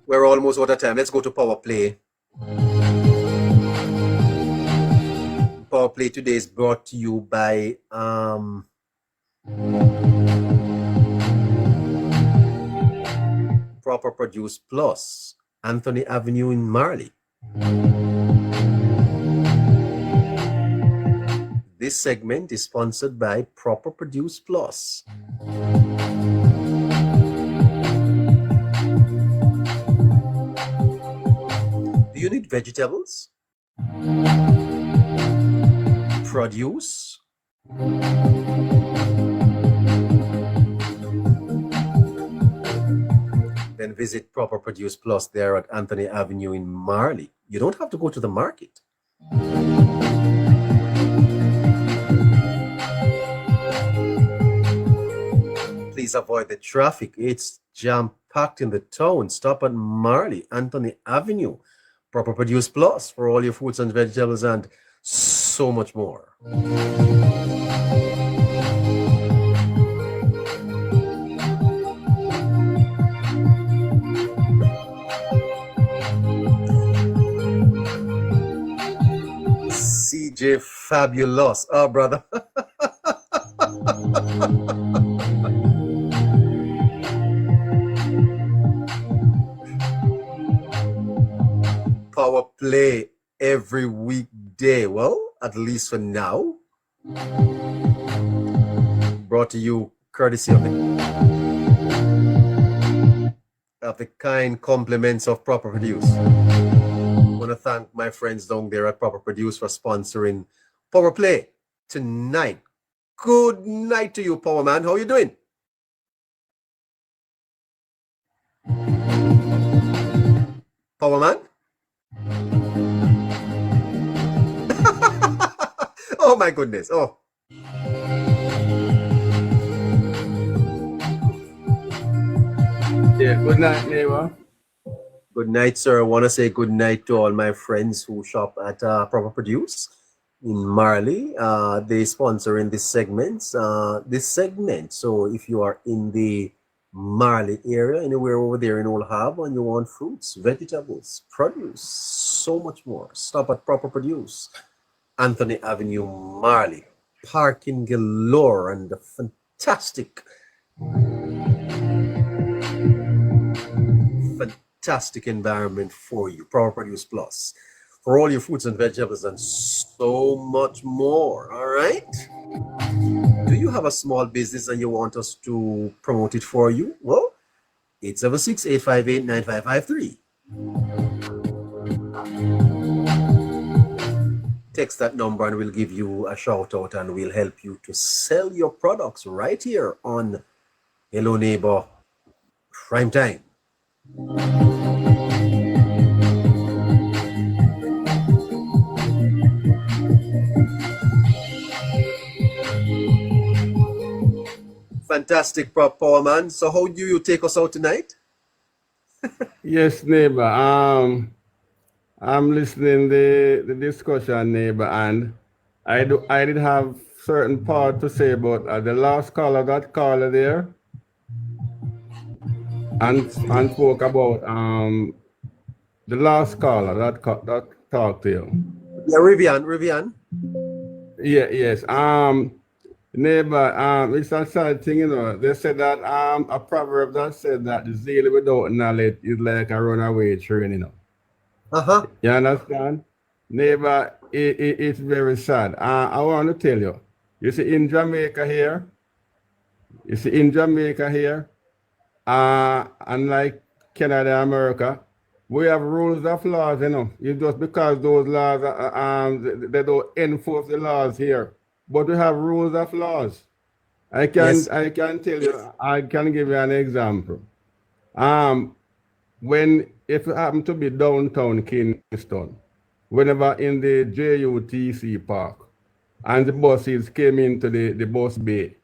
A: We're almost out of time. Let's go to power play. Power play today is brought to you by Proper Produce Plus, Anthony Avenue in Marley. This segment is sponsored by Proper Produce Plus. Do you need vegetables? Produce? Then visit Proper Produce Plus there at Anthony Avenue in Marley. You don't have to go to the market. Please avoid the traffic. It's jam-packed in the town. Stop at Marley, Anthony Avenue. Proper Produce Plus for all your fruits and vegetables and so much more. CJ Fabulous. Oh, brother. Power play every weekday. Well, at least for now. Brought to you courtesy of the kind compliments of Proper Produce. I want to thank my friends down there at Proper Produce for sponsoring Power Play tonight. Good night to you, Power Man. How are you doing? Power Man? Oh my goodness. Oh.
G: Yeah, good night, neighbor.
A: Good night, sir. I want to say good night to all my friends who shop at Proper Produce in Marley. They sponsor in this segment. So if you are in the Marley area, anywhere over there in Old Harbour, and you want fruits, vegetables, produce, so much more, stop at Proper Produce, Anthony Avenue, Marley. parking galore and the fantastic environment for you. Power Produce Plus for all your fruits and vegetables and so much more. All right. Do you have a small business and you want us to promote it for you? Well, 876-858-9553. Text that number and we'll give you a shout out and we'll help you to sell your products right here on Hello Neighbor Primetime. Fantastic, Power Man. So how do you take us out tonight?
G: Yes, neighbor. I'm listening the discussion, neighbor, and I did have certain part to say about the last caller, that caller there, and spoke about the last caller that talked to you.
A: Yeah, Rivian.
G: Yeah, yes. Neighbor, it's a sad thing, you know. They said that a proverb that said that the zeal without knowledge is like a runaway train, you know.
A: Uh-huh.
G: You understand? Neighbor, it's very sad. I want to tell you, you see in Jamaica here, unlike Canada, America, we have rules of laws, you know. It's just because those laws, they don't enforce the laws here. But we have rules of laws. I can tell you, I can give you an example. If you happen to be downtown Kingston, whenever in the JUTC park, and the buses came into the bus bay,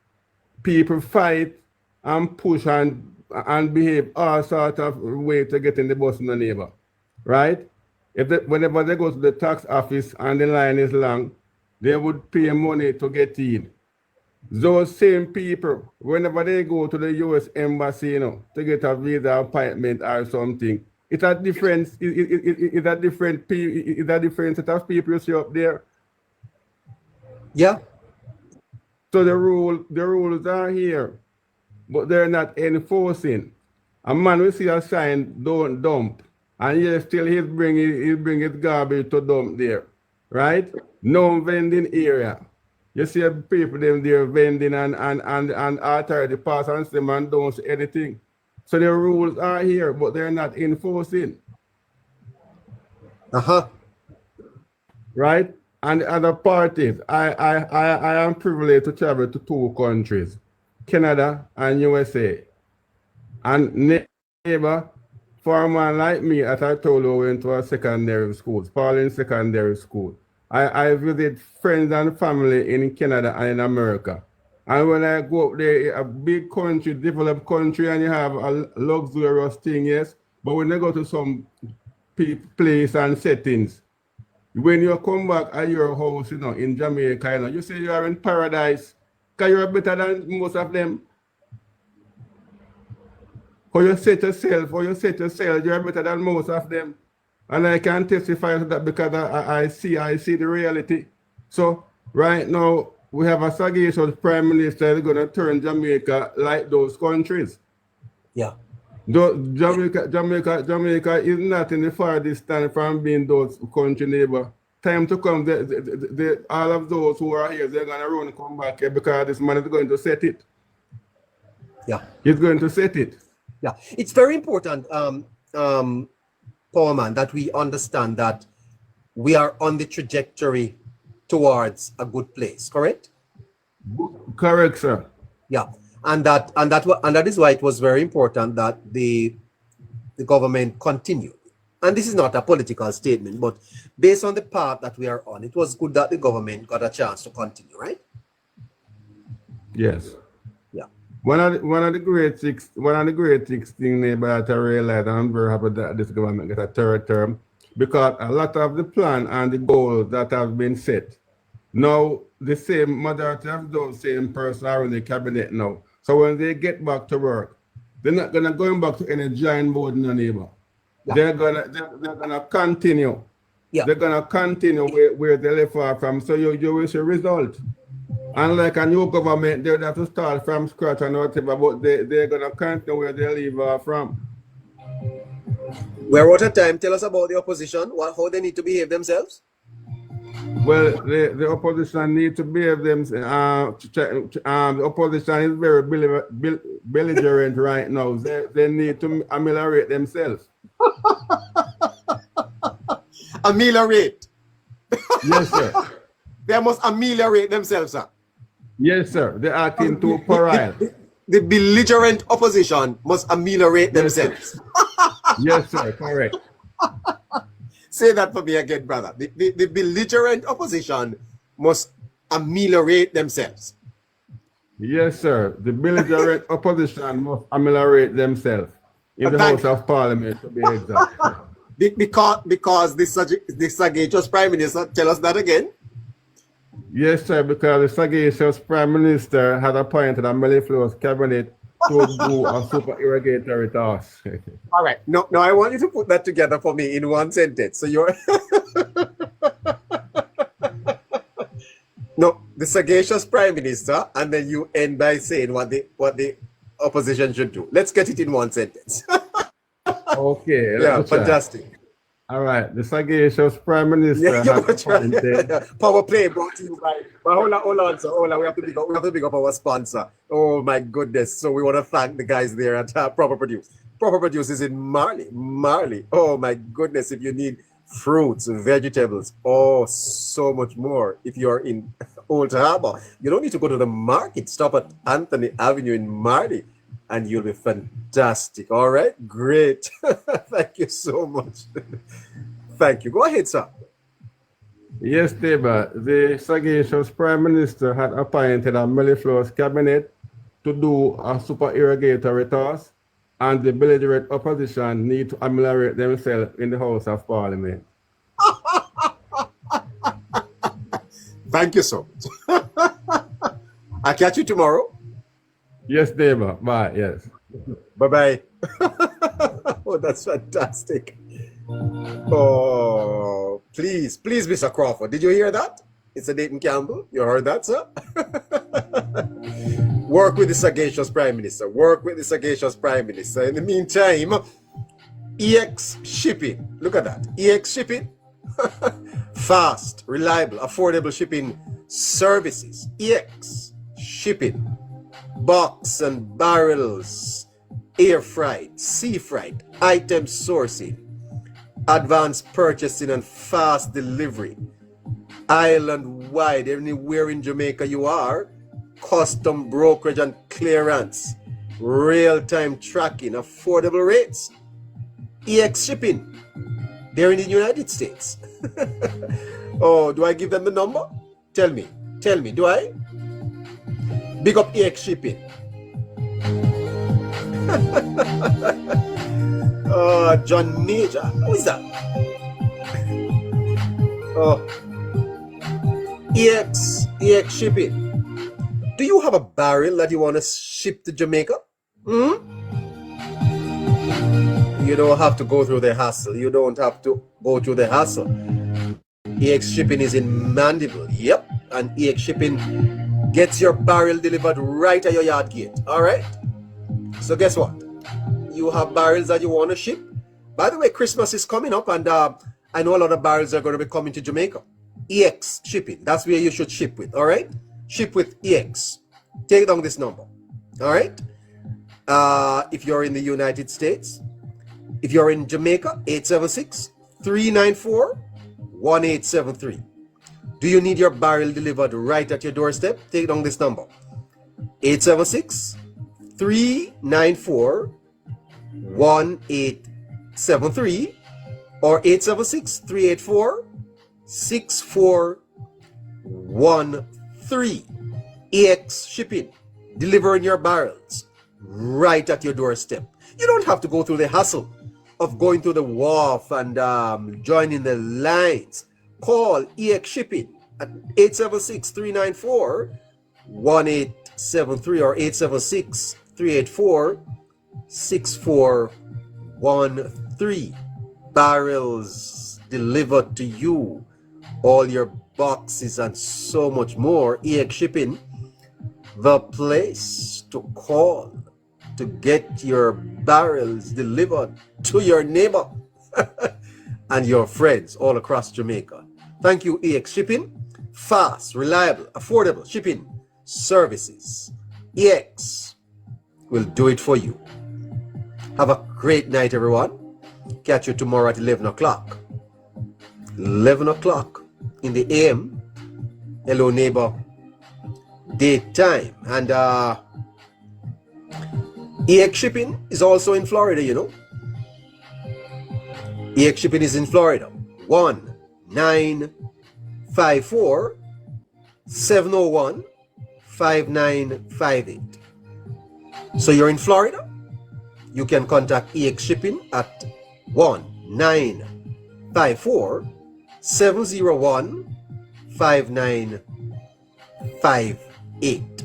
G: people fight and push and behave all sorts of way to get in the bus in the neighbor, right? Whenever they go to the tax office and the line is long, they would pay money to get in. Those same people, whenever they go to the U.S. Embassy, you know, to get a visa appointment or something, it's a different set of people you see up there.
A: Yeah.
G: So the rules are here, but they're not enforcing. A man will see a sign, don't dump, and yet still he'll bring his garbage to dump there, right? No vending area. You see people them there vending and authority pass on them and don't say anything. So the rules are here, but they're not enforcing.
A: Uh-huh.
G: Right? And the other parties, I am privileged to travel to 2 countries, Canada and USA. And neighbor, for a man like me, as I told you, went to a secondary school, Pauline Secondary School. I visit friends and family in Canada and in America. And when I go up there, a big country, developed country, and you have a luxurious thing, yes. But when you go to some place and settings, when you come back at your house, you know, in Jamaica, you know, you say you are in paradise, because you're better than most of them. Or you set yourself, you're better than most of them. And I can testify to that because I see the reality. So right now, we have a sagacious prime minister that's going to turn Jamaica like those countries.
A: Yeah.
G: Jamaica is not in the far distance from being those country neighbor. Time to come, all of those who are here, they're going to run and come back here because this man is going to set it.
A: Yeah.
G: He's going to set it.
A: Yeah. It's very important, Power Man, that we understand that we are on the trajectory towards a good place, correct?
G: Correct, sir.
A: Yeah. And that is why it was very important that the government continued. And this is not a political statement, but based on the path that we are on, it was good that the government got a chance to continue, right?
G: Yes.
A: Yeah.
G: One of the great things, neighbor, that I realized, and I'm very happy that this government got a 3rd term, because a lot of the plan and the goals that have been set, now the same majority of those same persons are in the cabinet now. So when they get back to work, they're not gonna go back to any giant board in the neighbor. Yeah. They're gonna continue. Yeah. They're gonna continue where they left off from. So you will see result. Unlike a new government, they would have to start from scratch and whatever, but they're going to continue where they leave from.
A: We're out of time. Tell us about the opposition, how they need to behave themselves.
G: Well, the opposition need to behave themselves. The opposition is very belligerent right now. They need to ameliorate themselves.
A: Ameliorate.
G: Yes, sir.
A: They must ameliorate themselves, sir.
G: Yes, sir. They're acting too puerile.
A: The belligerent opposition must ameliorate themselves.
G: Yes, sir. Correct.
A: Say that for me again, brother. The belligerent opposition must ameliorate themselves.
G: Yes, sir. The belligerent opposition must ameliorate themselves in the House of Parliament, to be exact.
A: Because the sagacious Prime Minister, tell us that again.
G: Yes, sir, because the sagacious Prime Minister had appointed a mellifluous cabinet to do a super irrigatory task.
A: All right. No, I want you to put that together for me in one sentence. So you're no, the sagacious Prime Minister, and then you end by saying what the opposition should do. Let's get it in one sentence.
G: Okay.
A: Yeah, fantastic.
G: All right. The sagacious Prime Minister had appointed...
A: Power play brought to you by... But hold on, sir. Hold on. We have to pick up our sponsor. Oh, my goodness. So we want to thank the guys there at Proper Produce. Proper Produce is in Marley. Oh, my goodness. If you need fruits, vegetables, so much more. If you're in Old Harbor, you don't need to go to the market. Stop at Anthony Avenue in Marley, and you'll be fantastic. All right? Great. Thank you so much. Thank you. Go ahead, sir.
G: Yes, Deba. The sagacious Prime Minister had appointed a mellifluous cabinet to do a super irrigatory task, and the belligerent opposition need to ameliorate themselves in the House of Parliament.
A: Thank you so much. I'll catch you tomorrow.
G: Yes, Deba. Bye. Yes.
A: Bye-bye. Oh, that's fantastic. Oh, please, Mr. Crawford. Did you hear that? It's a Dayton Campbell. You heard that, sir? Work with the sagacious Prime Minister. Work with the sagacious Prime Minister. In the meantime, EX shipping. Look at that. EX shipping. Fast, reliable, affordable shipping services. EX shipping. Box and barrels, air freight, sea freight, item sourcing, advanced purchasing and fast delivery, island wide, anywhere in Jamaica you are, custom brokerage and clearance, real-time tracking, affordable rates, EX shipping. They're in the United States. Oh, do I give them the number? Tell me, do I? Big up EX shipping. John Major. Who is that? Oh, EX shipping. Do you have a barrel that you want to ship to Jamaica? You don't have to go through the hassle. EX shipping is in Mandeville. Yep. And EX shipping gets your barrel delivered right at your yard gate. All right? So guess what? You have barrels that you want to ship. By the way, Christmas is coming up, and I know a lot of barrels are going to be coming to Jamaica. EX shipping. That's where you should ship with. All right? Ship with EX. Take down this number. All right? If you're in the United States, if you're in Jamaica, 876-394-1873. Do you need your barrel delivered right at your doorstep? Take down this number. 876-394-1873 or 876-384-6413. EX shipping, delivering your barrels right at your doorstep. You don't have to go through the hassle of going to the wharf and joining the lines. Call EX shipping at 876-394-1873 or 876-384-6413. Barrels delivered to you all your boxes and so much more. EX Shipping, the place to call to get your barrels delivered to your neighbor and your friends all across Jamaica. Thank you, EX Shipping. Fast, reliable, affordable shipping services. EX will do it for you. Have a great night, everyone. Catch you tomorrow at 11 o'clock. 11 o'clock in the AM. Hello, neighbor. Daytime. And EX Shipping is also in Florida, you know. EX Shipping is in Florida. 1-954-701-5958. So you're in Florida? You can contact EX Shipping at 1-954-701-5958.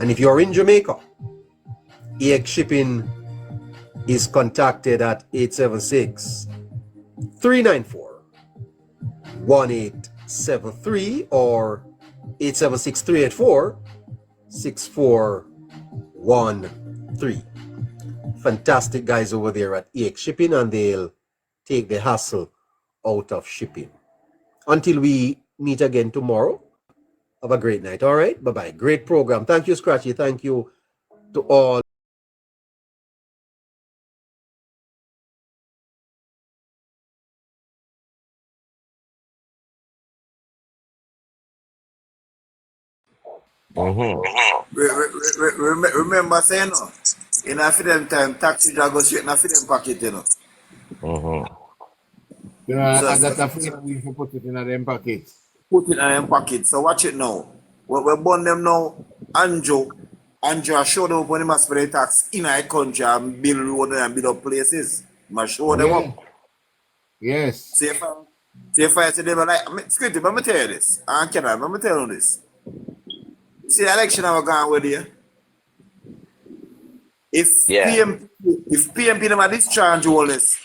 A: And if you're in Jamaica, EX Shipping is contacted at 876-394-1873 or 876-384-6413. Fantastic guys over there at EX Shipping, and they'll take the hassle out of shipping. Until we meet again tomorrow, have a great night. All right, bye-bye. Great program. Thank you, Scratchy. Thank you to all.
H: Remember saying, no, in a film time, taxi driver go straight in a film pocket, you know.
G: You know, I got a friend we can put it in a them pockets.
H: Put it in them pocket. So watch it now. We burn them now. Andrew show them up when he must pay the tax in a country and build road and build up places. Must show them up.
G: Yes.
H: See if I say they were like, Scripty, let me tell you this. I cannot, let me tell you this. See the election I was going with you. If PMP them are discharge Holness,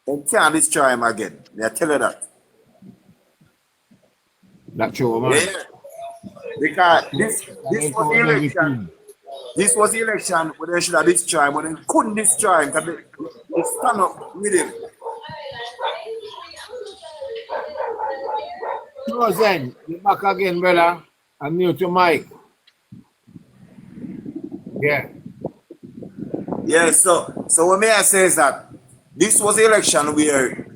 H: they can't discharge him again. They tell you that.
G: That's true, man.
H: Yeah. Because this was the election. This was the election where they should have discharged, but they couldn't discharge him because they stand up with him.
G: So then, you're back again, brother. I'm new to Mike. Yeah.
H: Yeah, so what may I say is that this was the election where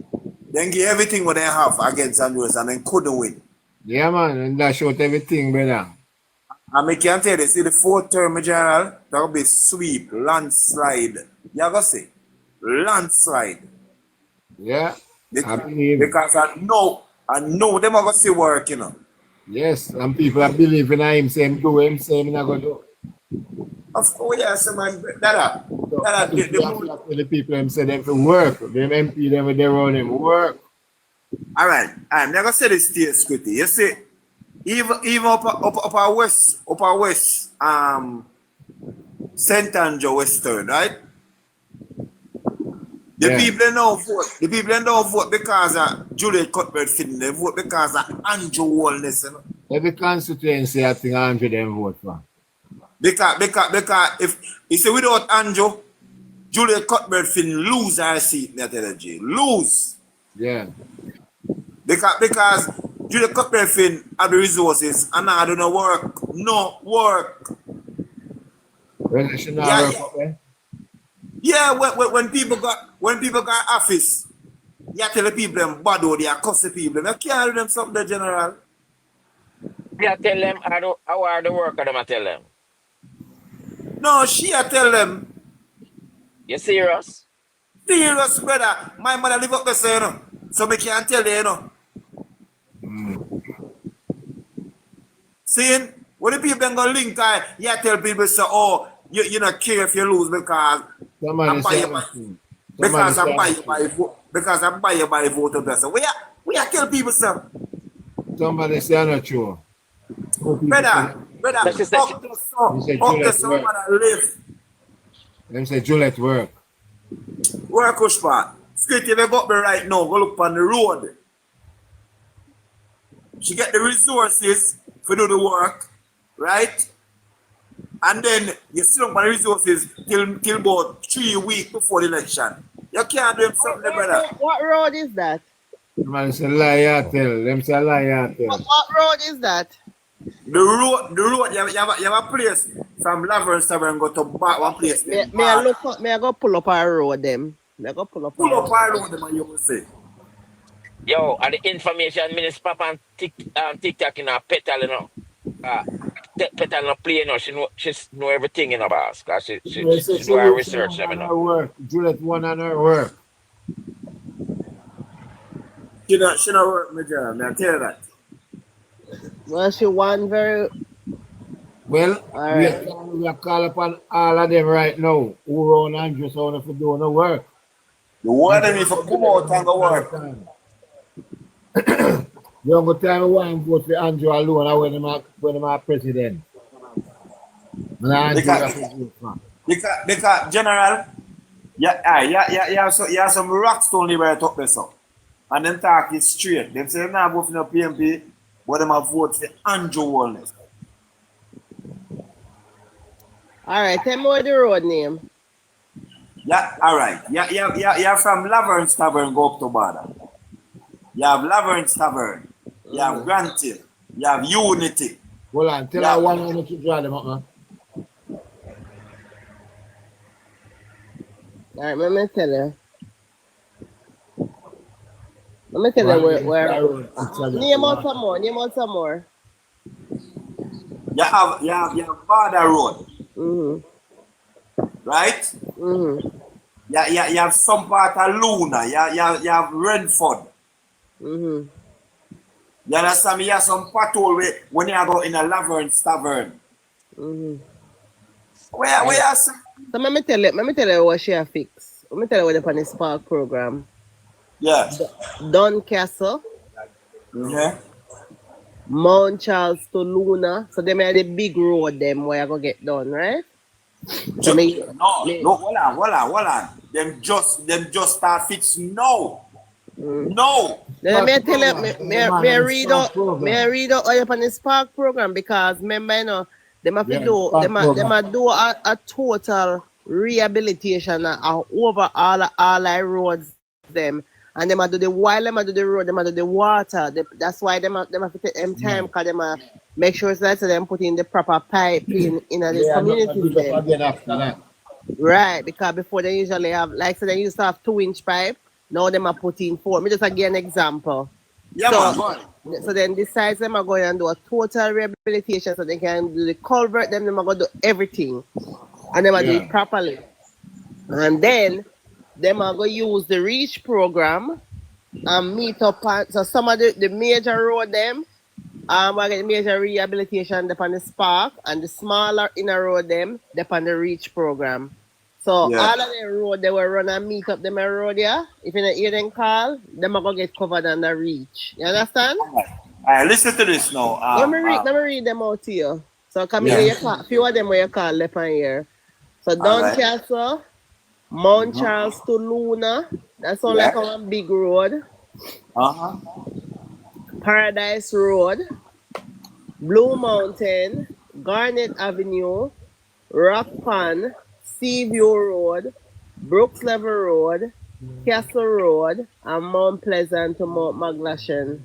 H: they gave everything what they have against Andrews and they couldn't win.
G: Yeah, man, and that showed everything, brother.
H: And I can tell you, see the fourth term general, that will be sweep, landslide. You go see? Landslide.
G: Yeah.
H: Because I know them are going to see work, you know.
G: Yes, and people are believing in him, saying do him, saying not going to do.
H: Of course, yes, man.
G: The people them say them to work. Them MP them with their own work.
H: All right. I'm not going to say this to you, Scotty. You see, even up our west, St. Andrew Western, right? The people don't vote because of Juliet Cuthbert Finn. They vote because of Andrew Holness. You know?
G: Every constituency, I think Andrew them vote for.
H: Because if you say without Andrew, Juliet Cuthbert Finn lose our seat in that energy. Lose.
G: Yeah.
H: Because Juliet Cuthbert Finn have the resources and I don't know work. No work.
G: Well, they should not work, okay?
H: Yeah, when people got office, you tell the people them bad or they are cuss the people. You can't do them something, the general.
I: Yeah, tell them how are the work of them, I tell them.
H: No, she tell them.
I: You serious?
H: Serious, brother. My mother live up there, you know. So me can't tell you, you know. Seeing, when the people then go link time, you tell people say, oh, you not care if you lose because I'm buy you by vote of person. We are kill people, sir.
G: Somebody say I'm not sure.
H: Brother, up the sun and live.
G: Them say Juliet work.
H: Work Ushpa. Skitty, if you got me right now, go look on the road. She get the resources to do the work, right? And then you still on the resources till about 3 weeks before the election. You can't do something, brother.
J: What road is that?
K: Man, it's a lie, tell. Them say a lie, tell.
J: What road is that?
H: The road, you have a place from Laverne Tavern go to back one place.
J: May I look up, may I go pull up our road them? May I go pull up
H: our road them and you will say.
I: Yo, and the information minister Papa and TikTok in a petal, you know. Petal no play, you know. She know everything in her boss. Cause she do her research, you know.
K: Work. Juliet one on her work.
H: She not work, my girl. I tell you that.
J: Well, she won very.
K: Well,
J: right.
K: we are call upon all of them right now who run Andrew so if you do no work.
H: The one of them if you come out and go work.
K: You don't go tell me why I'm vote for Andrew alone when I'm president.
H: Because General, you have some rock stone right up there, so. And them talk is straight. Them say they're not voting for PMP, but them have vote for Andrew Holness.
J: Alright, tell me what the road name.
H: Yeah, alright. You're from Laverne Tavern go up to Bada. You have Laverne Tavern. You have Grantil. You have Unity.
K: Hold on, tell her one minute to draw them up, man.
J: Alright, let me tell you. Let me tell you where name out some more.
H: You have Bada Road. Right? You have some part of Luna. You have Renford. You understand me? You have some patrol when you go in a Laverne Tavern. Where you say?
J: So let me tell you what she have fixed. Let me tell you what the Pan Spark program.
H: Yeah.
J: Doncaster.
H: Yeah.
J: Mount Charles to Luna. So them are the big road them where I go get done, right?
H: No, hold on. Them just start fix now. No.
J: Let me tell you, may I read out all Pan Spark program because remember, you know, them have to do a total rehabilitation over all our roads them. And them do the while them do the road, them do the water. That's why them have to take them time because them make sure that them put in the proper pipe in the community. Right, because before they usually have, like so they used to have 2-inch pipe. Now them are putting 4. Me just give an example.
H: Yeah,
J: so then this size them are going and do a total rehabilitation so they can do the culvert, them are going to do everything. And them are do it properly. And then them are going to use the REACH program and meet up on, so some of the major road them we get the major rehabilitation upon the Spark and the smaller inner road them upon the REACH program. So all of the road they will run and meet up them road if you don't hear them call, them are going to get covered on the REACH. You understand?
H: Alright, listen to this now.
J: Let me read them out to you. So come here, a few of them where you call left on here. So Doncaster, Mount Charles to Luna. That's all like on a big road. Paradise Road, Blue Mountain, Garnet Avenue, Rock Pond, Seaview Road, Brooks Level Road, Castle Road, and Mount Pleasant to Mount Maglashan.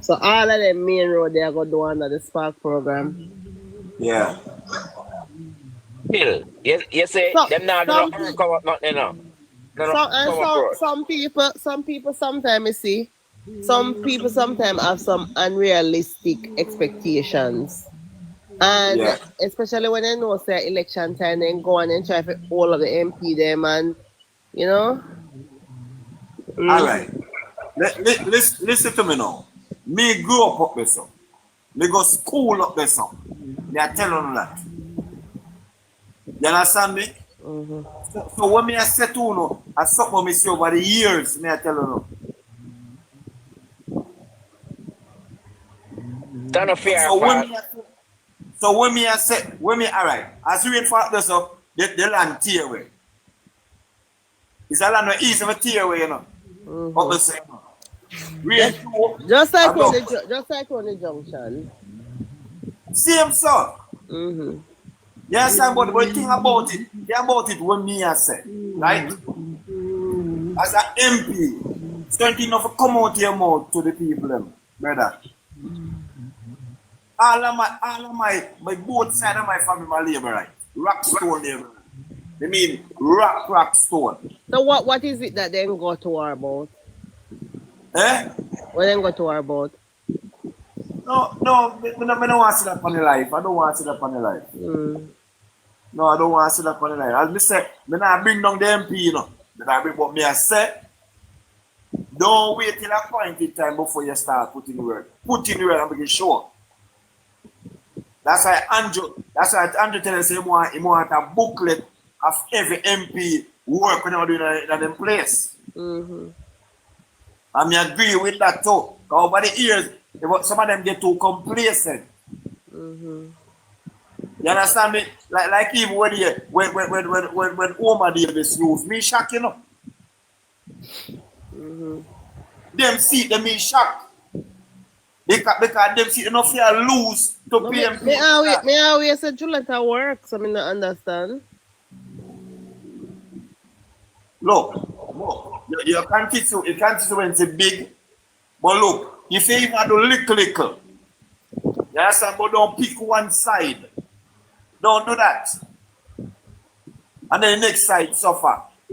J: So all of them main road they are going to do under the Spark program.
H: Yeah.
I: Bill, you say them not do no come up nothing now.
J: Some people sometimes you see, some people sometimes have some unrealistic expectations. And especially when they know say election time, then go on and try for all of the MP them and you know.
H: Alright. Listen to me now. Me grew up there, so. Me go school up there, so. They are telling you that. You understand me? So when me I say to you, know, I something me see over the years, me I tell you.
I: Don't fear.
H: So when me I say, alright, as you wait for this, so the land tear away. It's a land where east of a tear away, you know. Up the same.
J: Just like on the junction.
H: Same son.
J: Mm-hmm.
H: Yes, but the thing about it when me I say, right? As an MP, it's going to come out your mouth to the people, brother. All of my both side of my family, my labor, right? Rockstone labor. They mean rockstone.
J: So what is it that they go to war about?
H: Eh?
J: What they go to war about?
H: No, I don't want to see that on the life. I don't want to see that on the life. No, I don't want to see that on the life. As I say, I bring down the MP, you know. But me I say, don't wait till a point in time before you start putting the word. Put in the word and make it sure. That's why Andrew tell us he want a booklet of every MP work when they doing in them place.
J: Mm-hmm.
H: And I agree with that too. Because over the years, some of them get too complacent.
J: Mm-hmm.
H: You understand me? Like even when Omar Davis used me shock, you know.
J: Mm-hmm.
H: Them see them me shock. Because them see enough fear lose to
J: No,
H: pay
J: me always say Juleta work, so I don't understand.
H: Look, your constituency big, but look, if you even do little, you understand, but don't pick one side. Don't do that. And then the next side suffer.